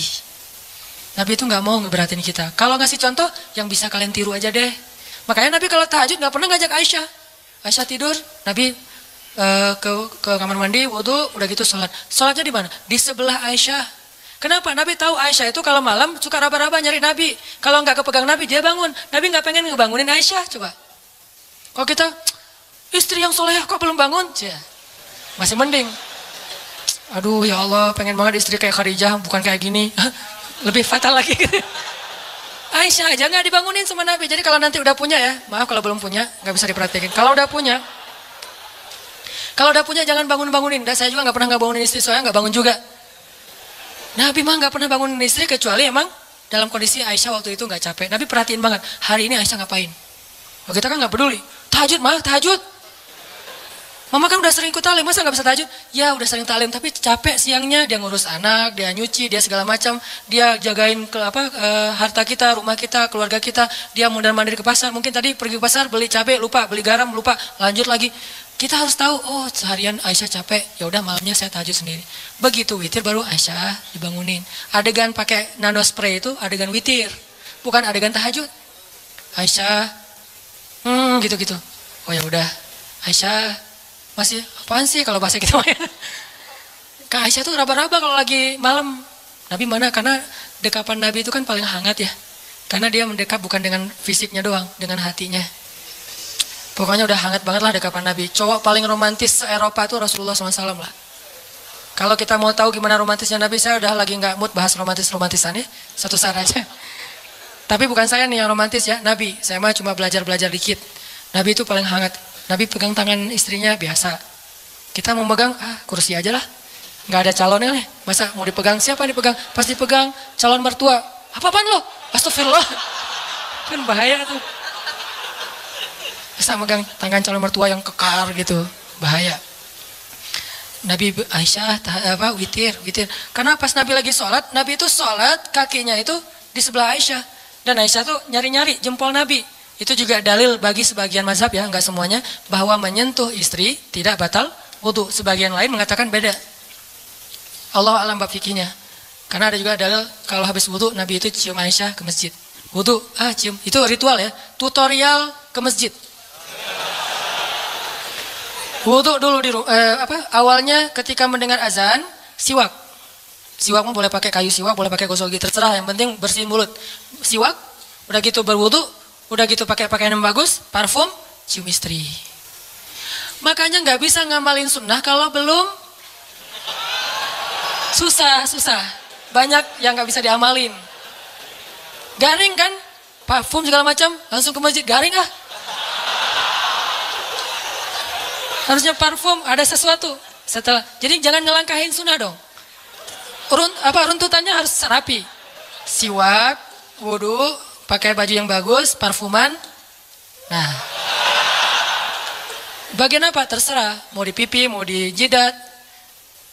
Nabi itu nggak mau ngeberatin kita. Kalau ngasih contoh, yang bisa kalian tiru aja deh. Makanya Nabi kalau tahajud nggak pernah ngajak Aisyah. Aisyah tidur, Nabi ke kamar mandi, wudhu, udah gitu sholat. Sholatnya di mana? Di sebelah Aisyah. Kenapa? Nabi tahu Aisyah itu kalau malam suka raba-raba nyari Nabi. Kalau nggak kepegang Nabi, dia bangun. Nabi nggak pengen ngebangunin Aisyah, coba. Kalau kita, istri yang soleh kok belum bangun? Cia. Masih mending. Aduh ya Allah, pengen banget istri kayak Khadijah, bukan kayak gini. Lebih fatal lagi. Aisyah aja nggak dibangunin sama Nabi. Jadi kalau nanti udah punya ya, maaf kalau belum punya, nggak bisa diperhatikan. Kalau udah punya jangan bangun-bangunin. Dan saya juga nggak pernah nggak bangunin istri saya, nggak bangun juga. Nabi mah nggak pernah bangunin istri kecuali emang dalam kondisi Aisyah waktu itu nggak capek. Nabi perhatiin banget, hari ini Aisyah ngapain. Oh, kita kan nggak peduli. Tahajud mah, tahajud. Mama kan udah sering ikut talim, masa nggak bisa tahajud? Ya udah sering talim, tapi capek siangnya dia ngurus anak, dia nyuci, dia segala macam, dia jagain harta kita, rumah kita, keluarga kita, dia mondar-mandir ke pasar. Mungkin tadi pergi ke pasar beli cabai lupa, beli garam lupa, lanjut lagi. Kita harus tahu, oh seharian Aisyah capek, ya udah malamnya saya tahajud sendiri. Begitu witir baru Aisyah dibangunin. Adegan pakai nano spray itu adegan witir, bukan adegan tahajud. Aisyah, gitu-gitu. Oh ya udah, Aisyah masih apaan sih kalau bahasa kita ya? Kak Aisyah tuh raba-raba kalau lagi malam. Nabi mana? Karena dekapan Nabi itu kan paling hangat ya. Karena dia mendekap bukan dengan fisiknya doang, dengan hatinya. Pokoknya udah hangat banget lah dekapan Nabi. Cowok paling romantis se-Eropa tuh Rasulullah SAW lah. Kalau kita mau tahu gimana romantisnya Nabi, saya udah lagi nggak mood bahas romantis-romantisan ya. Satu saat aja. Tapi bukan saya nih yang romantis ya, Nabi. Saya mah cuma belajar-belajar dikit. Nabi itu paling hangat. Nabi pegang tangan istrinya biasa. Kita mau pegang, kursi aja lah. Nggak ada calonnya nih. Masa mau dipegang, siapa yang dipegang? Pas dipegang calon mertua. Apa-apaan lo? Astagfirullah. Kan bahaya tuh. Bisa megang tangan calon mertua yang kekar gitu. Bahaya. Nabi Aisyah witir. Karena pas Nabi lagi sholat, Nabi itu sholat kakinya itu di sebelah Aisyah. Dan Aisyah tuh nyari-nyari jempol Nabi. Itu juga dalil bagi sebagian mazhab ya, enggak semuanya, bahwa menyentuh istri tidak batal wudu. Sebagian lain mengatakan beda. Allah alam bab fikihnya. Karena ada juga dalil kalau habis wudu Nabi itu cium Aisyah ke masjid. Wudu, cium. Itu ritual ya, tutorial ke masjid. Wudu dulu awalnya ketika mendengar azan, siwak. Siwak mah boleh pakai kayu siwak, boleh pakai gosok gigi, terserah, yang penting bersihin mulut. Siwak, udah gitu berwudu, udah gitu pakai pakaian yang bagus, parfum, cium istri. Makanya nggak bisa ngamalin sunnah kalau belum susah. Banyak yang nggak bisa diamalin. Garing kan, parfum segala macam, langsung ke masjid garing ah. Harusnya parfum ada sesuatu setelah. Jadi jangan ngelangkahin sunnah dong. Runtutannya harus rapi. Siwak, wudu, pakai baju yang bagus, parfuman. Nah, bagian apa? Terserah. Mau di pipi, mau di jidat.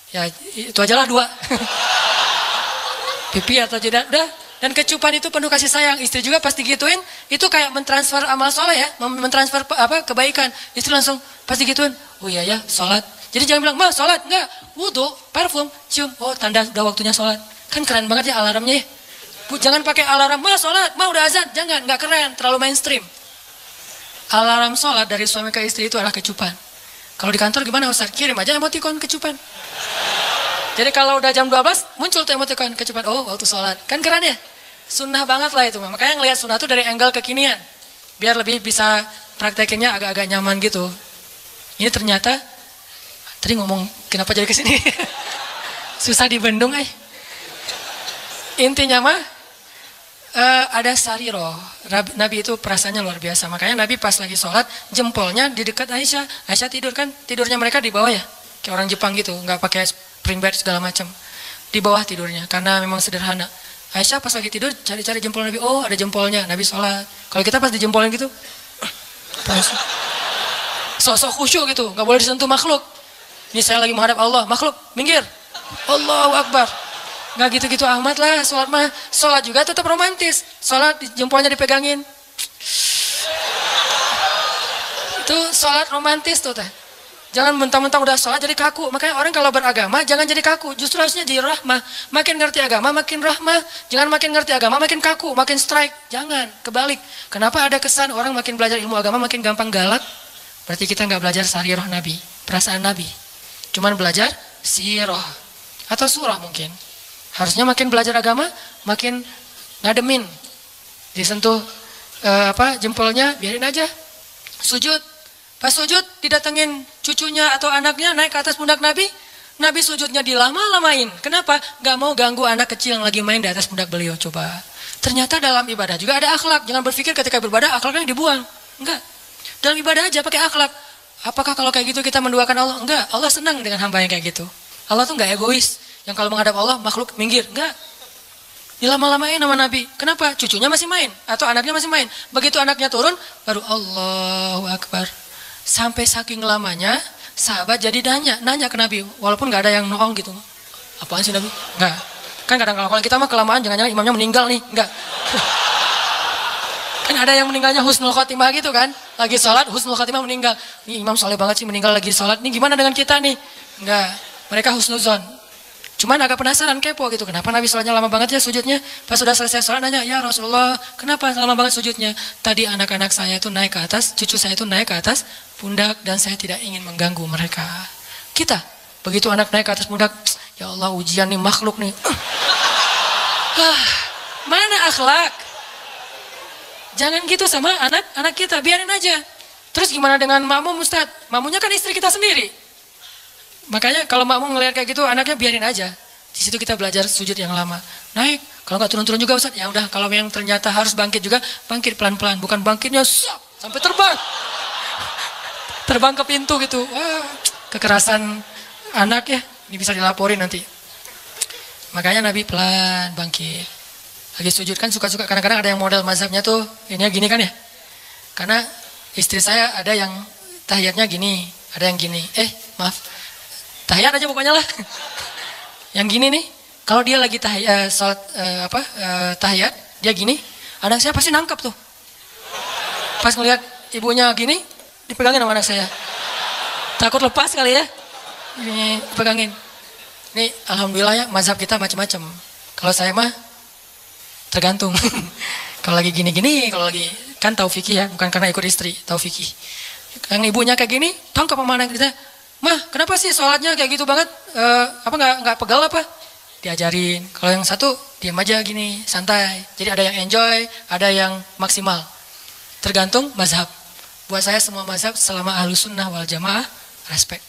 Ya, itu aja lah 2. Pipi atau jidat, udah. Dan kecupan itu penuh kasih sayang. Istri juga pasti gituin. Itu kayak mentransfer amal soleh ya. Mentransfer kebaikan. Istri langsung pasti gituin. Oh iya ya, sholat. Jadi jangan bilang, ma sholat. Enggak, wudu, parfum, cium. Oh tanda udah waktunya sholat. Kan keren banget ya alarmnya ya. Jangan pakai alarm, ma sholat, ma udah azan. Jangan, nggak keren, terlalu mainstream. Alarm sholat dari suami ke istri itu adalah kecupan. Kalau di kantor gimana Ustaz? Kirim aja emoticon kecupan. Jadi kalau udah jam 12, muncul tuh emoticon kecupan. Oh, waktu sholat. Kan keren ya? Sunnah banget lah itu. Makanya ngelihat sunnah itu dari angle kekinian. Biar lebih bisa praktekinnya agak-agak nyaman gitu. Ini ternyata, tadi ngomong kenapa jadi kesini? Susah dibendung Intinya mah ada sariroh. Nabi itu perasaannya luar biasa. Makanya Nabi pas lagi sholat jempolnya di dekat Aisyah. Aisyah tidur kan, tidurnya mereka di bawah ya, kayak orang Jepang gitu, nggak pakai spring bed segala macam. Di bawah tidurnya karena memang sederhana. Aisyah pas lagi tidur cari-cari jempol Nabi. Oh ada jempolnya, Nabi sholat. Kalau kita pas dijempolin gitu, sok-sok khusyuk gitu, nggak boleh disentuh makhluk. Ini saya lagi menghadap Allah, makhluk minggir. Allahu Akbar. Nggak gitu-gitu amat lah, sholat mah. Sholat juga tetap romantis. Sholat jempolnya dipegangin. Itu sholat romantis tuh teh. Jangan mentang-mentang udah sholat jadi kaku. Makanya orang kalau beragama jangan jadi kaku. Justru harusnya jadi rahmah. Makin ngerti agama makin rahmah. Jangan makin ngerti agama makin kaku, makin strike. Jangan, kebalik. Kenapa ada kesan orang makin belajar ilmu agama makin gampang galak? Berarti kita nggak belajar sarirah Nabi, perasaan Nabi. Cuman belajar sirah atau surah mungkin. Harusnya makin belajar agama makin ngademin. Disentuh jempolnya biarin aja. Sujud. Pas sujud didatengin cucunya atau anaknya naik ke atas pundak Nabi. Nabi sujudnya dilama-lamain. Kenapa? Gak mau ganggu anak kecil yang lagi main di atas pundak beliau. Coba. Ternyata dalam ibadah juga ada akhlak. Jangan berpikir ketika beribadah akhlaknya dibuang. Enggak. Dalam ibadah aja pakai akhlak. Apakah kalau kayak gitu kita menduakan Allah? Enggak. Allah senang dengan hamba yang kayak gitu. Allah tuh gak egois. Yang kalau menghadap Allah makhluk minggir. Enggak. Dilama-lamain sama Nabi. Kenapa? Cucunya masih main. Atau anaknya masih main. Begitu anaknya turun, baru Allahu Akbar. Sampai saking lamanya, sahabat jadi nanya ke Nabi. Walaupun gak ada yang noong gitu. Apaan sih Nabi? Enggak. Kan kadang kalau kita mah kelamaan, jangan-jangan imamnya meninggal nih. Enggak. Kan ada yang meninggalnya husnul khotimah gitu kan. Lagi sholat, husnul khotimah meninggal. Nih imam soleh banget sih meninggal lagi sholat. Nih gimana dengan kita nih? Enggak. Mereka husnuzon. Cuman agak penasaran, kepo gitu. Kenapa Nabi sholatnya lama banget ya sujudnya? Pas sudah selesai sholat nanya, ya Rasulullah, kenapa lama banget sujudnya? Tadi anak-anak saya itu naik ke atas, cucu saya itu naik ke atas pundak dan saya tidak ingin mengganggu mereka. Kita, begitu anak naik ke atas pundak, ya Allah ujian nih makhluk nih. Mana akhlak? Jangan gitu sama anak-anak kita, biarin aja. Terus gimana dengan makmum Ustaz? Makmumnya kan istri kita sendiri. Makanya kalau makmum ngelihat kayak gitu, anaknya biarin aja. Di situ kita belajar sujud yang lama. Naik, kalau nggak turun-turun juga Ustaz, ya udah. Kalau yang ternyata harus bangkit juga, bangkit pelan-pelan. Bukan bangkitnya sampai terbang. Terbang ke pintu gitu. Wah, kekerasan anak ya, ini bisa dilaporin nanti. Makanya Nabi pelan bangkit. Lagi sujud kan suka-suka, kadang-kadang ada yang model mazhabnya tuh, ini gini kan ya. Karena istri saya ada yang tahiyatnya gini, ada yang gini. Maaf. Tahiyat aja pokoknya lah. Yang gini nih, kalau dia lagi tahiyat, dia gini, anak saya pasti nangkep tuh. Pas ngelihat ibunya gini, dipegangin sama anak saya. Takut lepas kali ya. Ini dipegangin. Ini alhamdulillah ya, mazhab kita macam-macam. Kalau saya mah tergantung. Kalau lagi gini-gini, kalau lagi kan tahu fikih ya, bukan karena ikut istri, tahu fikih. Yang ibunya kayak gini, tangkap sama anak kita. Mah, kenapa sih sholatnya kayak gitu banget? Nggak pegal apa? Diajarin. Kalau yang satu diam aja gini, santai. Jadi ada yang enjoy, ada yang maksimal. Tergantung mazhab. Buat saya semua mazhab selama ahlus sunnah wal jamaah respect.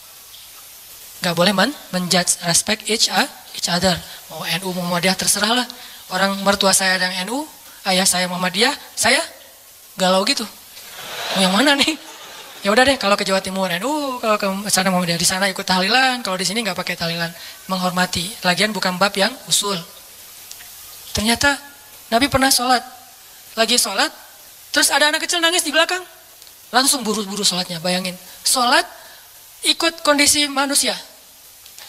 Nggak boleh menjudge, respect each other. Mau NU mau Muhammadiyah terserah lah. Orang mertua saya ada yang NU, ayah saya Muhammadiyah, saya galau gitu. Mau yang mana nih? Ya udah deh, kalau ke Jawa Timur NU, kalau ke sana Muhammadiyah, di sana ikut tahlilan, kalau di sini nggak pakai tahlilan, menghormati. Lagian bukan bab yang usul. Ternyata Nabi pernah sholat, lagi sholat, terus ada anak kecil nangis di belakang, langsung buru-buru sholatnya. Bayangin, sholat ikut kondisi manusia.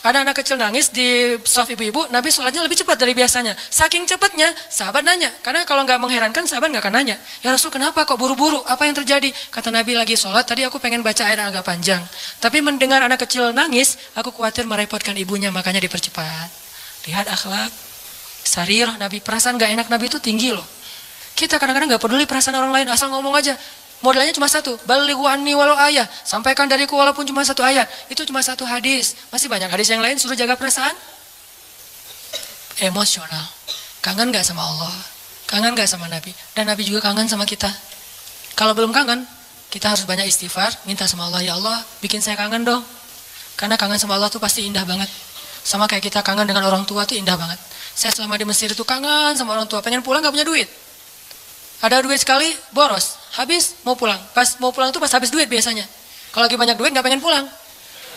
Ada anak kecil nangis di shaf ibu-ibu, Nabi sholatnya lebih cepat dari biasanya. Saking cepatnya, sahabat nanya. Karena kalau nggak mengherankan, sahabat nggak akan nanya. Ya Rasul, kenapa kok buru-buru? Apa yang terjadi? Kata Nabi lagi sholat, tadi aku pengen baca ayat yang agak panjang. Tapi mendengar anak kecil nangis, aku khawatir merepotkan ibunya, makanya dipercepat. Lihat akhlak, sarirah Nabi. Perasaan nggak enak Nabi itu tinggi loh. Kita kadang-kadang nggak peduli perasaan orang lain, asal ngomong aja. Modelnya cuma satu, balighu anni walau ayat, sampaikan dariku walaupun cuma satu ayat. Itu cuma satu hadis. Masih banyak hadis yang lain suruh jaga perasaan. Emosional. Kangen gak sama Allah? Kangen gak sama Nabi? Dan Nabi juga kangen sama kita. Kalau belum kangen, kita harus banyak istighfar, minta sama Allah, ya Allah, bikin saya kangen dong. Karena kangen sama Allah tuh pasti indah banget. Sama kayak kita kangen dengan orang tua tuh indah banget. Saya selama di Mesir itu kangen sama orang tua, pengen pulang gak punya duit. Ada duit sekali, boros. Habis, mau pulang. Pas mau pulang tuh pas habis duit biasanya. Kalau lagi banyak duit gak pengen pulang.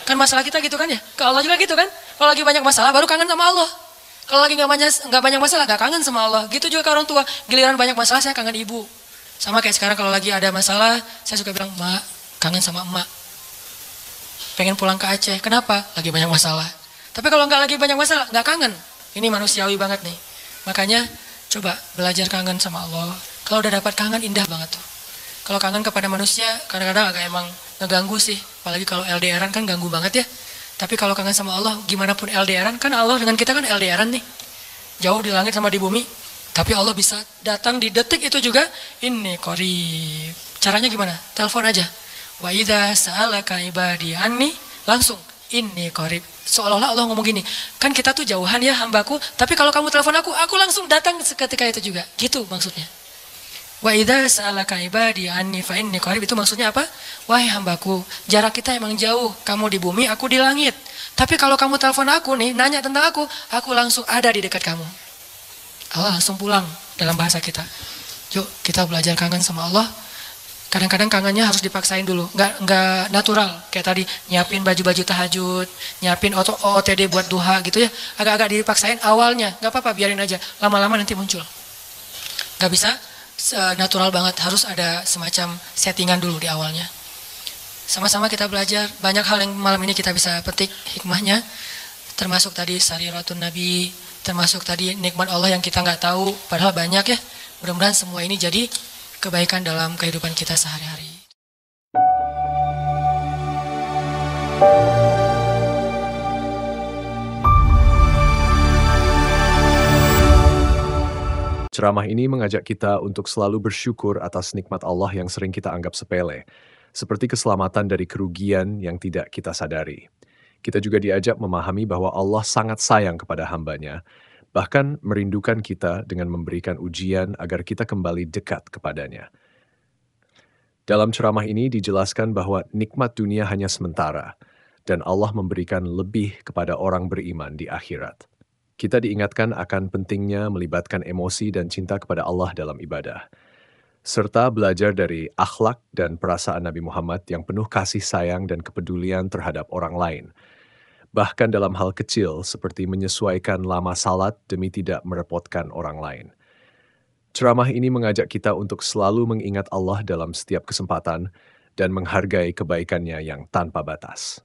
Kan masalah kita gitu kan ya. Ke Allah juga gitu kan. Kalau lagi banyak masalah baru kangen sama Allah. Kalau lagi nggak banyak masalah, nggak kangen sama Allah. Gitu juga ke orang tua. Giliran banyak masalah, saya kangen ibu. Sama kayak sekarang kalau lagi ada masalah, saya suka bilang, "Mak, kangen sama emak. Pengen pulang ke Aceh." Kenapa? Lagi banyak masalah. Tapi kalau nggak lagi banyak masalah, nggak kangen. Ini manusiawi banget nih. Makanya coba belajar kangen sama Allah. Kalau udah dapat kangen, indah banget tuh. Kalau kangen kepada manusia, kadang-kadang agak emang ngeganggu sih. Apalagi kalau LDRan kan ganggu banget ya. Tapi kalau kangen sama Allah, gimana pun LDRan, kan Allah dengan kita kan LDRan nih. Jauh di langit sama di bumi. Tapi Allah bisa datang di detik itu juga. Ini qarib. Caranya gimana? Telepon aja. Wa idza sa'alaka ibadi anni, langsung ini qarib. Seolah-olah Allah ngomong gini, kan kita tuh jauhan ya hambaku, tapi kalau kamu telepon aku langsung datang seketika itu juga. Gitu maksudnya. Wa idza sa'alaka ibadi anni fa inni qarib, itu maksudnya apa? Wahai hambaku, jarak kita emang jauh, kamu di bumi, aku di langit. Tapi kalau kamu telepon aku nih, nanya tentang aku langsung ada di dekat kamu. Allah langsung pulang dalam bahasa kita. Yuk kita belajar kangen sama Allah. Kadang-kadang kangennya harus dipaksain dulu, nggak natural. Kayak tadi nyiapin baju-baju tahajud, nyiapin OOTD buat duha gitu ya. Agak-agak dipaksain awalnya, nggak apa-apa, biarin aja. Lama-lama nanti muncul. Nggak bisa natural banget, harus ada semacam settingan dulu di awalnya. Sama-sama kita belajar, banyak hal yang malam ini kita bisa petik hikmahnya, termasuk tadi sariratun Nabi, termasuk tadi nikmat Allah yang kita nggak tahu, padahal banyak ya. Mudah-mudahan semua ini jadi kebaikan dalam kehidupan kita sehari-hari. Ceramah ini mengajak kita untuk selalu bersyukur atas nikmat Allah yang sering kita anggap sepele, seperti keselamatan dari kerugian yang tidak kita sadari. Kita juga diajak memahami bahwa Allah sangat sayang kepada hamba-Nya, bahkan merindukan kita dengan memberikan ujian agar kita kembali dekat kepadanya. Dalam ceramah ini dijelaskan bahwa nikmat dunia hanya sementara, dan Allah memberikan lebih kepada orang beriman di akhirat. Kita diingatkan akan pentingnya melibatkan emosi dan cinta kepada Allah dalam ibadah, serta belajar dari akhlak dan perasaan Nabi Muhammad yang penuh kasih sayang dan kepedulian terhadap orang lain, bahkan dalam hal kecil seperti menyesuaikan lama salat demi tidak merepotkan orang lain. Ceramah ini mengajak kita untuk selalu mengingat Allah dalam setiap kesempatan dan menghargai kebaikannya yang tanpa batas.